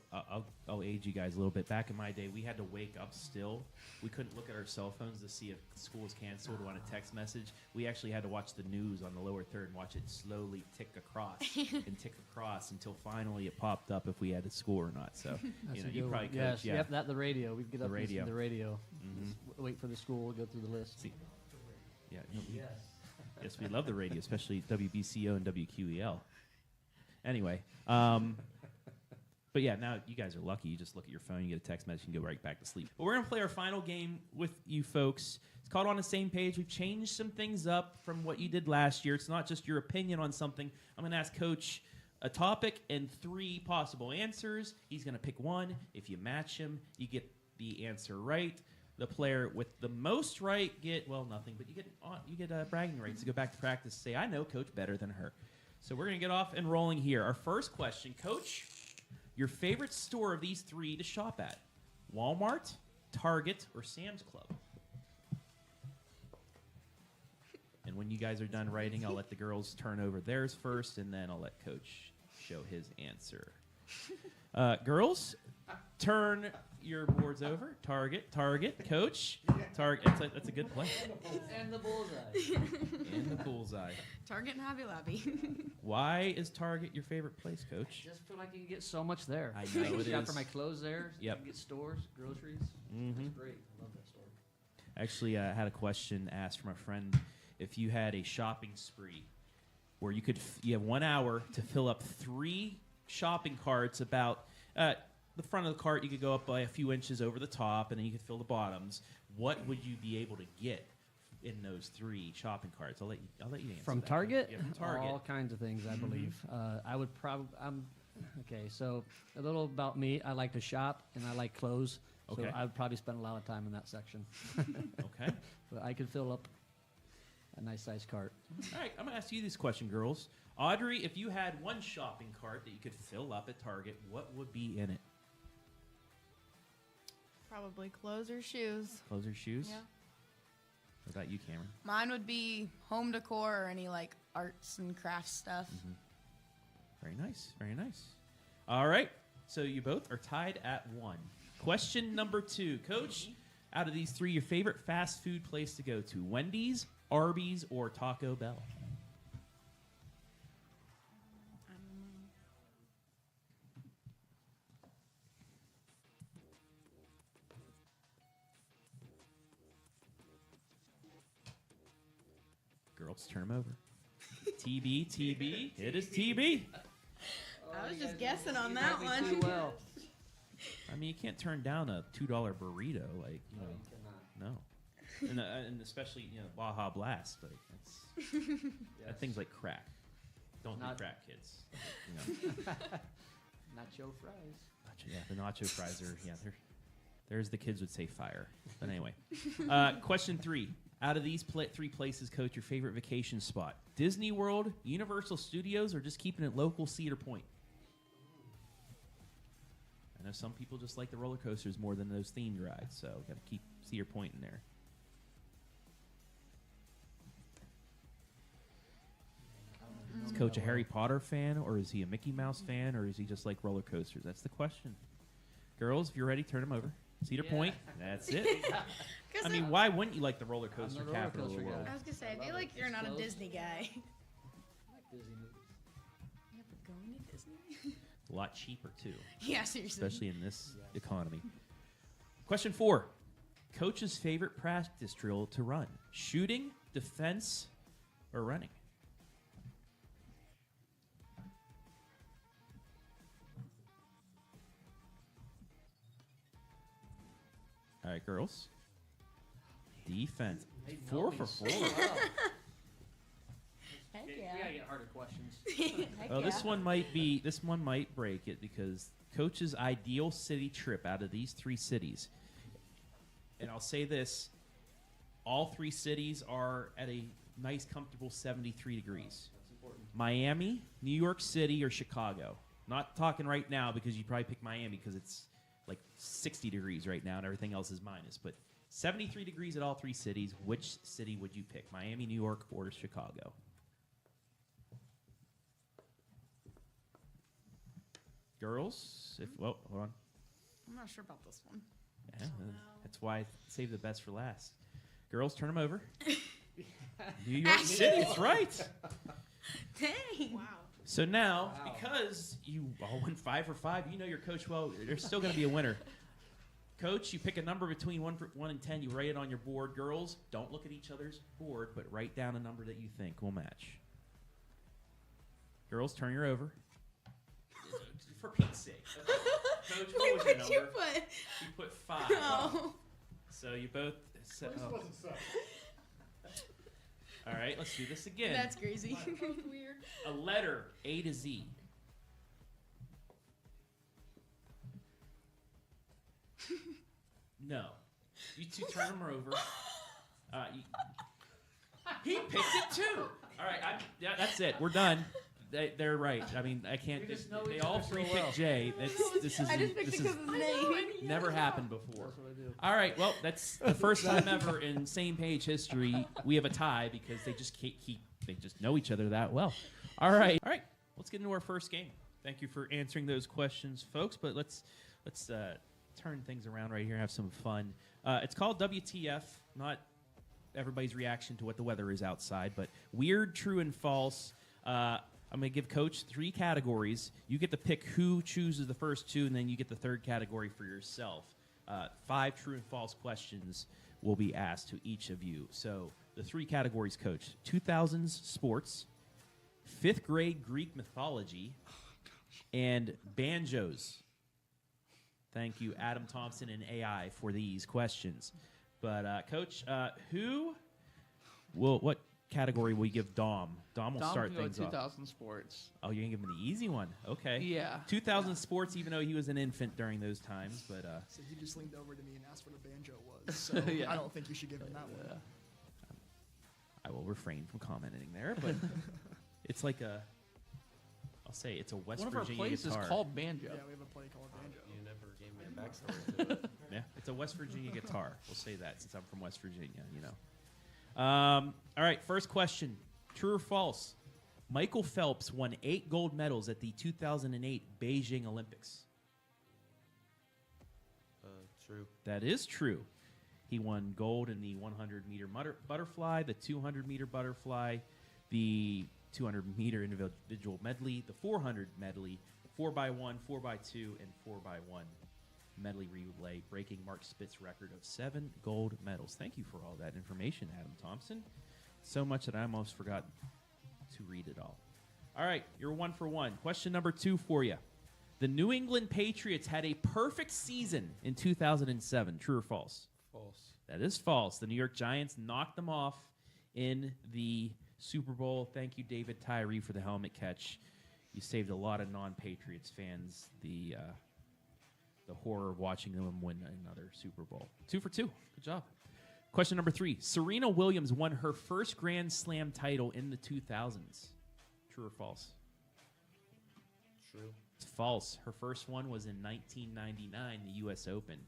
I'll age you guys a little bit. Back in my day, we had to wake up still. We couldn't look at our cell phones to see if school was canceled or on a text message. We actually had to watch the news on the lower third and watch it slowly tick across and tick across until finally it popped up if we had to school or not. So, you probably could. Yes, Yeah. yep, that the radio. We'd get up and listen to the radio. Mhm. Wait for the school, go through the list. Yeah. Yes, we love the radio, especially WBCO and WQEL. Anyway, but yeah, now you guys are lucky. You just look at your phone, you get a text message, and go right back to sleep. But we're going to play our final game with you folks. It's called On the Same Page. We've changed some things up from what you did last year. It's not just your opinion on something. I'm going to ask Coach a topic and 3 possible answers. He's going to pick one. If you match him, you get the answer right. The player with the most right get, well, nothing, but you get bragging rights to go back to practice and say, I know Coach better than her. So we're going to get off and rolling here. Our first question, Coach, your favorite store of these 3 to shop at? Walmart, Target, or Sam's Club? And when you guys are done writing, I'll let the girls turn over theirs first, and then I'll let Coach show his answer. Girls, turn your boards over. Target, Coach. Target. That's a good play. And the bullseye. And the bullseye. Target and Hobby Lobby. Why is Target your favorite place, Coach? Just feel like you can get so much there. I know it Shop is. for my clothes there. Yep. You can get stores, groceries. Mhm. It's great. I love that store. Actually, I had a question asked from a friend. If you had a shopping spree where you have 1 hour to fill up 3 shopping carts about the front of the cart, you could go up by a few inches over the top, and then you could fill the bottoms. What would you be able to get in those 3 shopping carts? I'll let you answer. From that. Target? Yeah, from Target. All kinds of things, I Mhm. believe. I would probably. Okay, so a little about me. I like to shop and I like clothes. Okay. So I would probably spend a lot of time in that section. Okay. But I could fill up a nice sized cart. All right, I'm going to ask you this question, girls. Audrey, if you had one shopping cart that you could fill up at Target, what would be in it? Probably clothes or shoes. Clothes or shoes? Yeah. What about you, Cameron? Mine would be home decor or any like arts and crafts stuff. Mm-hmm. Very nice. Very nice. All right. So you both are tied at 1. Question number 2. Coach, out of these 3, your favorite fast food place to go to? Wendy's, Arby's, or Taco Bell? Girls, turn them over. TB. It is TB. I was just guessing on that one. Too well. I mean, you can't turn down a $2 burrito, like, you know. No. And especially, you know, Baja Blast. Like, that thing's like crack. Don't do crack, kids. You know. Nacho fries. Yeah, the nacho fries are, there's the kids would say fire. But anyway. Question 3. Out of these 3 places, Coach, your favorite vacation spot? Disney World, Universal Studios, or just keeping it local, Cedar Point? I know some people just like the roller coasters more than those themed rides, so got to keep Cedar Point in there. Is Coach a Harry Potter fan, or is he a Mickey Mouse fan, or is he just like roller coasters? That's the question. Girls, if you're ready, turn them over. Cedar Point, that's it. I mean, why wouldn't you like the roller coaster capital of the world? I was gonna say, I feel like you're not a Disney guy. I like Disney movies. Yeah, but going to Disney? A lot cheaper, too. Yeah, seriously. Especially in this economy. Question 4. Coach's favorite practice drill to run? Shooting, defense, or running? All right, girls. Defense. 4 for 4. Heck We yeah. gotta get harder questions. Heck Well, this yeah. one might break it because Coach's ideal city trip out of these 3 cities. And I'll say this, all 3 cities are at a nice, comfortable 73 degrees. That's important. Miami, New York City, or Chicago. Not talking right now because you'd probably pick Miami because it's like 60 degrees right now and everything else is minus. But 73 degrees at all 3 cities. Which city would you pick? Miami, New York, or Chicago? Girls, hold on. I'm not sure about this one. Yeah, that's why I saved the best for last. Girls, turn them over. New York City, that's right. Dang. Wow. So now, because you all went 5 for 5, you know your coach well. There's still going to be a winner. Coach, you pick a number between 1 and 10. You write it on your board. Girls, don't look at each other's board, but write down a number that you think will match. Girls, turn your over. For Pete's sake. Coach, what was your number? you put? You put 5. Oh. So you both said. Oh. All right, let's do this again. That's crazy. Weird. A letter, A to Z. No. You 2 turn them over. He picked it too. All right, that's it. We're done. They're right. I mean, I can't. They all 3 picked Jay. This is I just picked it because of his name. never happened before. That's what I do. All right. Well, that's the first time ever in same page history we have a tie because they just they just know each other that well. All right. Let's get into our first game. Thank you for answering those questions, folks. But let's turn things around right here and have some fun. It's called WTF. Not everybody's reaction to what the weather is outside, but weird, true, and false. I'm going to give Coach 3 categories. You get to pick who chooses the first 2, and then you get the third category for yourself. 5 true and false questions will be asked to each of you. So the 3 categories, Coach. 2000s sports, 5th grade Greek mythology, and banjos. Thank you, Adam Thompson and AI, for these questions. But, Coach, what category will you give Dom? Dom will start can go things off. 2000 sports. Oh, you're going to give him the easy one. Okay. Yeah. 2000 sports, even though he was an infant during those times. But So he just leaned over to me and asked what a banjo was. So Yeah. I don't think you should give him that one. I will refrain from commenting there. But it's like I'll say it's a West One of our Virginia plays guitar. is called banjo. Yeah, we have a play called banjo. You never gave me a backstory to it. Yeah, it's a West Virginia guitar. We'll say that since I'm from West Virginia, you know. All right, first question. True or false? Michael Phelps won 8 gold medals at the 2008 Beijing Olympics. True. That is true. He won gold in the 100-meter butterfly, the 200-meter butterfly, the 200-meter individual medley, the 400 medley, 4x1, 4x2, and 4x1 medley relay, breaking Mark Spitz's record of 7 gold medals. Thank you for all that information, Adam Thompson. So much that I almost forgot to read it all. All right, you're 1 for 1. Question number 2 for you. The New England Patriots had a perfect season in 2007. True or false? False. That is false. The New York Giants knocked them off in the Super Bowl. Thank you, David Tyree, for the helmet catch. You saved a lot of non-Patriots fans the horror of watching them win another Super Bowl. 2 for 2. Good job. Question number 3. Serena Williams won her first Grand Slam title in the 2000s. True or false? True. It's false. Her first one was in 1999, the U.S. Open.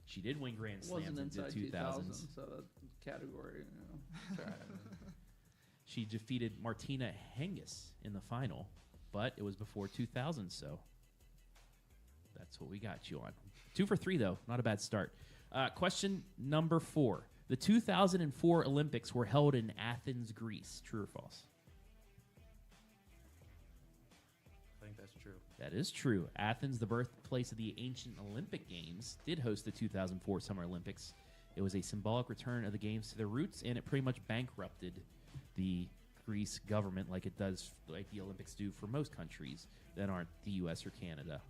She did win Grand Slams Wasn't in the inside 2000s. so that category, you know. It's all right. She defeated Martina Hingis in the final, but it was before 2000, so that's what we got you on. 2 for 3, though. Not a bad start. Question number 4. The 2004 Olympics were held in Athens, Greece. True or false? I think that's true. That is true. Athens, the birthplace of the ancient Olympic Games, did host the 2004 Summer Olympics. It was a symbolic return of the Games to their roots, and it pretty much bankrupted the Greece government like it does, like the Olympics do for most countries that aren't the U.S. or Canada.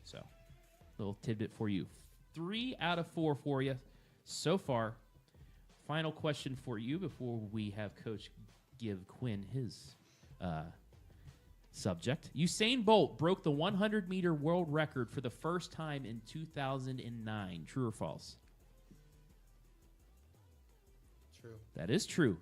So, little tidbit for you. 3 out of 4 for you so far. Final question for you before we have Coach give Quinn his subject. Usain Bolt broke the 100-meter world record for the first time in 2009. True or false? True. That is true.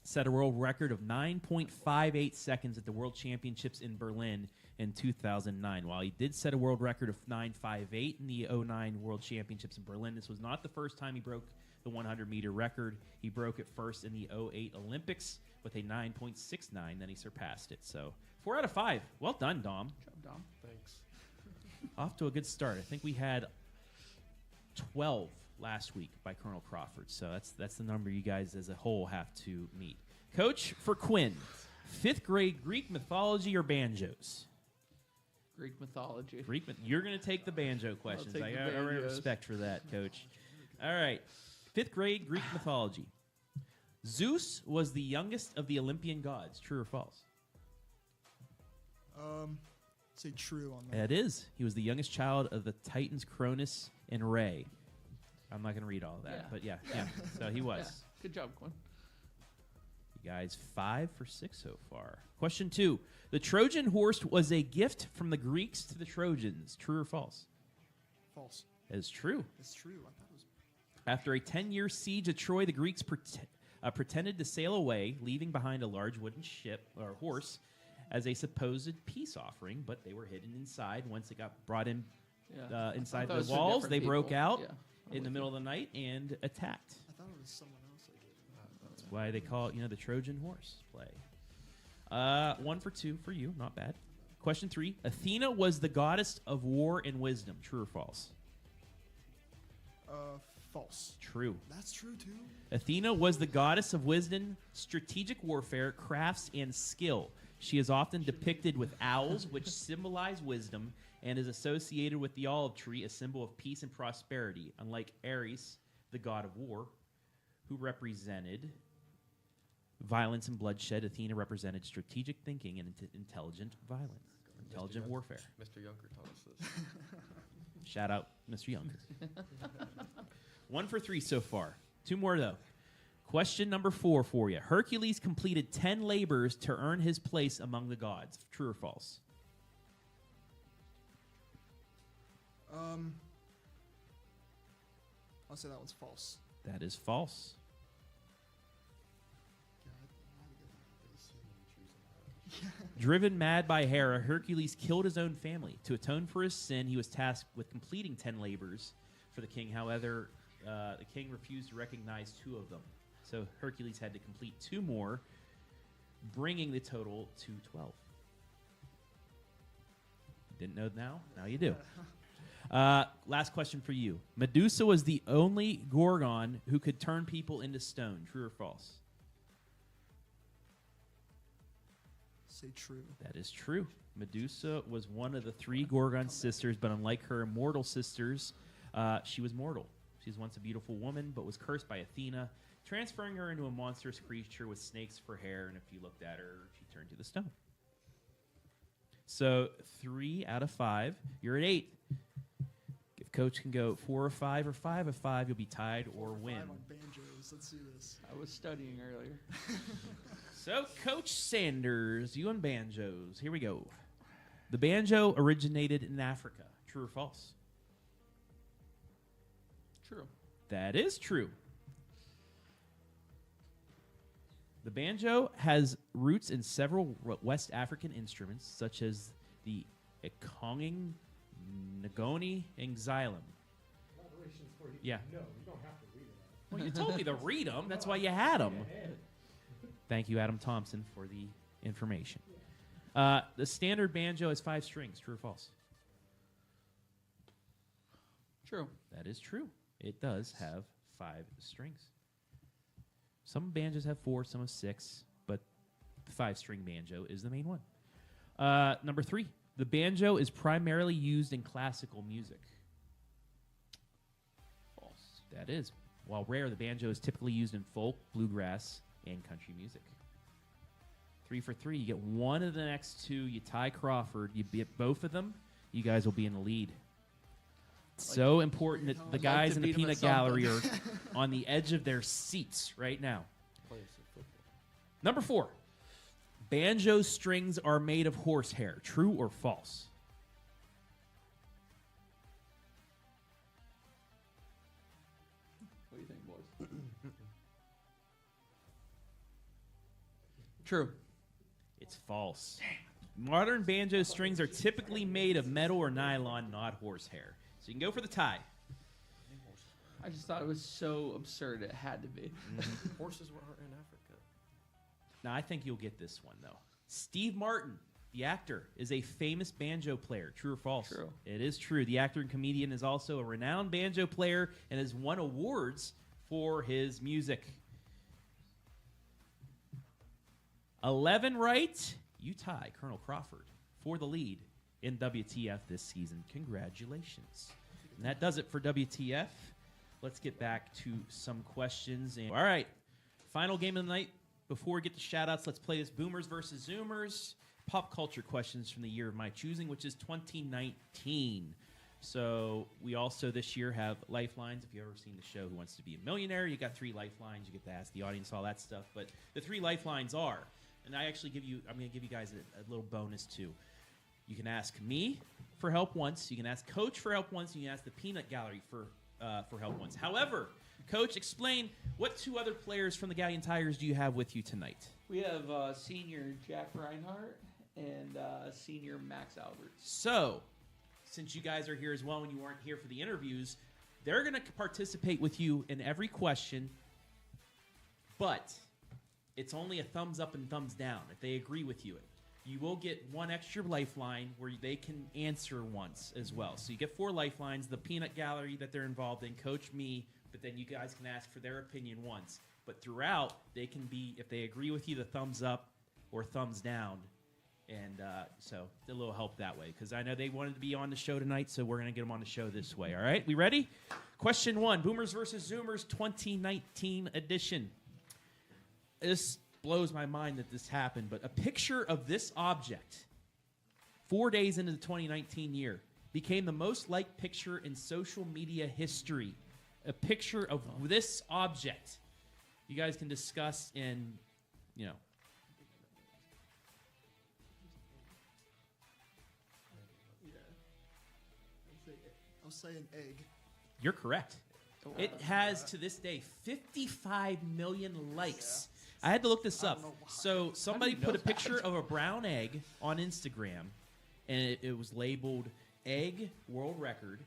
Set a world record of 9.58 seconds at the World Championships in Berlin in 2009. While he did set a world record of 9.58 in the 09 World Championships in Berlin, this was not the first time he broke the 100-meter record. He broke it first in the 08 Olympics with a 9.69. Then he surpassed it. So 4 out of 5. Well done, Dom. Good job, Dom. Thanks. Off to a good start. I think we had 12 last week by Colonel Crawford. So that's the number you guys as a whole have to meet. Coach, for Quinn, 5th grade Greek mythology or banjos? Greek mythology. You're going to take the banjo questions. take I the got banjos. respect for that, Coach. All right. 5th grade Greek mythology. Zeus was the youngest of the Olympian gods. True or false? Say true on that. It is. He was the youngest child of the Titans Cronus and Ray. I'm not going to read all of that, but yeah. So he was. Yeah. Good job, Quinn. You guys 5 for 6 so far. Question 2. The Trojan horse was a gift from the Greeks to the Trojans. True or false? False. That is true. It's true. I thought it was. After a 10-year siege of Troy, the Greeks pretended to sail away, leaving behind a large wooden ship or horse as a supposed peace offering, but they were hidden inside. Once it got brought in inside I thought the it was for walls, different they broke people. out Yeah. in the middle of the night and attacked. I thought it was someone else I did. That's why they call it, the Trojan horse play. 1 for 2 for you. Not bad. Question 3. Athena was the goddess of war and wisdom. True or false? False. True. That's true too. Athena was the goddess of wisdom, strategic warfare, crafts, and skill. She is often depicted with owls, which symbolize wisdom, and is associated with the olive tree, a symbol of peace and prosperity. Unlike Ares, the god of war, who represented violence and bloodshed, Athena represented strategic thinking and intelligent violence, intelligent warfare. Mr. Yunker taught us this. Shout out, Mr. Younger. 1 for 3 so far. 2 more, though. Question number 4 for you. Hercules completed 10 labors to earn his place among the gods. True or false? I'll say that one's false. That is false. Driven mad by Hera, Hercules killed his own family. To atone for his sin, he was tasked with completing 10 labors for the king. However, the king refused to recognize 2 of them. So Hercules had to complete 2 more, bringing the total to 12. Didn't know now? Now you do. Last question for you. Medusa was the only Gorgon who could turn people into stone. True or false? Say true. That is true. Medusa was one of the 3 Gorgon sisters, but unlike her immortal sisters, she was mortal. She was once a beautiful woman, but was cursed by Athena, transferring her into a monstrous creature with snakes for hair, and if you looked at her, she turned to the stone. So 3 out of 5. You're at 8. If Coach can go 4 or 5 or 5 of 5, you'll be tied or win. On banjos. Let's see this. I was studying earlier. So, Coach Sanders, you and banjos. Here we go. The banjo originated in Africa. True or false? True. That is true. The banjo has roots in several West African instruments, such as the Ikonging, Ngoni, and Xylem. Yeah. No, you don't have to read it. Well, you told me to read them. That's why you had them. Thank you, Adam Thompson, for the information. The standard banjo has 5 strings. True or false? True. That is true. It does have 5 strings. Some banjos have 4, some have 6, but the 5-string banjo is the main one. Number 3. The banjo is primarily used in classical music. False. That is. While rare, the banjo is typically used in folk, bluegrass, and country music. 3 for 3. You get one of the next 2. You tie Crawford. You beat both of them. You guys will be in the lead. So important that the guys in the peanut gallery are on the edge of their seats right now. Number 4. Banjo strings are made of horsehair. True or false? What do you think, boys? True. It's false. Modern banjo strings are typically made of metal or nylon, not horsehair. So you can go for the tie. I just thought it was so absurd it had to be. Horses aren't in Africa. Now, I think you'll get this one, though. Steve Martin, the actor, is a famous banjo player. True or false? True. It is true. The actor and comedian is also a renowned banjo player and has won awards for his music. 11 right. You tie Colonel Crawford for the lead in WTF this season. Congratulations. And that does it for WTF. Let's get back to some questions. All right, final game of the night. Before we get to shout-outs, let's play this Boomers versus Zoomers pop culture questions from the year of my choosing, which is 2019. So we also this year have lifelines. If you've ever seen the show Who Wants to Be a Millionaire, you got 3 lifelines. You get to ask the audience all that stuff. But the 3 lifelines are, and I'm going to give you guys a little bonus too. You can ask me for help once. You can ask Coach for help once. And you can ask the Peanut Gallery for help once. However, Coach, explain what 2 other players from the Galion Tigers do you have with you tonight? We have senior Jack Reinhardt and senior Max Alberts. So, since you guys are here as well and you weren't here for the interviews, they're going to participate with you in every question, but it's only a thumbs up and thumbs down if they agree with you. You will get 1 extra lifeline where they can answer once as well. So you get 4 lifelines, the Peanut Gallery that they're involved in, Coach, me, but then you guys can ask for their opinion once. But throughout, they can be, if they agree with you, the thumbs up or thumbs down. And so a little help that way, because I know they wanted to be on the show tonight, so we're going to get them on the show this way. All right, we ready? Question 1, Boomers versus Zoomers 2019 edition. This blows my mind that this happened, but a picture of this object 4 days into the 2019 year became the most liked picture in social media history? A picture of this object. You guys can discuss and, you know. I'll say an egg. You're correct. It has, to this day, 55 million likes. I had to look this up. So somebody put a picture of a brown egg on Instagram, and it was labeled Egg World Record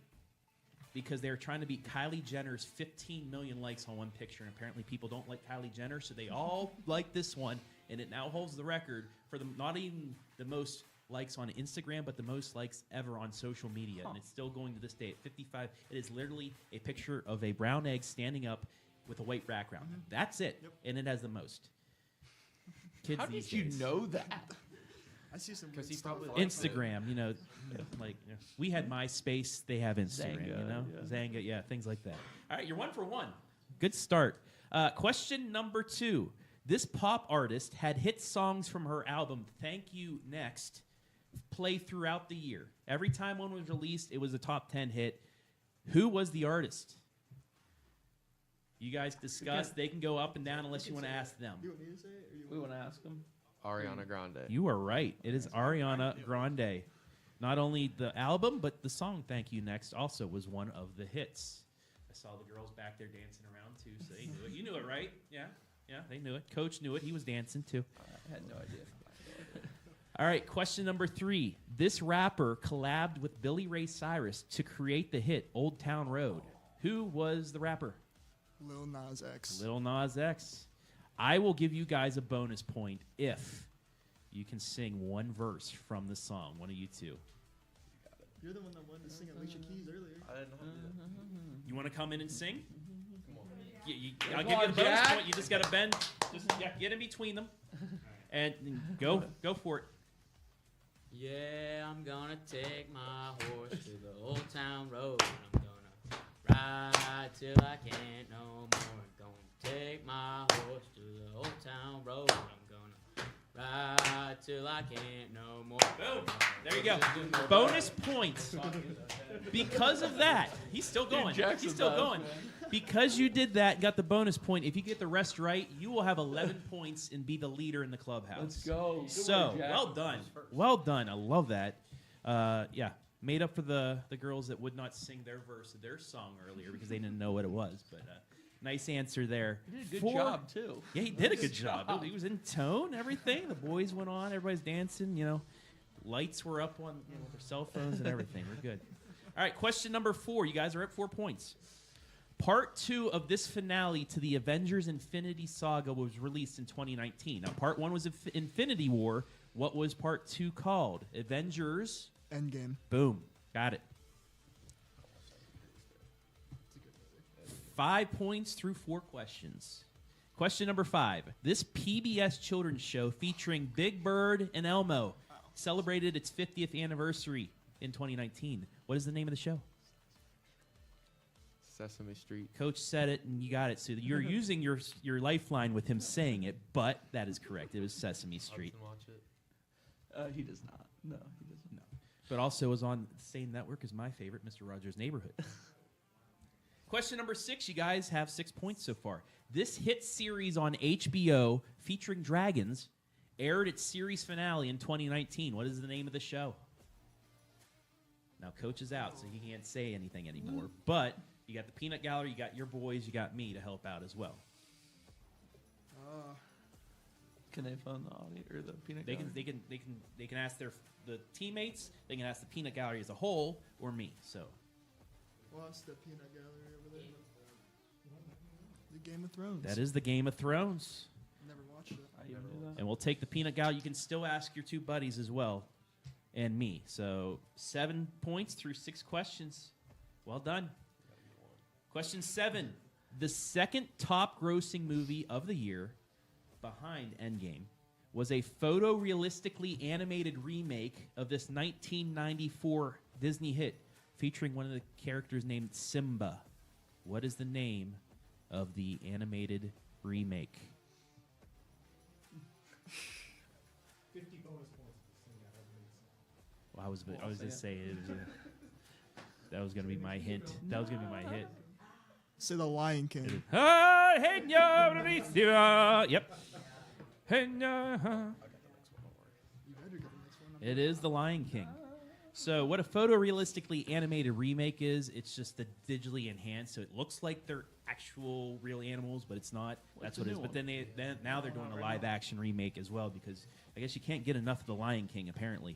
because they were trying to beat Kylie Jenner's 15 million likes on one picture. And apparently people don't like Kylie Jenner, so they all like this one, and it now holds the record for not even the most likes on Instagram, but the most likes ever on social media. And it's still going to this day at 55. It is literally a picture of a brown egg standing up with a white background. That's it. And it has the most. Kids How these did you days. know that? I see some. Because he probably Instagram, you know, like we had MySpace, they have Instagram, you know, Zanga, yeah, things like that. All right, you're 1 for 1. Good start. Question number 2. This pop artist had hit songs from her album "Thank You Next" play throughout the year. Every time one was released, it was a top 10 hit. Who was the artist? You guys discuss. They can go up and down unless you want to ask them. You want me to say it? Or you We want to ask him. Ariana Grande. You are right. It is Ariana Grande. Not only the album, but the song "Thank You Next" also was one of the hits. I saw the girls back there dancing around too, so they knew it. You knew it, right? Yeah, they knew it. Coach knew it. He was dancing too. I had no idea. All right, question number 3. This rapper collabed with Billy Ray Cyrus to create the hit "Old Town Road." Who was the rapper? Lil Nas X. Lil Nas X. I will give you guys a bonus point if you can sing one verse from the song. One of you two. You're the one that wanted to sing Alicia Keys earlier. I didn't know that. You want to come in and sing? Come on. I'll give you the bonus point. You just got to bend. Just get in between them. And go for it. Yeah, I'm gonna take my horse to the old town road. I'm gonna ride till I can't no more. Gonna take my horse to the old town road. I'm gonna ride till I can't no more. Boom. There you go. Bonus points. Because of that, he's still going. He's still going. Because you did that, got the bonus point. If you get the rest right, you will have 11 points and be the leader in the clubhouse. Let's go. So, well done. Well done. I love that. Yeah, made up for the girls that would not sing their verse of their song earlier because they didn't know what it was. But nice answer there. He did a good job, too. Yeah, he did a good job. He was in tone, everything. The boys went on. Everybody's dancing, you know. Lights were up on their cell phones and everything. We're good. All right, question number 4. You guys are at 4 points. Part 2 of this finale to the Avengers Infinity Saga was released in 2019. Now, Part 1 was Infinity War. What was Part 2 called? Avengers... Endgame. Boom. Got it. 5 points through 4 questions. Question number 5. This PBS children's show featuring Big Bird and Elmo celebrated its 50th anniversary in 2019. What is the name of the show? Sesame Street. Coach said it, and you got it. So you're using your lifeline with him saying it, but that is correct. It was Sesame Street. Watch it. He does not. No, he doesn't. No. But also was on the same network as my favorite, Mr. Rogers' Neighborhood. Question number 6. You guys have 6 points so far. This hit series on HBO featuring dragons aired its series finale in 2019. What is the name of the show? Now, Coach is out, so he can't say anything anymore. But you got the Peanut Gallery, you got your boys, you got me to help out as well. Can they phone the audience or the peanut gallery? They can ask the teammates. They can ask the Peanut Gallery as a whole, or me. So. Well, that's the Peanut Gallery over there. The Game of Thrones. That is the Game of Thrones. Never watched it. I even knew that. And we'll take the Peanut Gallery. You can still ask your 2 buddies as well, and me. So 7 points through 6 questions. Well done. Question 7. The second top grossing movie of the year, behind Endgame, was a photorealistically animated remake of this 1994 Disney hit featuring one of the characters named Simba. What is the name of the animated remake? 50 bonus points if you sing that every song. Well, I was just saying it. That was gonna be my hint. That was gonna be my hit. Say the Lion King. Yep. It is the Lion King. So what a photorealistically animated remake is, it's just the digitally enhanced, so it looks like they're actual real animals, but it's not. That's what it is. But then now they're doing a live action remake as well, because I guess you can't get enough of the Lion King apparently.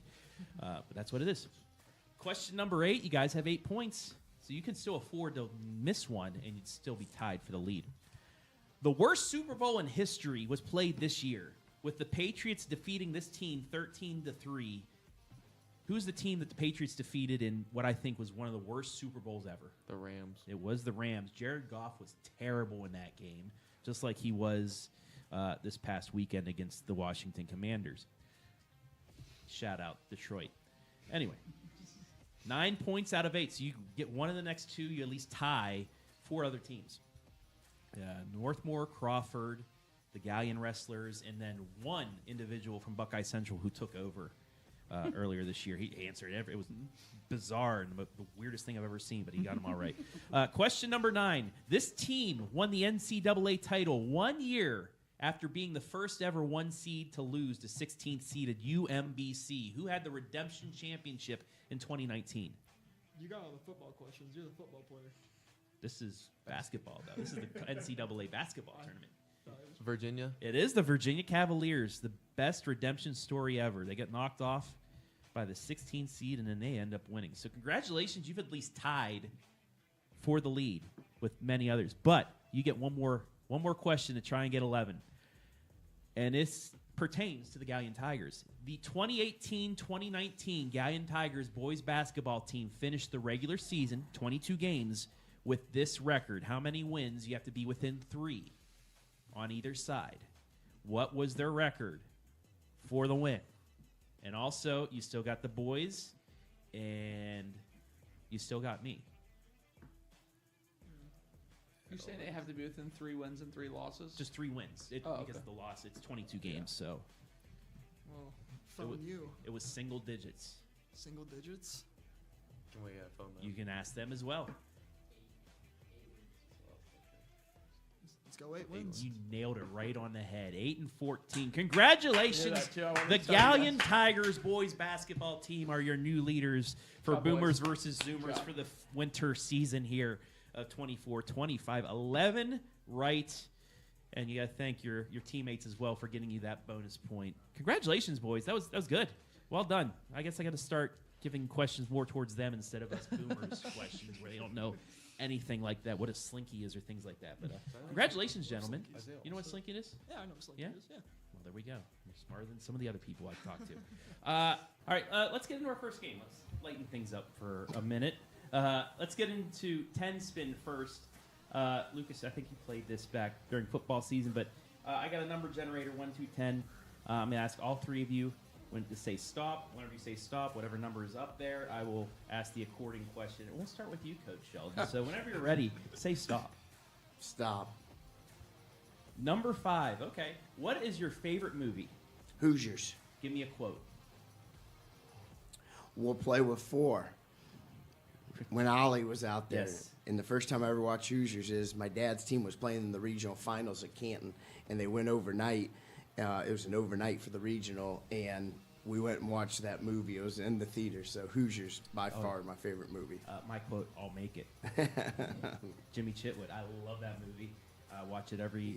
But that's what it is. Question number 8. You guys have 8 points, so you can still afford to miss one, and you'd still be tied for the lead. The worst Super Bowl in history was played this year, with the Patriots defeating this team 13-3. Who's the team that the Patriots defeated in what I think was one of the worst Super Bowls ever? The Rams. It was the Rams. Jared Goff was terrible in that game, just like he was this past weekend against the Washington Commanders. Shout out Detroit. Anyway, 9 points out of 8, so you get one of the next 2. You at least tie 4 other teams. Northmore, Crawford, the Galion wrestlers, and then one individual from Buckeye Central who took over earlier this year. He answered it was bizarre and the weirdest thing I've ever seen, but he got them all right. Question number 9. This team won the NCAA title 1 year after being the first ever 1 seed to lose to 16th seeded UMBC, who had the Redemption Championship in 2019. You got all the football questions. You're the football player. This is basketball, though. This is the NCAA basketball tournament. Virginia. It is the Virginia Cavaliers, the best redemption story ever. They get knocked off by the 16th seed, and then they end up winning. So congratulations, you've at least tied for the lead with many others. But you get one more question to try and get 11. And this pertains to the Galion Tigers. The 2018-2019 Galion Tigers boys basketball team finished the regular season, 22 games, with this record. How many wins? You have to be within 3 on either side. What was their record for the win? And also, you still got the boys, and you still got me. You say they have to be within 3 wins and 3 losses? Just 3 wins. Because okay. of the loss, it's 22 games, so. Well, from you. It was single digits. Single digits? Can we phone them? You can ask them as well. Let's go 8 wins. You nailed it right on the head. 8-14. Congratulations. Yeah, that too. The Galion Tigers boys basketball team are your new leaders for Cowboys. Boomers versus Zoomers for the winter season here of 24-25. 11 right. And you got to thank your teammates as well for getting you that bonus point. Congratulations, boys. That was good. Well done. I guess I got to start giving questions more towards them instead of us Boomers questions where they don't know anything like that, what a slinky is or things like that. But congratulations, gentlemen. You know what slinky is? Yeah, I know what slinky is. Yeah. Well, there we go. You're smarter than some of the other people I've talked to. All right, let's get into our first game. Let's lighten things up for a minute. Let's get into 10 spin first. Lucas, I think you played this back during football season, but I got a number generator, 1, 2, 10. I'm going to ask all 3 of you when to say stop. Whenever you say stop, whatever number is up there, I will ask the according question. And we'll start with you, Coach Sheldon. So whenever you're ready, say stop. Stop. Number 5. Okay. What is your favorite movie? Hoosiers. Give me a quote. We'll play with 4. When Ollie was out there. Yes. And the first time I ever watched Hoosiers is my dad's team was playing in the regional finals at Canton, and they went overnight. It was an overnight for the regional, and we went and watched that movie. It was in the theater, so Hoosiers, by far, my favorite movie. My quote, I'll make it. Jimmy Chitwood. I love that movie. I watch it every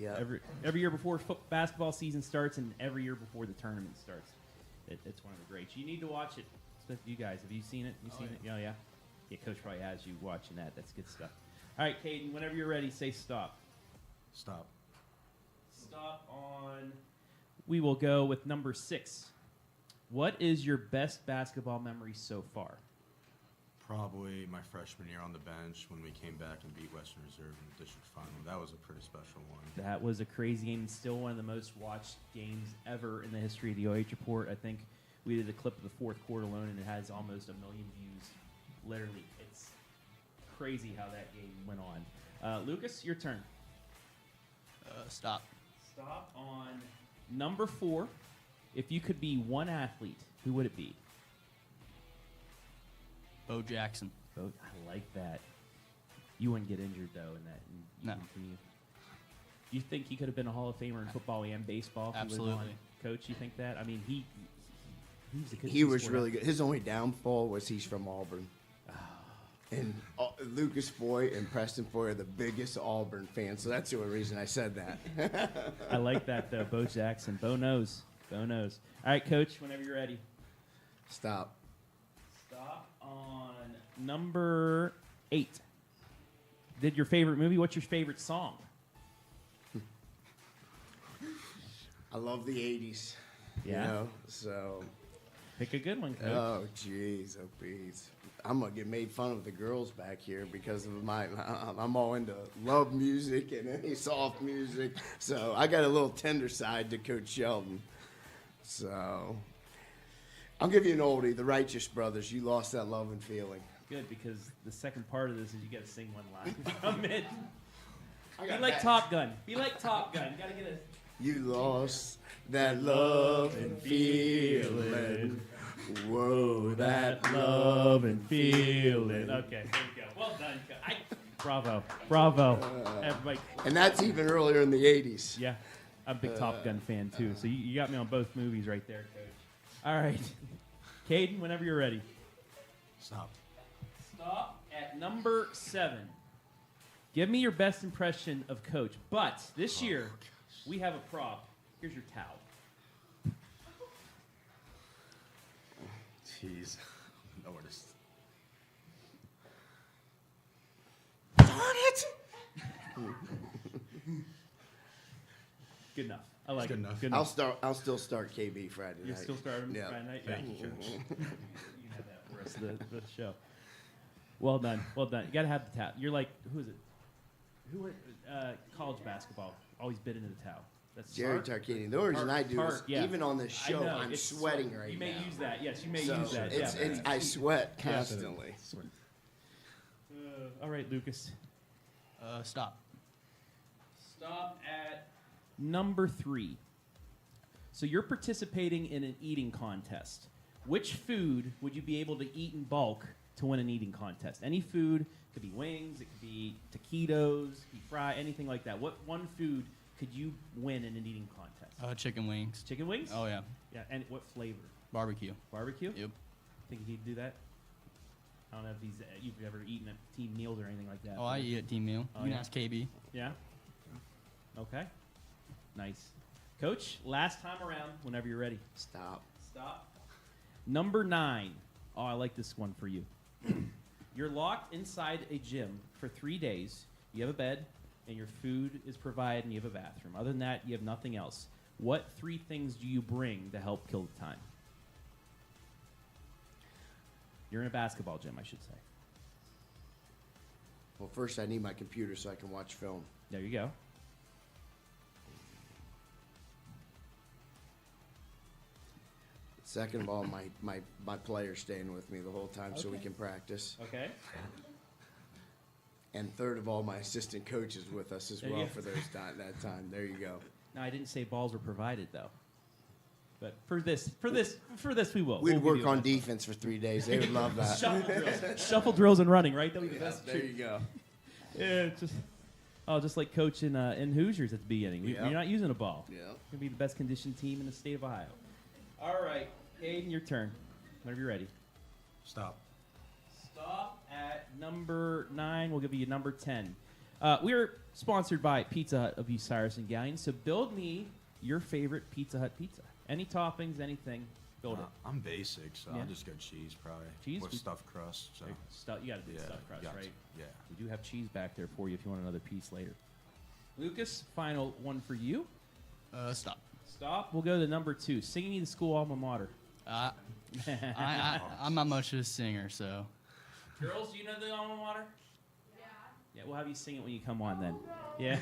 year before basketball season starts and every year before the tournament starts. It's one of the greats. You need to watch it. Especially you guys. Have you seen it? It? Oh, yeah. Yeah, Coach probably has you watching that. That's good stuff. All right, Caden, whenever you're ready, say stop. Stop. Stop on. We will go with number 6. What is your best basketball memory so far? Probably my freshman year on the bench when we came back and beat Western Reserve in the district final. That was a pretty special one. That was a crazy game. Still one of the most watched games ever in the history of the OH Report. I think we did a clip of the 4th quarter alone, and it has almost 1 million views. Literally, it's crazy how that game went on. Lucas, your turn. Stop. Stop on number 4. If you could be one athlete, who would it be? Bo Jackson. Boat. I like that. You wouldn't get injured though in that. No. You think he could have been a Hall of Famer in football and baseball? If He would have Absolutely. gone? Coach, you think that? I mean, he was a good. He was really good. His only downfall was he's from Auburn. And Lucas Foy and Preston Foy are the biggest Auburn fans, so that's the only reason I said that. I like that though, Bo Jackson. Bo knows. Bo knows. All right, Coach. Whenever you're ready. Stop. Stop on number 8. Did your favorite movie? What's your favorite song? I love the 80s. Yeah. You know, so. Pick a good one, Coach. Oh, jeez. Oh, please. I'm going to get made fun of the girls back here because of I'm all into love music and any soft music. So I got a little tender side to Coach Sheldon. So I'll give you an oldie, The Righteous Brothers. You lost that love and feeling. Good, because the second part of this is you got to sing one line from it. Be got like that. Top Gun. Be like Top Gun. You got to get a... You lost that love and feeling. Whoa, that love and feeling. Okay, there you go. Well done. Bravo. Bravo. Everybody. And that's even earlier in the 80s. Yeah. I'm a big Top Gun fan, too. So you got me on both movies right there, Coach. All right. Caden, whenever you're ready. Stop. Stop at number 7. Give me your best impression of Coach. But this year, we have a prop. Here's your towel. Jeez. No, we're just. Darn it! Good enough. I like Good it. enough. Good I'll enough. I'll still start KB Friday night. You'll still start him Yeah. Friday night? Thank you, Coach. You can have that for the rest of the show. Well done. Well done. You got to have the towel. You're like, who is it? Who went college basketball? Always bit into the towel. That's Jerry Tarkanian. The only reason I do is yeah. even on this I show, know, I'm it's sweating sweat. right now. You may use that. Yes, you may So use that. It's, I sweat constantly. All right, Lucas. Stop. Stop at number 3. So you're participating in an eating contest. Which food would you be able to eat in bulk to win an eating contest? Any food. Could be wings. It could be taquitos. It could be fry. Anything like that. What one food could you win in an eating contest? Chicken wings. Chicken wings? Oh, yeah. Yeah, and what flavor? Barbecue. Barbecue? Yep. Think you could do that? I don't know if you've ever eaten at team meals or anything like that. Oh, I eat at team meal. Oh, You can yeah? ask KB. Yeah? Okay. Nice. Coach, last time around, whenever you're ready. Stop. Stop. Number 9. Oh, I like this one for you. You're locked inside a gym for 3 days. You have a bed, and your food is provided, and you have a bathroom. Other than that, you have nothing else. What 3 things do you bring to help kill the time? You're in a basketball gym, I should say. Well, first I need my computer so I can watch film. There you go. Second of all, my player's staying with me the whole time so we Okay. can practice. Okay. And third of all, my assistant coach is with us as There well you for that time. There you go. Now, I didn't say balls were provided, though. But for this, we will. We'd We'll work give you on that. defense for 3 days. They would love that. Shuffle drills and running, right? That would be the Yeah, best. there you go. Yeah, just like coach in Hoosiers at the beginning. Yeah. You're not using a ball. Yeah. Gonna be the best conditioned team in the state of Ohio. All right, Aiden, your turn. Whenever you're ready. Stop. Stop at number 9. We'll give you number 10. We're sponsored by Pizza Hut of Bucyrus and Galion. So build me your favorite Pizza Hut pizza. Any toppings, anything. Build it. I'm basic, so Yeah. I'll just go cheese probably. Cheese? With stuffed crust. So. You got to do Yeah, stuffed crust, got right? to, yeah. We do have cheese back there for you if you want another piece later. Lucas, final one for you. Stop. Stop. We'll go to number 2. Singing the school alma mater. I'm not much of a singer, so. Girls, do you know the alma mater? Yeah, we'll have you sing it when you come on then. Yeah.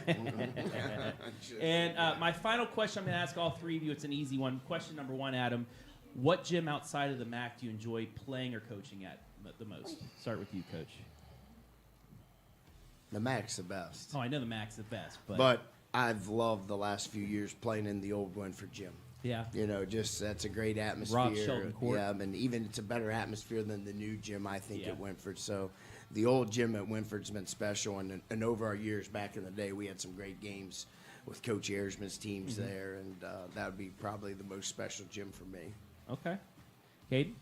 And my final question I'm going to ask all 3 of you. It's an easy one. Question number 1, Adam. What gym outside of the MAC do you enjoy playing or coaching at the most? Start with you, Coach. The MAC's the best. Oh, I know the MAC's the best. But I've loved the last few years playing in the old Wynford gym. Yeah. You know, just that's a great atmosphere. Rob Shelton Court. Yeah, and even it's a better atmosphere than the new gym, I think, Yeah. at Wynford. So the old gym at Wynford's been special, and over our years back in the day, we had some great games with Coach Ersman's teams Mhm. there, and that would be probably the most special gym for me. Okay. Caden?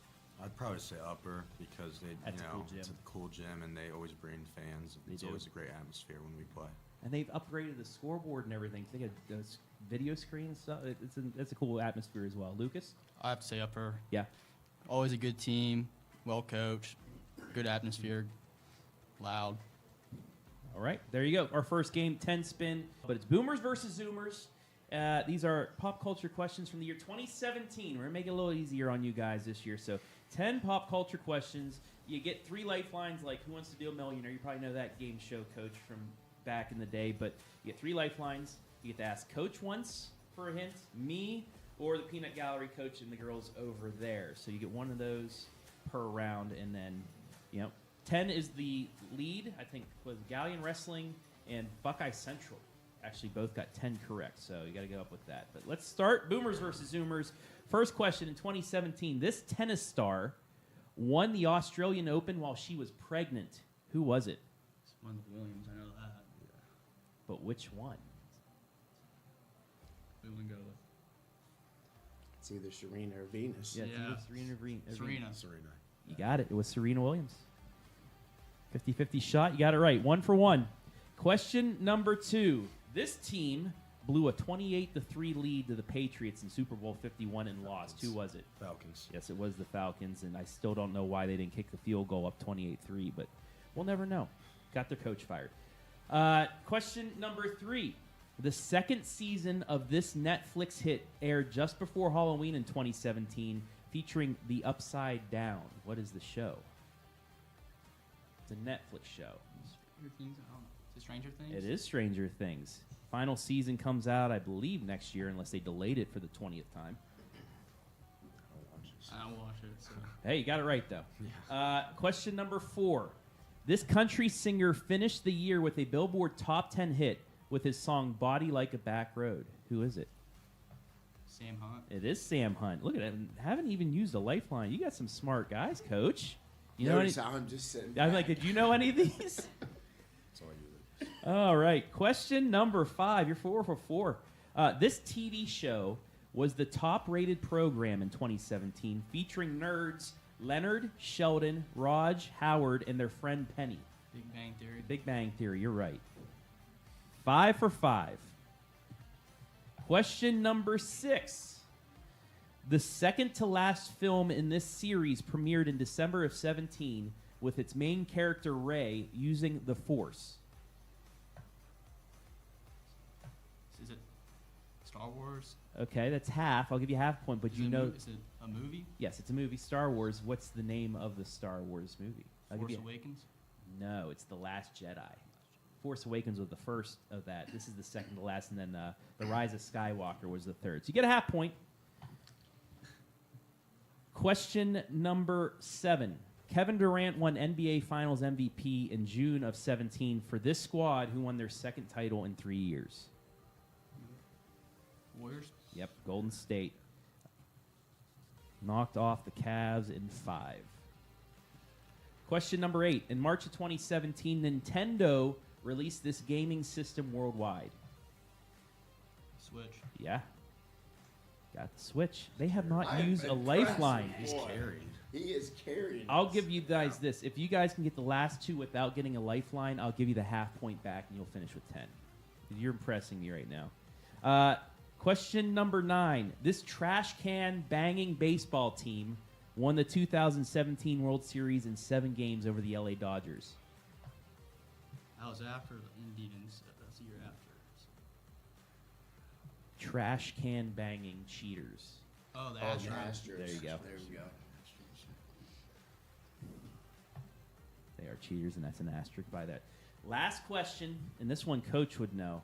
I'd probably say Upper because That's a cool it's a gym. cool gym and they always bring fans. They It's do. always a great atmosphere when we play. And they've upgraded the scoreboard and everything. They got a video screen and stuff. It's a cool atmosphere as well. Lucas? I have to say Upper. Yeah. Always a good team, well coached, good atmosphere, loud. All right, there you go. Our first game, 10 spin, but it's Boomers versus Zoomers. These are pop culture questions from the year 2017. We're going to make it a little easier on you guys this year. So 10 pop culture questions. You get 3 lifelines like Who Wants to Be a Millionaire? You probably know that game show, Coach, from back in the day. But you get 3 lifelines. You get to ask Coach once for a hint, me, or the Peanut Gallery coach and the girls over there. So you get one of those per round, and then, 10 is the lead. I think was Galion Wrestling and Buckeye Central actually both got 10 correct, so you got to go up with that. But let's start Boomers versus Zoomers. First question, in 2017, this tennis star won the Australian Open while she was pregnant. Who was it? It's one of the Williams, I know that. But which one? We wouldn't go with. It's either Serena or Venus. Yeah, it's Yeah. either Serena or Venus. Serena. You got it. It was Serena Williams. 50-50 shot. You got it right. 1 for 1. Question number 2. This team blew a 28-3 lead to the Patriots in Super Bowl 51 and lost. Who was it? Falcons. Yes, it was the Falcons, and I still don't know why they didn't kick the field goal up 28-3, but we'll never know. Got their coach fired. Question number 3. The second season of this Netflix hit aired just before Halloween in 2017, featuring The Upside Down. What is the show? It's a Netflix show. Stranger Things? I don't know. Is it Stranger Things? It is Stranger Things. Final season comes out, I believe, next year, unless they delayed it for the 20th time. I don't watch it, so. Hey, you got it right, though. Question number 4. This country singer finished the year with a Billboard Top 10 hit with his song Body Like a Back Road. Who is it? Sam Hunt. It is Sam Hunt. Look at it. Haven't even used a lifeline. You got some smart guys, Coach. You know Notice how I'm just sitting I'm like, did you know any of these? That's all you do. All right. Question number 5. You're 4 for 4. This TV show was the top-rated program in 2017, featuring nerds Leonard, Sheldon, Raj, Howard, and their friend Penny. Big Bang Theory. Big Bang Theory. You're right. 5 for 5. Question number 6. The second to last film in this series premiered in December of 17 with its main character Ray using the Force. Is it Star Wars? Okay, that's half. I'll give you half point, but Is you it a know. Is it a movie? Yes, it's a movie. Star Wars. What's the name of the Star Wars movie? I'll give Force you- Awakens? No, it's The Last Jedi. Force Awakens was the first of that. This is the second to last, and then The Rise of Skywalker was the third. So you get a half point. Question number 7. Kevin Durant won NBA Finals MVP in June of 17 for this squad, who won their second title in 3 years. Warriors? Yep, Golden State. Knocked off the Cavs in 5. Question number 8. In March of 2017, Nintendo released this gaming system worldwide. Switch. Yeah. Got the Switch. They have not I'm used a impressed, lifeline. boy. He is carrying. I'll give you guys this. If you guys can get the last 2 without getting a lifeline, I'll give you the half point back, and you'll finish with 10. You're impressing me right now. Question number 9. This trash can banging baseball team won the 2017 World Series in 7 games over the LA Dodgers. That was after the Indians. That's the year after. Trash can banging cheaters. Oh, the Oh, the Astros. Astros. There you go. There we go. They are cheaters, and that's an asterisk by that. Last question, and this one Coach would know.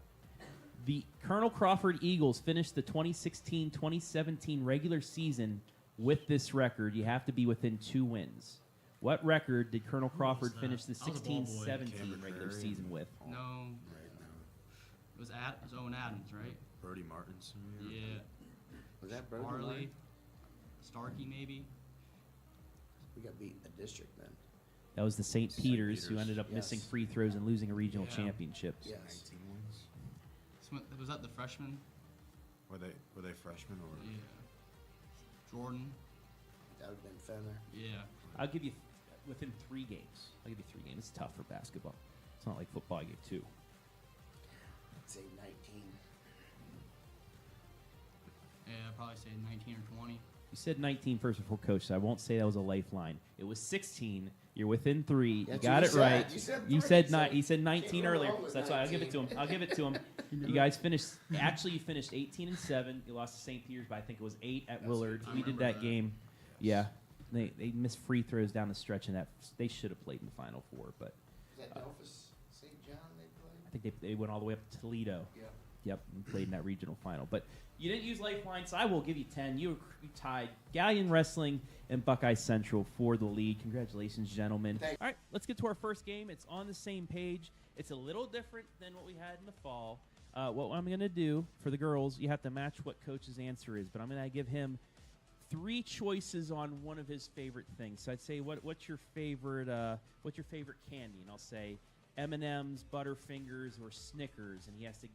The Colonel Crawford Eagles finished the 2016-2017 regular season with this record. You have to be within 2 wins. What record did Colonel Crawford that? finish the I was a ball boy. 16-17 Cameron regular Curry season and- with? No. Right now. It was Owen Adams, right? Brody Martin's. Yeah. Was that Broden Harley, line? Starkey maybe. We got beat a district then. That was the St. Peter's, who ended up missing Yes. free throws and losing a regional Yeah. championship. Yes. Was that the freshman? Were they freshmen or? Yeah. Jordan. That would have been Fenner. Yeah. I'll give you within 3 games. I'll give you 3 games. It's tough for basketball. It's not like football. I give 2. I'd say 19. Yeah, I'd probably say 19 or 20. You said 19 first before coach, so I won't say that was a lifeline. It was 16. You're within 3. That's you got what it you right. said. You said You 3, said so He said 19 can't go earlier, wrong so with that's why I'll give it to him. 19. I'll give it to him. You guys finished. Actually, you finished 18-7. You lost to St. Peter's, but I think it was 8 at Willard. We did that game. Yeah, they missed free throws down the stretch, and that they should have played in the Final Four. But Is that Delphus St. John they played? I think they went all the way up to Toledo. Yep. Yep, and played in that regional final. But you didn't use lifeline, so I will give you 10. You tied Galion Wrestling and Buckeye Central for the lead. Congratulations, gentlemen. All right, let's get to our first game. It's on the same page. It's a little different than what we had in the fall. What I'm going to do for the girls, you have to match what coach's answer is. But I'm going to give him 3 choices on one of his favorite things. So I'd say, what's your favorite candy? And I'll say M&M's, Butterfingers, or Snickers. And he has to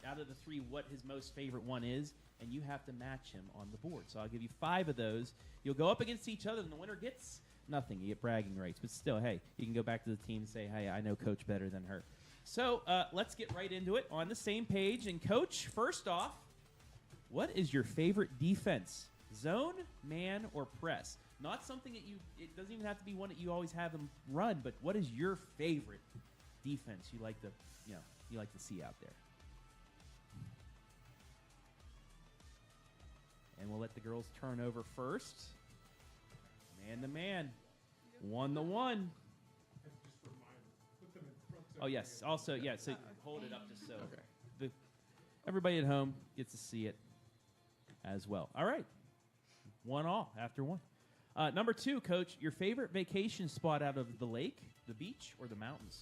out of the 3, what his most favorite one is, and you have to match him on the board. So I'll give you 5 of those. You'll go up against each other, and the winner gets nothing. You get bragging rights. But still, hey, you can go back to the team and say, hey, I know Coach better than her. So let's get right into it on the same page. And Coach, first off, what is your favorite defense? Zone, man, or press? Not something that it doesn't even have to be one that you always have them run, but what is your favorite defense you like to see out there? And we'll let the girls turn over first. Man to man. 1-1. Oh, yes. Also, yeah, so hold it up just so everybody at home gets to see it as well. All right. 1-1 after 1. Number 2, Coach, your favorite vacation spot out of the lake, the beach, or the mountains?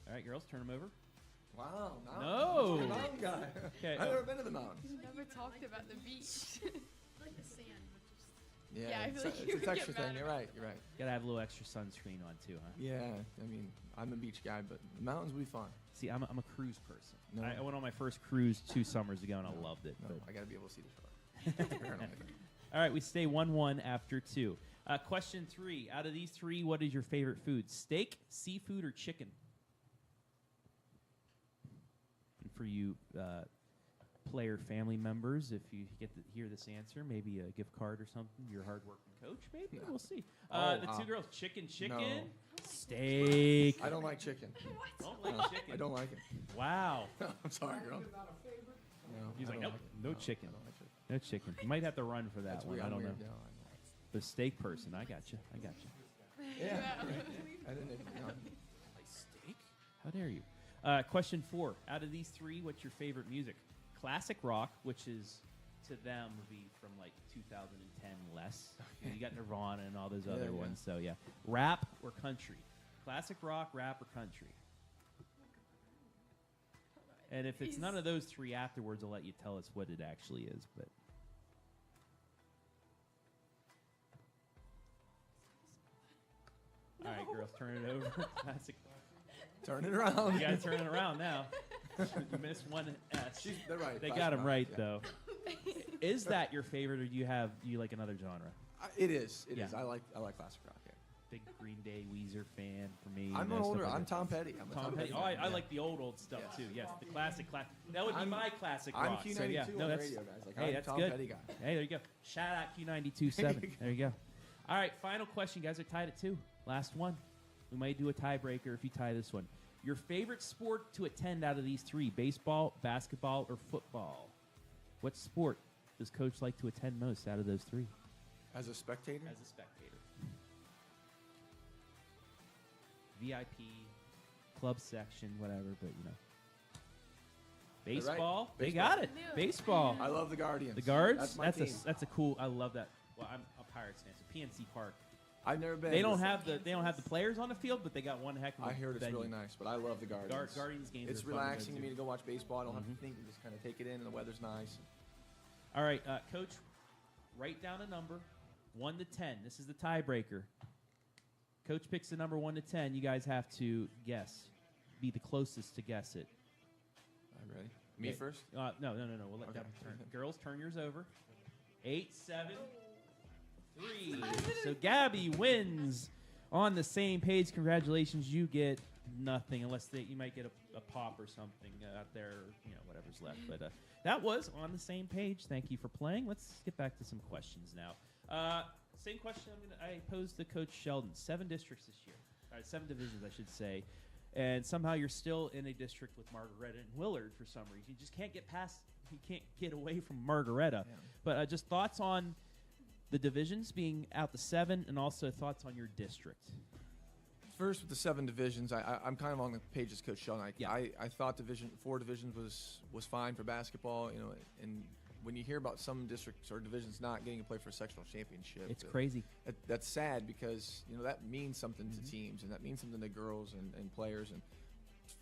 All right, girls, turn them over. Wow. No. I'm a mountain guy. Okay. I've never been to the mountains. We've never talked about the beach. Like the sand, but just. Yeah, I feel like you it's would an get extra mad thing. You're about right. You're right. Gotta have a little extra sunscreen on too, huh? Yeah, I mean, I'm a beach guy, but the mountains will be fun. See, I'm a cruise person. No. I went on my first cruise 2 summers ago, and I loved it. No, but- I got to be able to see the shore. Apparently. All right, we stay 1-1 after 2. Question 3. Out of these 3, what is your favorite food? Steak, seafood, or chicken? And for you player family members, if you get to hear this answer, maybe a gift card or something, your hard-working coach, maybe? We'll see. The 2 girls, chicken, No. steak. I don't like chicken. Don't like No, chicken? I don't like it. Wow. I'm sorry, girl. No, He's I like, don't nope, like it. no No, chicken. I don't like chicken. No chicken. You might have to run for that That's one. weird. I don't I'm know. weird. No, I know. The steak person. I got you. Yeah. I didn't even know. Like steak? How dare you? Question 4. Out of these 3, what's your favorite music? Classic rock, which is to them would be from like 2010 less. You got Nirvana and all those Yeah, other yeah. ones. So yeah, rap or country? Classic rock, rap, or country? And if it's none of those 3 afterwards, I'll let you tell us what it actually is. But all right, girls, turn it over. Classic. Turn it around. You gotta turn it around now. You missed one S. They're right. They Classic got him rock, right yeah. though. Is that your favorite, or do you like another genre? It is. It Yeah. is. I like classic rock. Yeah. Big Green Day, Weezer fan for me. I'm you an know, older. stuff like I'm that. Tom Petty. I'm a Tom Petty. Oh, fan, I yeah. like the old stuff Yes. too. Yes, the classic. That would be my classic I'm rock. Q92 so yeah, no, on the that's radio, guys. Like, hey, I'm that's Tom good. Petty guy. Hey, there you go. Shout out Q92.7. There you go. All right, final question. You guys are tied at 2. Last one. We might do a tiebreaker if you tie this one. Your favorite sport to attend out of these 3: baseball, basketball, or football? What sport does Coach like to attend most out of those 3? As a spectator. As a spectator. VIP, club section, whatever, but you know. Baseball. They're They right. got it. Baseball. I love the Guardians. The Guards. That's my team. That's a cool. I love that. Well, I'm Pirates fans. So PNC Park. I've never been. They don't have the players on the field, but they got one heck of a I heard it's venue. really nice, but I love the Guardians. Guardians games It's are fun to go relaxing to to. me to go watch baseball. I don't have to think. You just kind of take it in, and the weather's nice. All right, Coach, write down a number, 1 to 10. This is the tiebreaker. Coach picks the number 1 to 10. You guys have to guess. Be the closest to guess it. I'm ready. Me first? No. We'll let Okay. Gabby turn. Girls, turn yours over. 8, 7, 3. So Gabby wins on the same page. Congratulations. You get nothing unless you might get a pop or something out there, or, whatever's left. But that was on the same page. Thank you for playing. Let's get back to some questions now. Same question I posed to Coach Sheldon. 7 districts this year. All right, 7 divisions, I should say. And somehow you're still in a district with Margaretta and Willard for some reason. You just can't get past. You can't get away from Margaretta. Yeah. But just thoughts on the divisions being out the 7, and also thoughts on your district. First, with the 7 divisions, I'm kind of on the page as Coach Sheldon. I thought 4 divisions was fine for basketball. And when you hear about some districts or divisions not getting to play for a sectional championship, it's crazy. That's sad because that means something to teams, and that means something to girls and players. And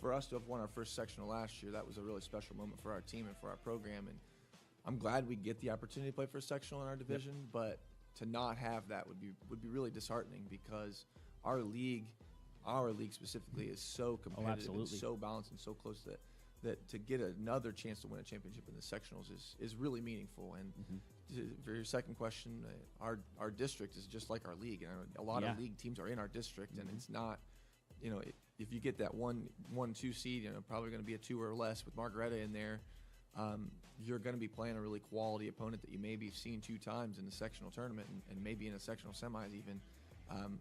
for us to have won our first sectional last year, that was a really special moment for our team and for our program. And I'm glad we get the opportunity to play for a sectional in our division, but to not have that would be really disheartening because our league specifically is so competitive and so balanced and so close that to get another chance to win a championship in the sectionals is really meaningful. And for your second question, our district is just like our league. And a lot of league teams are in our district, and it's not, if you get that 1-2 seed, probably going to be a 2 or less with Margaretta in there. You're going to be playing a really quality opponent that you maybe have seen 2 times in the sectional tournament and maybe in a sectional semis even.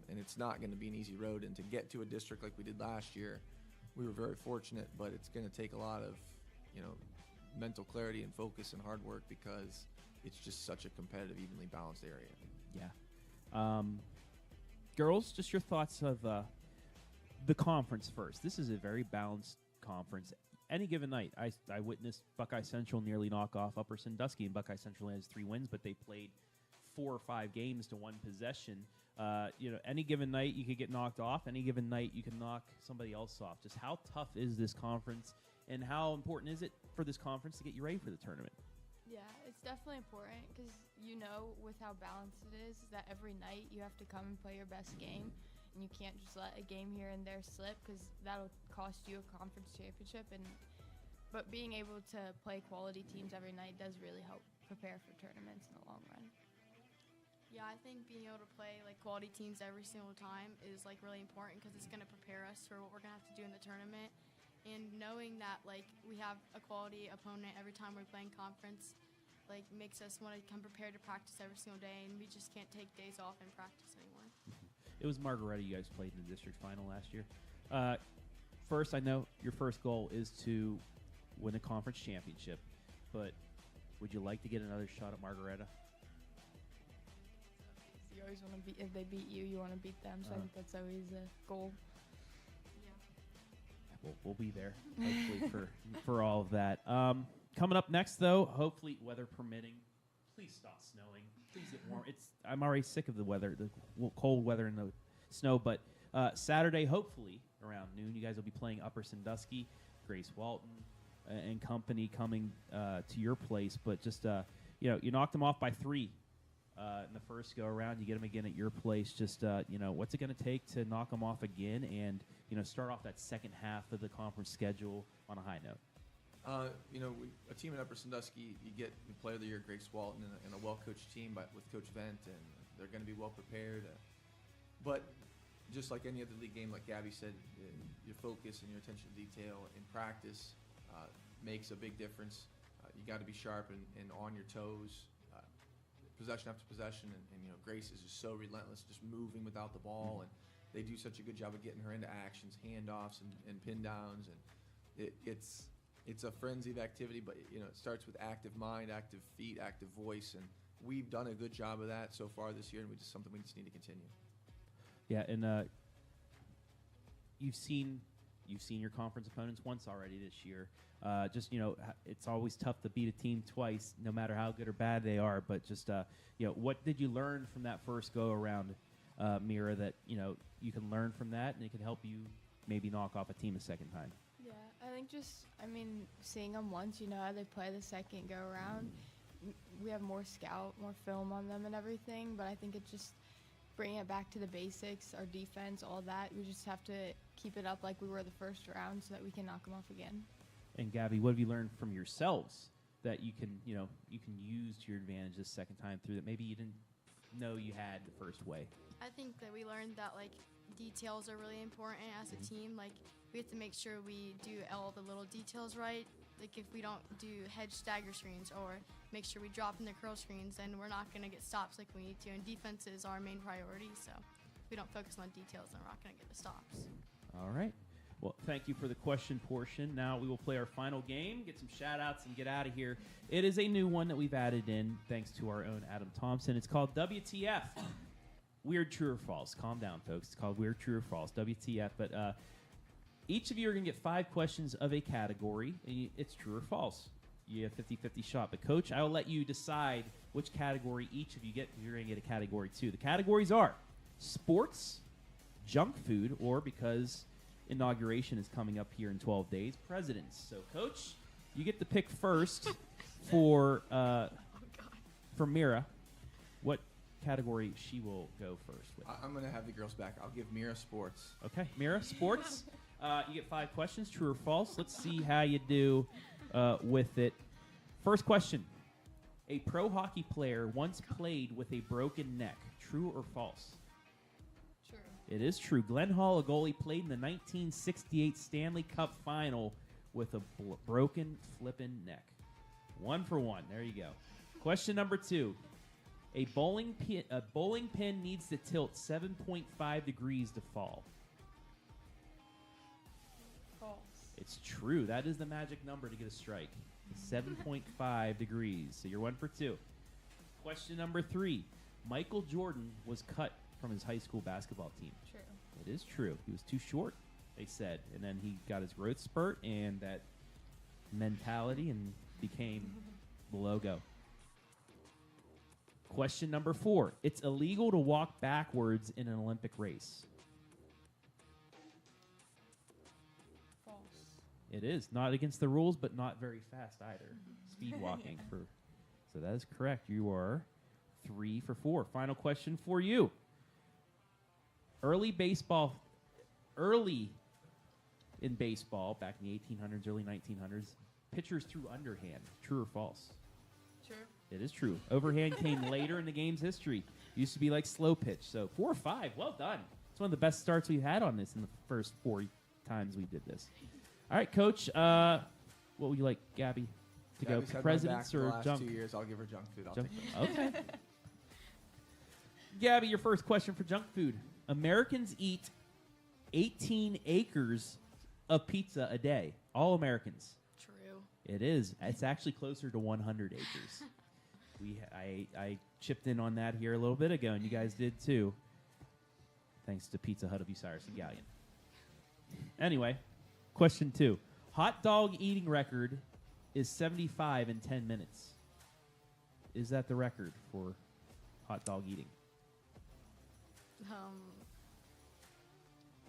And it's not going to be an easy road. And to get to a district like we did last year, we were very fortunate, but it's going to take a lot of, mental clarity and focus and hard work because it's just such a competitive, evenly balanced area. Yeah. Girls, just your thoughts of the conference first. This is a very balanced conference. Any given night, I witnessed Buckeye Central nearly knock off Upper Sandusky, and Buckeye Central has 3 wins, but they played 4 or 5 games to 1 possession. Any given night you could get knocked off. Any given night you can knock somebody else off. Just how tough is this conference, and how important is it for this conference to get you ready for the tournament? Yeah, it's definitely important because with how balanced it is that every night you have to come and play your best game, and you can't just let a game here and there slip because that'll cost you a conference championship. But being able to play quality teams every night does really help prepare for tournaments in the long run. Yeah, I think being able to play quality teams every single time is really important because it's going to prepare us for what we're going to have to do in the tournament. And knowing that we have a quality opponent every time we're playing conference makes us want to come prepared to practice every single day, and we just can't take days off and practice anymore. It was Margaretta you guys played in the district final last year. First, I know your first goal is to win a conference championship, but would you like to get another shot at Margaretta? You always want to beat. If they beat you, you want to beat them. So I think that's always a goal. Yeah. We'll be there, hopefully, for all of that. Coming up next, though, hopefully weather permitting. Please stop snowing. Please get warm. I'm already sick of the weather, the cold weather and the snow. But Saturday, hopefully around noon, you guys will be playing Upper Sandusky, Grace Walton, and company coming to your place. But just you knocked them off by 3. In the first go around, you get them again at your place. Just what's it going to take to knock them off again, and start off that second half of the conference schedule on a high note? A team in Upper Sandusky, you get the Player of the Year, Grace Walton, and a well-coached team with Coach Vent, and they're going to be well prepared. But just like any other league game, like Gabby said, your focus and your attention to detail in practice makes a big difference. You got to be sharp and on your toes. Possession after possession, and Grace is just so relentless, just moving without the ball, and they do such a good job of getting her into actions, handoffs, and pin downs, and it's a frenzy of activity, but it starts with active mind, active feet, active voice, and we've done a good job of that so far this year, and it's something we just need to continue. Yeah, and you've seen you've seen your conference opponents once already this year. Just, it's always tough to beat a team twice, no matter how good or bad they are. But just, what did you learn from that first go-around, Mira, that, you can learn from that and it can help you maybe knock off a team a second time? Yeah, I think seeing them once, how they play the second go-around. We have more film on them and everything, but I think it's just bringing it back to the basics, our defense, all that. We just have to keep it up like we were the first round so that we can knock them off again. And Gabby, what have you learned from yourselves that you can use to your advantage this second time through that maybe you didn't know you had the first way? I think that we learned that details are really important as a team. We have to make sure we do all the little details right. If we don't do hedge stagger screens or make sure we drop in the curl screens, then we're not going to get stops like we need to. And defense is our main priority, so if we don't focus on details, then we're not going to get the stops. All right. Well, thank you for the question portion. Now we will play our final game, get some shout-outs, and get out of here. It is a new one that we've added in thanks to our own Adam Thompson. It's called WTF. Weird, true, or false. Calm down, folks. It's called Weird, True, or False, WTF. But each of you are going to get 5 questions of a category, and it's true or false. You have 50-50 shot. But, Coach, I will let you decide which category each of you get, because you're going to get a category 2. The categories are sports, junk food, or because inauguration is coming up here in 12 days, presidents. So, Coach, you get to pick first for Mira. What category she will go first with? I'm going to have the girls back. I'll give Mira sports. Okay, Mira, sports. You get 5 questions, true or false. Let's see how you do with it. First question. A pro hockey player once played with a broken neck. True or false? True. It is true. Glenn Hall, a goalie, played in the 1968 Stanley Cup final with a broken flippin' neck. 1 for 1. There you go. Question number 2. A bowling pin needs to tilt 7.5 degrees to fall. False. It's true. That is the magic number to get a strike. 7.5 degrees. So you're 1 for 2. Question number 3. Michael Jordan was cut from his high school basketball team. True. It is true. He was too short, they said. And then he got his growth spurt and that mentality and became the logo. Question number 4. It's illegal to walk backwards in an Olympic race. False. It is. Not against the rules, but not very fast either. Speed walking. So that is correct. You are 3 for 4. Final question for you. Early in baseball, back in the 1800s, early 1900s, pitchers threw underhand. True or false? True. It is true. Overhand came later in the game's history. Used to be like slow pitch. So 4 or 5. Well done. It's one of the best starts we've had on this in the first 4 times we did this. All right, Coach. What would you like, Gabby, to Gabby's go? had Presidents my back or the last junk? 2 years, I'll give her junk food. I'll Junk- take those. Okay. Gabby, your first question for junk food. Americans eat 18 acres of pizza a day. All Americans. True. It is. It's actually closer to 100 acres. I chipped in on that here a little bit ago, and you guys did too. Thanks to Pizza Hut of Bucyrus and Galion. Anyway, question 2. Hot dog eating record is 75 in 10 minutes. Is that the record for hot dog eating?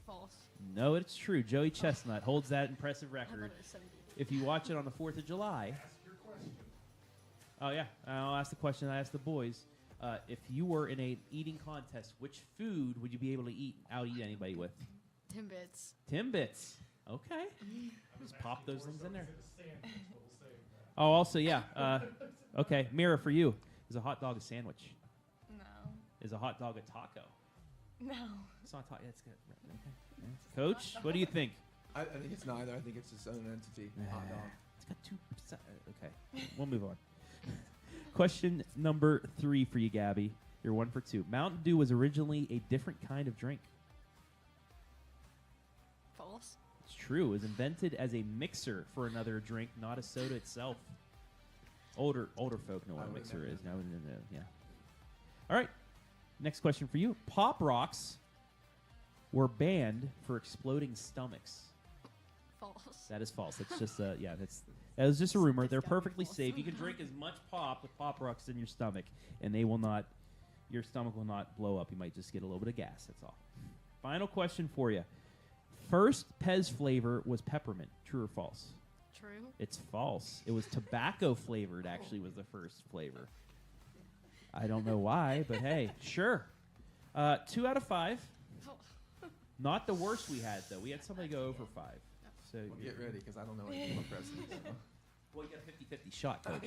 False. No, it's true. Joey Chestnut holds that impressive I thought record. it was 70. If you watch it on the 4th of July. Oh, yeah. I'll ask the question I asked the boys. If you were in an eating contest, which food would you be able to out-eat anybody with? Timbits. Timbits. Okay. Just pop those things in there. Oh, also, yeah. Okay, Mira, for you, is a hot dog a sandwich? No. Is a hot dog a taco? No. It's not taco. That's good. Okay. Yeah. Coach, what do you think? I think it's neither. I think it's its own entity. Hot dog. It's got 2%. Okay. We'll move on. Question number 3 for you, Gabby. You're 1 for 2. Mountain Dew was originally a different kind of drink. False. It's true. It was invented as a mixer for another drink, not a soda itself. Older folk know what a mixer is. No, yeah. All right. Next question for you. Pop Rocks were banned for exploding stomachs. False. That is false. It's just that was just a rumor. They're perfectly safe. You can drink as much pop with Pop Rocks in your stomach, and your stomach will not blow up. You might just get a little bit of gas. That's all. Final question for you. First Pez flavor was peppermint. True or false? True. It's false. It was tobacco flavored. Actually, was the first flavor. I don't know why, but hey, sure. 2 out of 5. Not the worst we had though. We had somebody go over 5. So Well, get ready, because I don't know anything about presidents. So. Well, you got a 50-50 shot, Coach.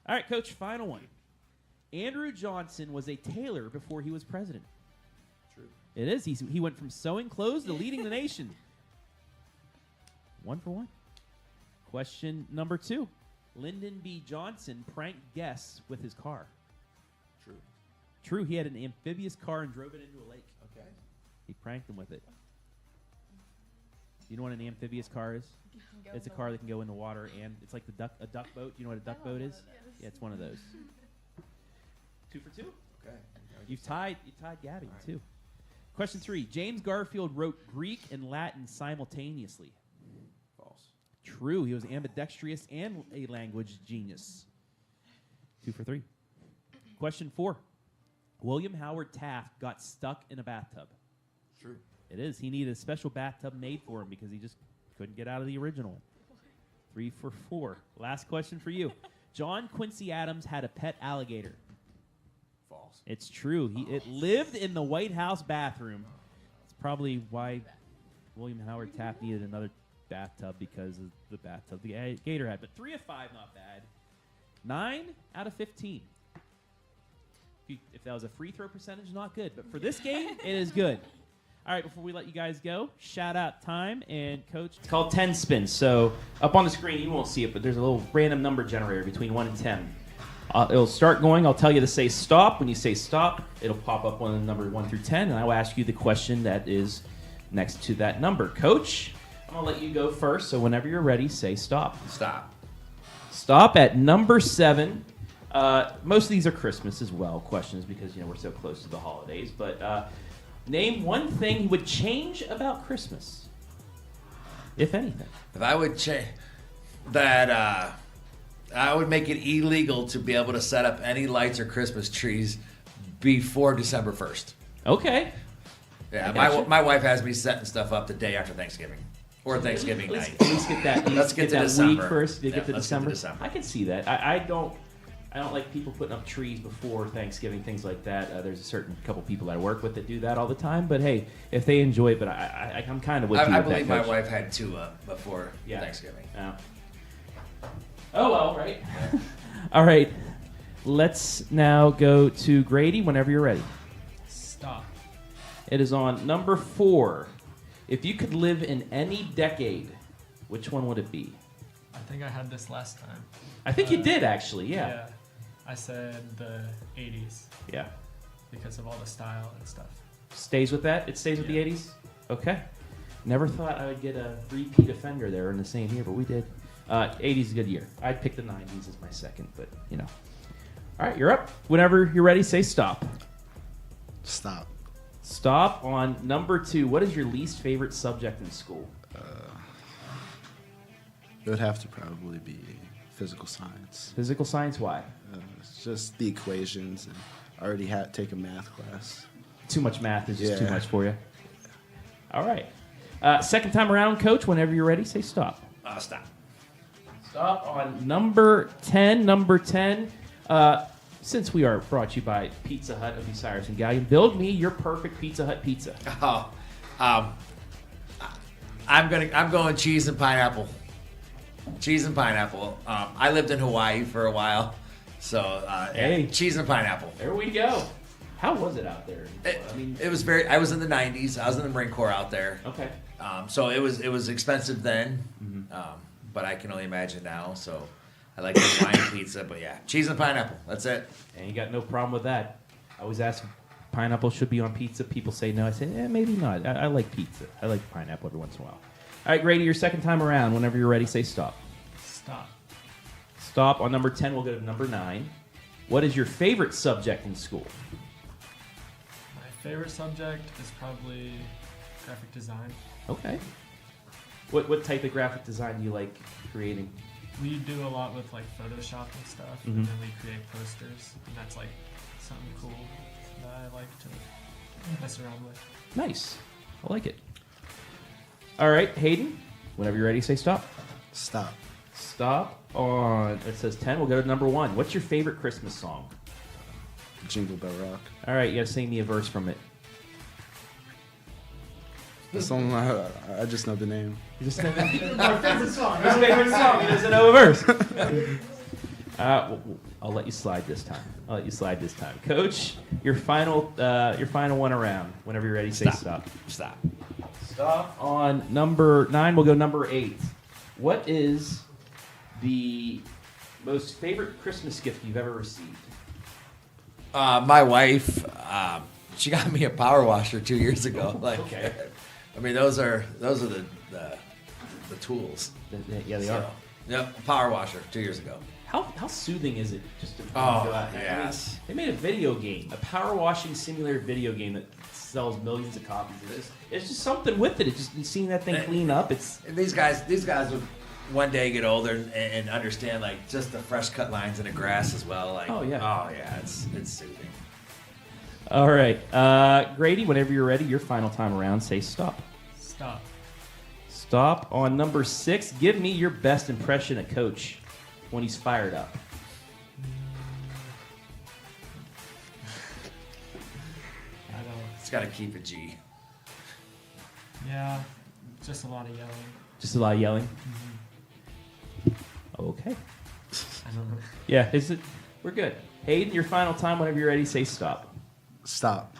All right, Coach, final one. Andrew Johnson was a tailor before he was president. True. It is. He went from sewing clothes to leading the nation. 1 for 1. Question number 2. Lyndon B. Johnson pranked guests with his car. True. True. He had an amphibious car and drove it into a lake. Okay. He pranked them with it. You know what an amphibious car is? It's a car that can go in the water, and it's like a duck boat. You know what a duck boat is? Yeah, it's one of those. 2 for 2. Okay. You tied Gabby too. Question 3. James Garfield wrote Greek and Latin simultaneously. False. True. He was ambidextrous and a language genius. 2 for 3. Question 4. William Howard Taft got stuck in a bathtub. True. It is. He needed a special bathtub made for him because he just couldn't get out of the original. 3 for 4. Last question for you. John Quincy Adams had a pet alligator. False. It's true. It lived in the White House bathroom. It's probably why William Howard Taft needed another bathtub, because of the bathtub the gator had. But 3 of 5, not bad. 9 out of 15. If that was a free throw percentage, not good. But for this game, it is good. All right, before we let you guys go, shout out time and Coach. It's called 10 spins. So up on the screen, you won't see it, but there's a little random number generator between 1 and 10. It'll start going. I'll tell you to say stop. When you say stop, it'll pop up one of the numbers 1 through 10, and I will ask you the question that is next to that number. Coach, I'm going to let you go first, so whenever you're ready, say stop. Stop. Stop at number 7. Most of these are Christmas as well questions because, we're so close to the holidays, but name one thing you would change about Christmas, if anything. If I would change that, I would make it illegal to be able to set up any lights or Christmas trees before December 1st. Okay. Yeah, my wife has me setting stuff up the day after Thanksgiving or Thanksgiving night. At least get that. Let's get to that December. week first. Get to let's December. Get to December. I can see that. I don't like people putting up trees before Thanksgiving, things like that. There's a certain couple people I work with that do that all the time. But hey, if they enjoy it, but I'm kind of with you. I with believe that, my Coach. wife had 2 up before Thanksgiving. Yeah. Oh well, right. All right. Let's now go to Grady whenever you're ready. Stop. It is on number 4. If you could live in any decade, which one would it be? I think I had this last time. I think you did, actually, yeah. I said the 80s. Yeah. Because of all the style and stuff. Stays with that? It stays with the 80s? Okay. Never thought I would get a repeat offender there in the same year, but we did. 80s is a good year. I'd pick the 90s as my second, but, All right, you're up. Whenever you're ready, say stop. Stop. Stop on number 2. What is your least favorite subject in school? It would have to probably be physical science. Physical science, why? It's just the equations, and I already had to take a math class. Too much math is just too much for you. All right. Second time around, Coach, whenever you're ready, say stop. Stop. Stop on number 10. Number 10. Since we are brought to you by Pizza Hut of Bucyrus and Galion, build me your perfect Pizza Hut pizza. I'm going cheese and pineapple. Cheese and pineapple. I lived in Hawaii for a while, so cheese and pineapple. There we go. How was it out there? It was very. I was in the '90s. I was in the Marine Corps out there. Okay. So it was expensive then, but I can only imagine now. So I like the Hawaiian pizza, but yeah, cheese and pineapple. That's it. And you got no problem with that. I always ask if pineapple should be on pizza. People say no. I say, maybe not. I like pizza. I like pineapple every once in a while. All right, Grady, your second time around. Whenever you're ready, say stop. Stop. Stop on number 10. We'll go to number 9. What is your favorite subject in school? My favorite subject is probably graphic design. Okay. What type of graphic design do you like creating? We do a lot with like Photoshop and stuff, Mhm. and then we create posters, and that's like something cool that I like to mess around with. Nice. I like it. All right, Hayden, whenever you're ready, say stop. Stop. Stop on, it says 10. We'll go to number 1. What's your favorite Christmas song? Jingle Bell Rock. All right, you got to sing me a verse from it. The song, I just know the name. You just know the name? Our favorite song. His favorite song. He doesn't know a verse. I'll let you slide this time. Coach, your final one around. Whenever you're ready, say stop. Stop. Stop on number 9. We'll go number 8. What is the most favorite Christmas gift you've ever received? My wife, she got me a power washer 2 years ago. Like, Okay. I mean, those are the tools. Yeah, they are. Yep, power washer 2 years ago. How soothing is it just to go Oh, out there? yes. I mean, they made a video game, a power washing simulator video game that sells millions of copies. It's just something with it. It's just seeing that thing clean up. It's These guys would one day get older and understand like just the fresh cut lines in the grass as well. Like, Oh, yeah. it's soothing. all right. Grady, whenever you're ready, your final time around, say stop. Stop. Stop on number 6. Give me your best impression of Coach when he's fired up. I don't. It's got to keep a G. Yeah, just a lot of yelling. Just a lot of yelling. Mm-hmm. Okay. I don't know. Yeah, we're good. Hayden, your final time. Whenever you're ready, say stop. Stop.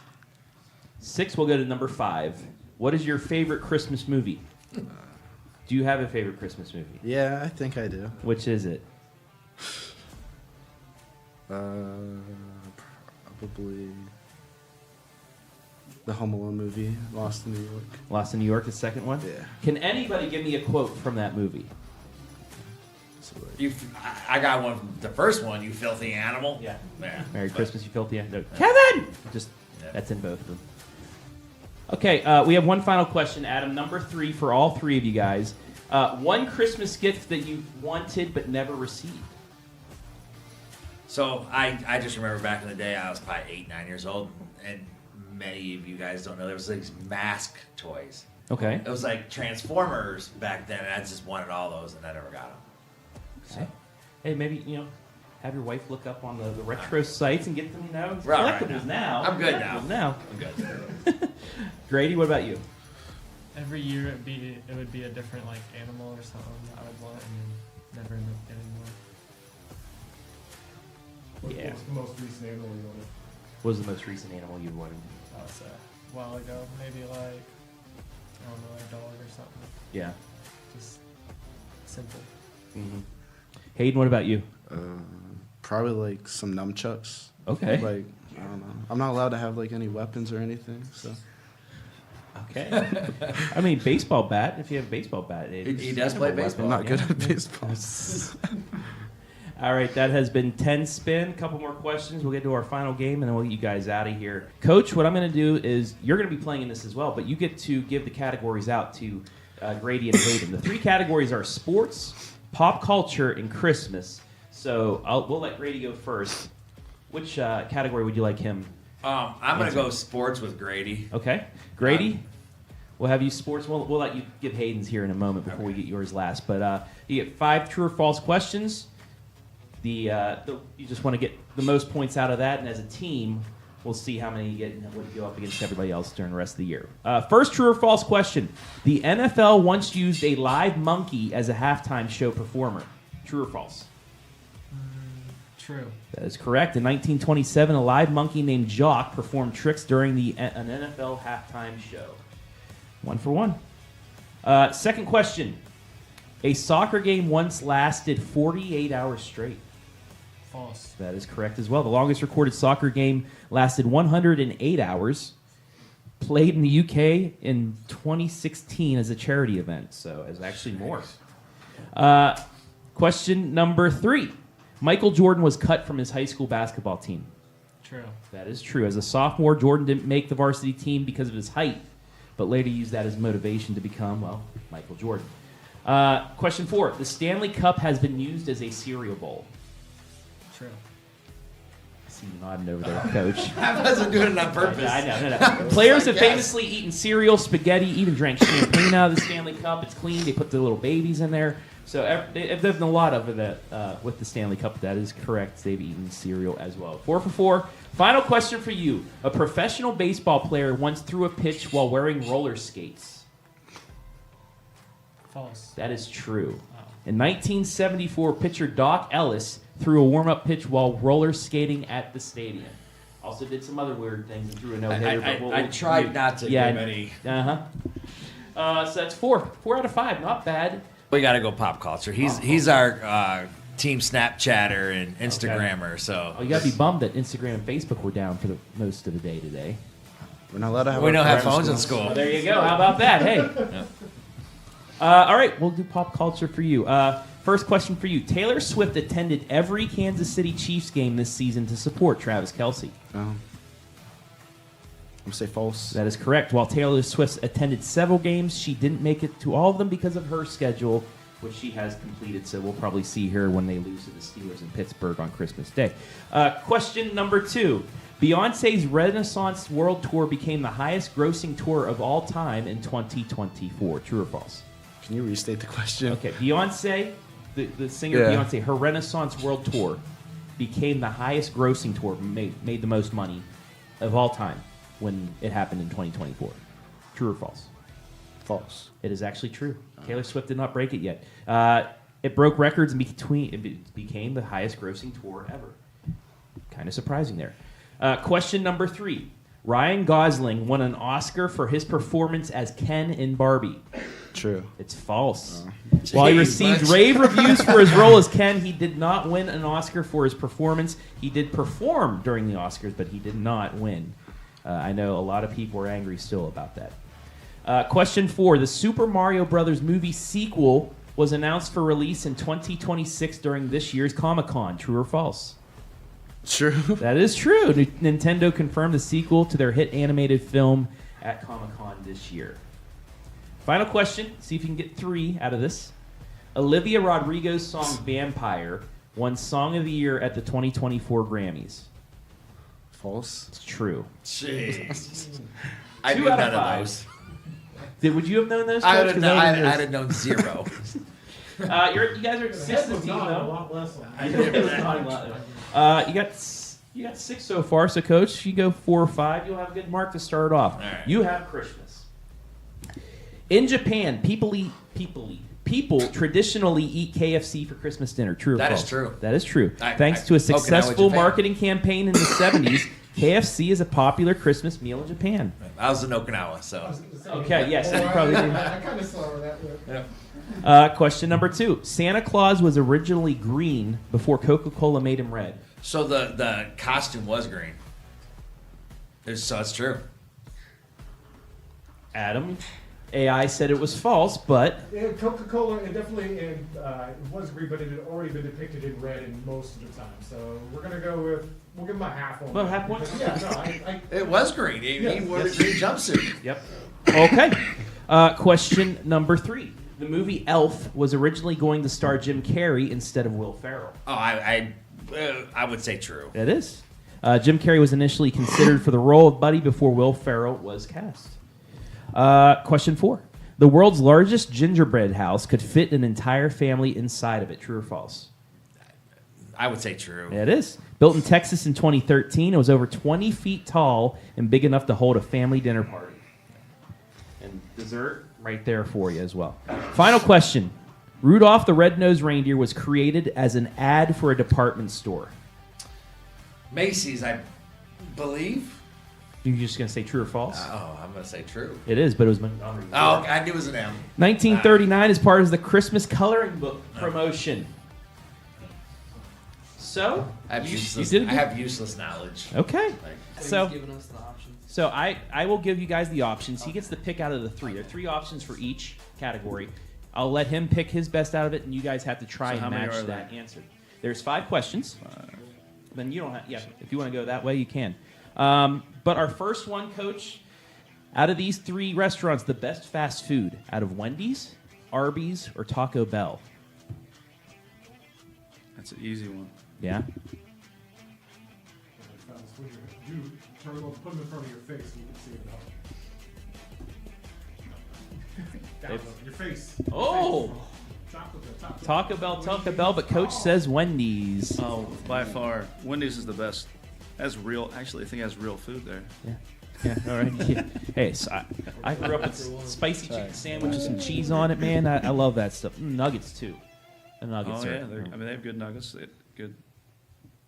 6, we'll go to number 5. What is your favorite Christmas movie? Do you have a favorite Christmas movie? Yeah, I think I do. Which is it? Probably the Home Alone movie, Lost in New York. Lost in New York, the second one? Yeah. Can anybody give me a quote from that movie? I got one from the first one. You filthy animal. Yeah. Yeah. Merry Christmas, you filthy no. Kevin! Just that's in both of them. Okay, we have one final question, Adam. Number 3 for all 3 of you guys. One Christmas gift that you wanted but never received. So I just remember back in the day, I was probably 8, 9 years old, and many of you guys don't know, there was these mask toys. Okay. It was like Transformers back then, and I just wanted all those, and I never got them. Okay. Hey, maybe, have your wife look up on the retro sites and get them, We're all right collectibles now. I'm good now. I'm good. Grady, what about you? Every year it would be a different like animal or something I would want, and then never end up getting one. Yeah. What's the most recent animal you wanted? What was the most recent animal you wanted? That was a while ago, maybe like I don't know, a dog or something. Yeah. Just simple. Mm-hmm. Hayden, what about you? Probably like some nunchucks. Okay. Like, I don't know. I'm not allowed to have like any weapons or anything, so. Okay. I mean, baseball bat. If you have a baseball bat, He does play baseball. I'm not good at baseball. All right, that has been 10 spin. A couple more questions. We'll get to our final game, and then we'll get you guys out of here. Coach, what I'm going to do is you're going to be playing in this as well, but you get to give the categories out to Grady and Hayden. The 3 categories are sports, pop culture, and Christmas. So we'll let Grady go first. Which category would you like him? I'm going to go sports with Grady. Okay. Grady, we'll have you sports. We'll let you give Hayden's here in a moment before we get yours last. But you get 5 true or false questions. You just want to get the most points out of that, and as a team, we'll see how many you get and what you go up against everybody else during the rest of the year. First true or false question. The NFL once used a live monkey as a halftime show performer. True or false? True. That is correct. In 1927, a live monkey named Jock performed tricks during an NFL halftime show. 1 for 1. Second question. A soccer game once lasted 48 hours straight. False. That is correct as well. The longest recorded soccer game lasted 108 hours. Played in the UK in 2016 as a charity event, so it's actually more. Question number 3. Michael Jordan was cut from his high school basketball team. True. That is true. As a sophomore, Jordan didn't make the varsity team because of his height. but later used that as motivation to become, well, Michael Jordan. Question 4. The Stanley Cup has been used as a cereal bowl. True. I see you nodding over there, Coach. I wasn't doing it on purpose. I know. Players have famously eaten cereal, spaghetti, even drank champagne out of the Stanley Cup. It's clean. They put the little babies in there. So they've done a lot of that with the Stanley Cup. That is correct. They've eaten cereal as well. 4 for 4. Final question for you. A professional baseball player once threw a pitch while wearing roller skates. False. That is true. In 1974, pitcher Doc Ellis threw a warm-up pitch while roller skating at the stadium. Also did some other weird things and threw a no-hitter. I tried not to give any. So that's 4. 4 out of 5. Not bad. We got to go pop culture. He's our team Snapchatter and Instagrammer. Okay. So you got to be bummed that Instagram and Facebook were down for the most of the day today. We're not allowed to have. We don't have phones in school. Well, there you go. How about that? Hey. All right, we'll do pop culture for you. First question for you. Taylor Swift attended every Kansas City Chiefs game this season to support Travis Kelce. I'm going to say false. That is correct. While Taylor Swift attended several games, she didn't make it to all of them because of her schedule, which she has completed. So we'll probably see her when they lose to the Steelers in Pittsburgh on Christmas Day. Question number 2. Beyonce's Renaissance World Tour became the highest grossing tour of all time in 2024. True or false? Can you restate the question? Okay, Beyonce, the singer Beyonce, her Renaissance World Tour became the highest grossing tour, made the most money of all time when it happened in 2024. True or false? False. It is actually true. Taylor Swift did not break it yet. It broke records in between. It became the highest grossing tour ever. Kind of surprising there. Question number 3. Ryan Gosling won an Oscar for his performance as Ken in Barbie. True. It's false. While he received rave reviews for his role as Ken, he did not win an Oscar for his performance. He did perform during the Oscars, but he did not win. I know a lot of people are angry still about that. Question 4. The Super Mario Brothers movie sequel was announced for release in 2026 during this year's Comic-Con. True or false? True. That is true. Nintendo confirmed the sequel to their hit animated film at Comic-Con this year. Final question. See if you can get 3 out of this. Olivia Rodrigo's song Vampire won Song of the Year at the 2024 Grammys. False. It's true. Jeez. I 2 knew out none of of 5. those. Would you have known those? I Coach? would 'Cause have those- I'd have known 0. You guys are 6 That was team not a though. lot less. You got 6 so far. So coach, you go 4 or 5. You'll have a good mark to start off. All right. You have Christmas. In Japan, people traditionally eat KFC for Christmas dinner. True or That false? is true. That is true. Thanks I- to a Okinawa, successful Japan. marketing campaign in the 70s, KFC is a popular Christmas meal in Japan. I was in Okinawa, so. Okay, yes, you probably did. I kind of saw that. Yep. Question number 2. Santa Claus was originally green before Coca-Cola made him red. So the costume was green. So it's true. Adam, AI said it was false, but Yeah, Coca-Cola, it definitely it was green, but it had already been depicted in red in most of the time. So we're gonna go with we'll give him a half one. Well, half one? Yeah, no, I It was green. He Yes. wore the green jumpsuit. Yep. Okay. Question number 3. The movie Elf was originally going to star Jim Carrey instead of Will Ferrell. Oh, I would say true. It is. Jim Carrey was initially considered for the role of Buddy before Will Ferrell was cast. Question 4. The world's largest gingerbread house could fit an entire family inside of it. True or false? I would say true. It is. Built in Texas in 2013, it was over 20 feet tall and big enough to hold a family dinner party. And dessert right there for you as well. Final question. Rudolph the Red-Nosed Reindeer was created as an ad for a department store. Macy's, I believe. You're just going to say true or false? Oh, I'm going to say true. It is, but it was Montgomery. Oh, I knew it was an M. 1939 as part of the Christmas coloring book promotion. So, I have, you useless, did it I good. have useless knowledge. Okay. So, Giving us the options. so I will give you guys the options. He gets to pick out of the 3. There are 3 options for each category. I'll let him pick his best out of it, and you guys have to try So how and many match are that answer. There's 5 questions. Then you don't have. Yeah, if you want to go that way, you can. But our first one, Coach, Out of these three restaurants, the best fast food out of Wendy's, Arby's, or Taco Bell? That's an easy one. Yeah. You put them in front of your face so you can see it all. Down, your face. Oh! Taco Bell, but Coach says Wendy's. Oh, by far, Wendy's is the best. That's real. Actually, I think it has real food there. Yeah. Yeah, all right. Yeah. Hey, so I grew up with spicy chicken sandwiches and cheese on it, man. I love that stuff. Nuggets, too. The nuggets Oh, are... yeah. They have good nuggets. They have good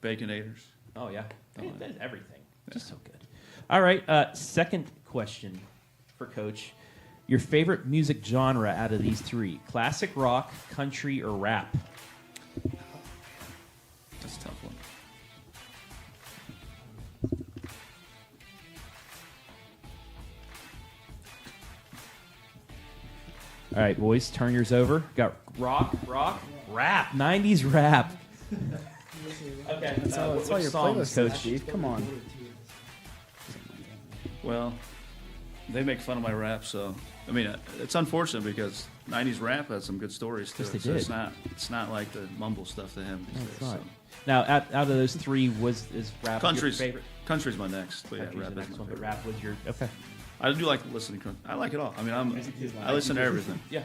baconators. Oh, yeah. Oh, yeah. That's everything. Just so good. All right, second question for Coach. Your favorite music genre out of these three? Classic rock, country, or rap? That's a tough one. All right, boys, turn yours over. Got rock, rap, 90s rap. Okay, That's all which your songs, playlist is, Coach? Steve. Come on. Well, they make fun of my rap, so I mean, it's unfortunate because '90s rap has some good stories too. Yes, they so did. It's not like the mumble stuff they have these No, days. it's not. So. Now, out of those three, is rap Country's your favorite? Country's my next, but yeah, Country's rap the is next my one, but favorite. rap was your... Okay. I do like listening to country. I like it all. I mean, I listen to everything. Yeah.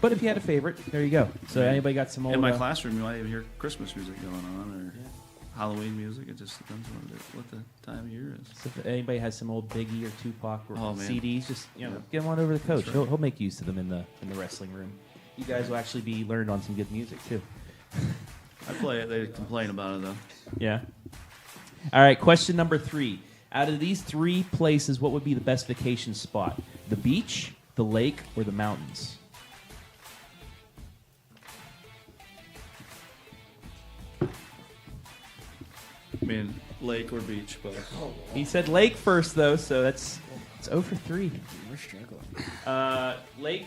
But if you had a favorite, there you go. So anybody got some old... In my classroom, you might even hear Christmas music going on, or Halloween music. It just depends on what the time of year is. So if anybody has some old Biggie or Tupac or Oh, man. CDs, just get them on over to the coach. That's right. He'll make use of them in the wrestling room. You guys will actually be learned on some good music too. I play it. They complain about it though. Yeah. All right. Question number 3. Out of these three places, what would be the best vacation spot? The beach, the lake, or the mountains? I mean, lake or beach, but He said lake first, though, so it's 0 for 3. We're struggling. Lake.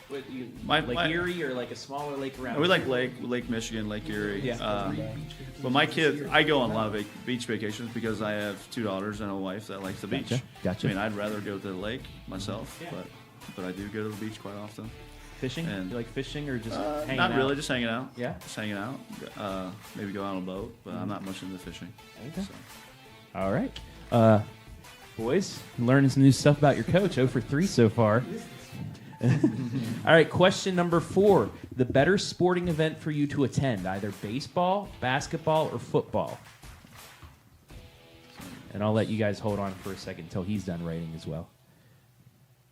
What, My- Erie or like a smaller lake around? we like Lake Michigan, Lake Erie. Yeah. But my kid, I go on a lot of beach vacations because I have 2 daughters and a wife that likes the beach. Gotcha. I mean, I'd rather go to the lake myself, but I do go to the beach quite often. Fishing? And You like fishing or just hanging not out? really, just hanging out. Yeah? Just hanging out. Maybe go on a boat, but I'm not much into fishing. Okay. So. All right. Boys, learning some new stuff about your coach. 0 for 3 so far. All right, question number 4. The better sporting event for you to attend, either baseball, basketball, or football? And I'll let you guys hold on for a second until he's done writing as well.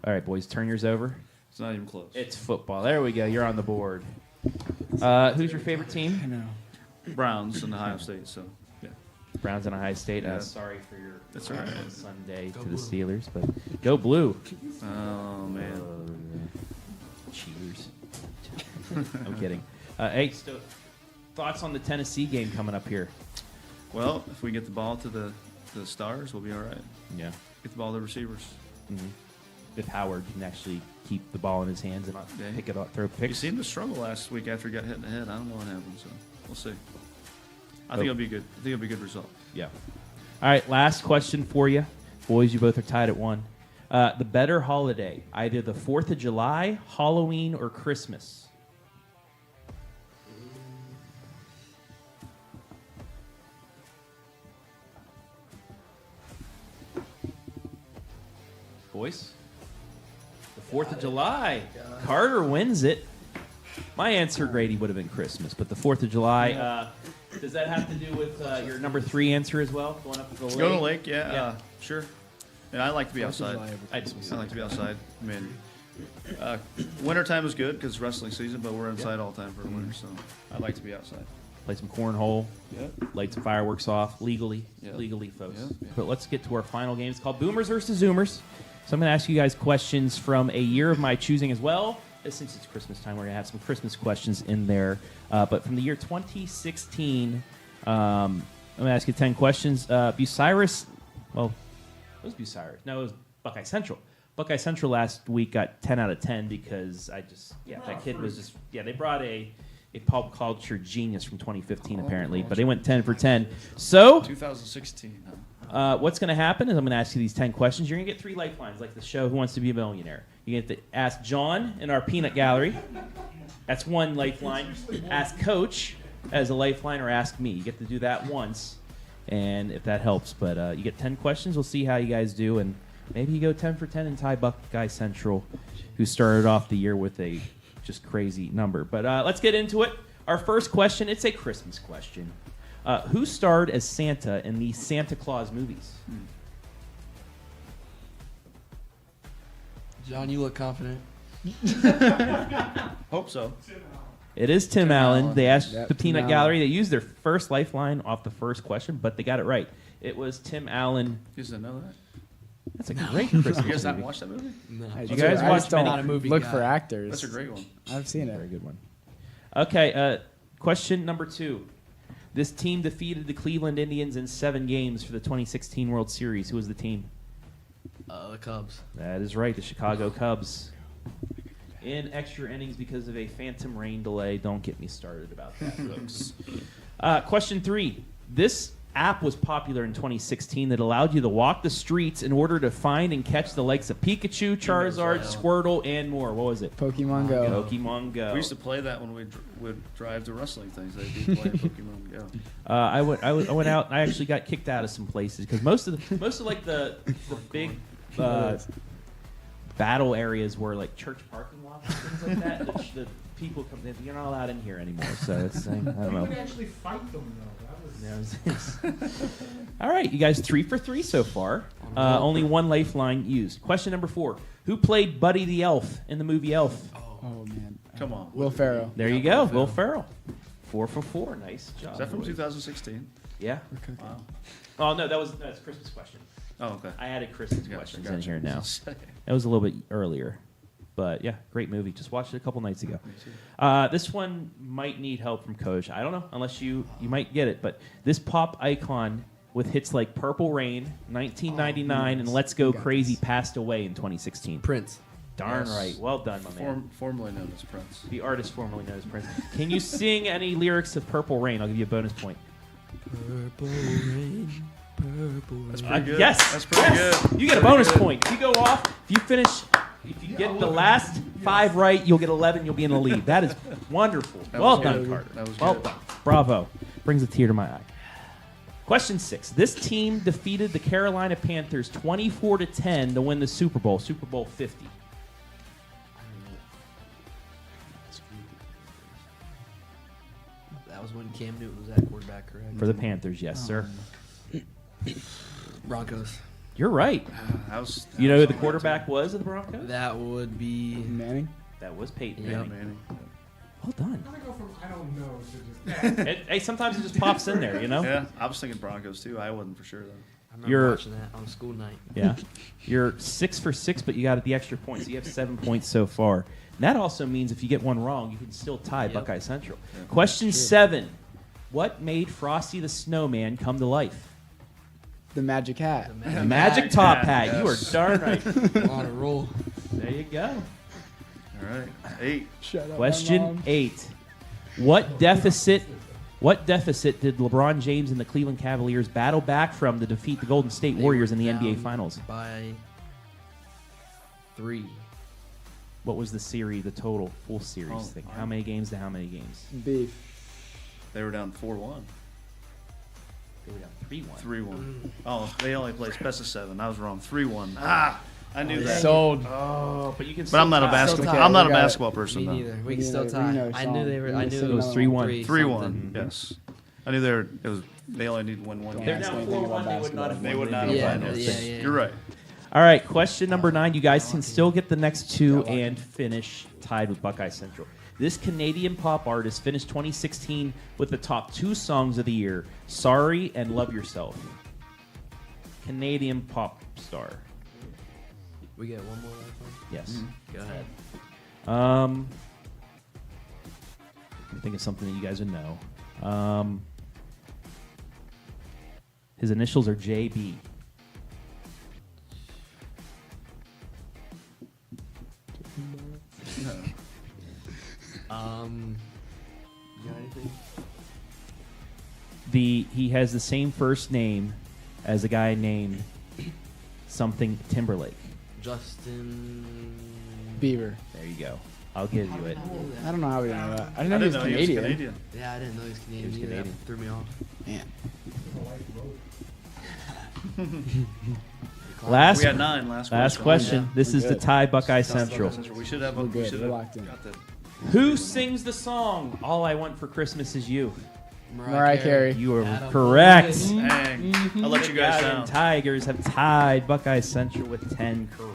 All right, boys, turn yours over. It's not even close. It's football. There we go. You're on the board. Who's your favorite team? I know. Browns and Ohio State, so yeah. Browns and Ohio State. Yeah. Sorry for your That's all right. Sunday Go to the blue. Steelers, but go blue. Oh man. Cheers. I'm kidding. Hey, thoughts on the Tennessee game coming up here? Well, if we get the ball to the stars, we'll be all right. Yeah. Get the ball to the receivers. Mm-hmm. If Howard can actually keep the ball in his hands and not pick it up, throw He picks. seemed to struggle last week after he got hit in the head. I don't know what happened, so we'll see. I think it'll be good. I think it'll be a good result. Yeah. All right, last question for you. Boys, you both are tied at 1. The better holiday, either the 4th of July, Halloween, or Christmas? Boys? The 4th of July. Carter wins it. My answer, Grady, would have been Christmas, but the 4th of July. Does that have to do with your number 3 answer as well? Going up to the lake? Go to the lake, yeah. Sure. And I like to be outside. I like to be outside. I mean, wintertime is good because wrestling season, but we're inside all the time for winter, so I like to be outside. Play some cornhole. Yep. Light some fireworks off legally. Yep. Legally, folks. Yep. But let's get to our final game. It's called Boomers versus Zoomers. So I'm going to ask you guys questions from a year of my choosing as well. Since it's Christmas time, we're going to have some Christmas questions in there. But from the year 2016, I'm going to ask you 10 questions. Bucyrus, well, it was Bucyrus. No, it was Buckeye Central. Buckeye Central last week got 10 out of 10 because that kid was just, they brought a pop culture genius from 2015 apparently, but they went 10 for 10. So 2016, huh? What's going to happen is I'm going to ask you these 10 questions. You're going to get 3 lifelines, like the show Who Wants to Be a Millionaire. You get to ask John in our peanut gallery. That's one lifeline. Ask Coach as a lifeline, or ask me. You get to do that once, and if that helps. But you get 10 questions. We'll see how you guys do, and maybe you go 10 for 10 and tie Buckeye Central, who started off the year with a just crazy number. But let's get into it. Our first question, it's a Christmas question. Who starred as Santa in the Santa Claus movies? John, you look confident. Hope so. It is Tim Allen. They asked Yep, the Tim Peanut Allen. Gallery. They used their first lifeline off the first question, but they got it right. It was Tim Allen. You guys didn't know that? That's a great Christmas You guys not movie. watch that movie? No. Did you guys I watch just don't many- movie look guy. for actors. That's a great one. I've seen it. Very good one. Okay, question number 2. This team defeated the Cleveland Indians in 7 games for the 2016 World Series. Who was the team? The Cubs. That is right, the Chicago Cubs. In extra innings because of a phantom rain delay. Don't get me started about that, folks. Question 3. This app was popular in 2016 that allowed you to walk the streets in order to find and catch the likes of Pikachu, Charizard, Squirtle, and more. What was it? Pokemon Go. Pokemon Go. We used to play that when we would drive to wrestling things. They'd be playing Pokemon Go. I went out and I actually got kicked out of some places because most of the big battle areas were like church parking lots and things like that. The people come in, you're not allowed in here anymore. So it's I don't know. You could actually fight them though. That was. All right, you guys 3 for 3 so far. Only one lifeline used. Question number 4. Who played Buddy the Elf in the movie Elf? Oh man. Come on. Will Ferrell. There you go, Will Ferrell. 4 for 4. Nice job. Is that from boys. 2016? Yeah. Wow. Oh no, that's a Christmas question. Oh, okay. I added Christmas Gotcha, questions gotcha. in here now. That was a little bit earlier. But yeah, great movie. Just watched it a couple nights ago. This one might need help from Coach. I don't know, unless you might get it. But this pop icon with hits like Purple Rain, 1999, and Let's Go Crazy passed away in 2016. Prince. Darn Yes. right. Well done, my man. Formerly known as Prince. The artist formerly known as Prince. Can you sing any lyrics of Purple Rain? I'll give you a bonus point. Purple rain, purple rain. That's pretty good. Yes. That's pretty yes. good. You get a bonus point. If you go off, if you finish, if you get the last 5 right, you'll get 11. You'll be in the lead. That is wonderful. That Well was done, good. Carter. That was well good. done. Bravo. Brings a tear to my eye. Question 6. This team defeated the Carolina Panthers 24-10 to win the Super Bowl, Super Bowl 50. That was when Cam Newton was at quarterback, correct? For the Panthers, yes, sir. Broncos. You're right. You know who the quarterback was of the Broncos? That would be Manning. That was Peyton Yep. Manning. Well done. I'm gonna go from I don't know to just. Hey, sometimes it just pops in there, you know? Yeah, I was thinking Broncos too. I wasn't for sure though. I remember You're- watching that on school night. Yeah. You're 6 for 6, but you got the extra points. So you have 7 points so far. And that also means if you get one wrong, you can still tie Yep. Buckeye Central. Question 7. What made Frosty the Snowman come to life? The Magic Hat. The magic top hat. Yes. You are darn right. On a roll. There you go. All right. 8. Shut up. my Question mom. 8. What deficit did LeBron James and the Cleveland Cavaliers battle back from to defeat the Golden State They Warriors were in the NBA down Finals? By 3. What was the series, the total full series Oh, thing? I- How many games to how many games? Beef. They were down 4-1. They were down 3-1. 3-1. Oh, they only played best of 7. I was wrong. 3-1. Ah, I knew that. Sold. Oh, but you can. But I'm not a tie. basketball. Still I'm not a tie. We got it. basketball person Me though. neither. We We can still know- we tie. know I knew they were. song. I We knew sing it was along. 3-1. 3-1. something. Yes. I knew they only need to win one Don't They're game. ask down anything 4-1. about They would not have They won would the not NBA have Yeah, won. Finals. yeah, yeah. You're right. All right, question number 9. You guys can still get the next 2 and finish tied with Buckeye Central. This Canadian pop artist finished 2016 with the top 2 songs of the year, Sorry and Love Yourself. Canadian pop star. We get one more lifeline? Yes. Go ahead. I can think of something that you guys would know. His initials are JB. You got anything? He has the same first name as a guy named something Timberlake? Justin Bieber. There you go. I'll give you it. I don't know how we know that. I didn't know he was Canadian. Yeah, I didn't know he was Canadian. He was either. Canadian. That threw me off. Man. Last, We had 9 last last question. question. This We're is to good. tie Buckeye Central. We should have. We're We good. should We're have locked in. got that. Who sings the song "All I Want for Christmas Is You"? Mariah Carey. You are Adam correct. Dang. I'll let you guys Galion down. Tigers have tied Buckeye Central with 10 correct.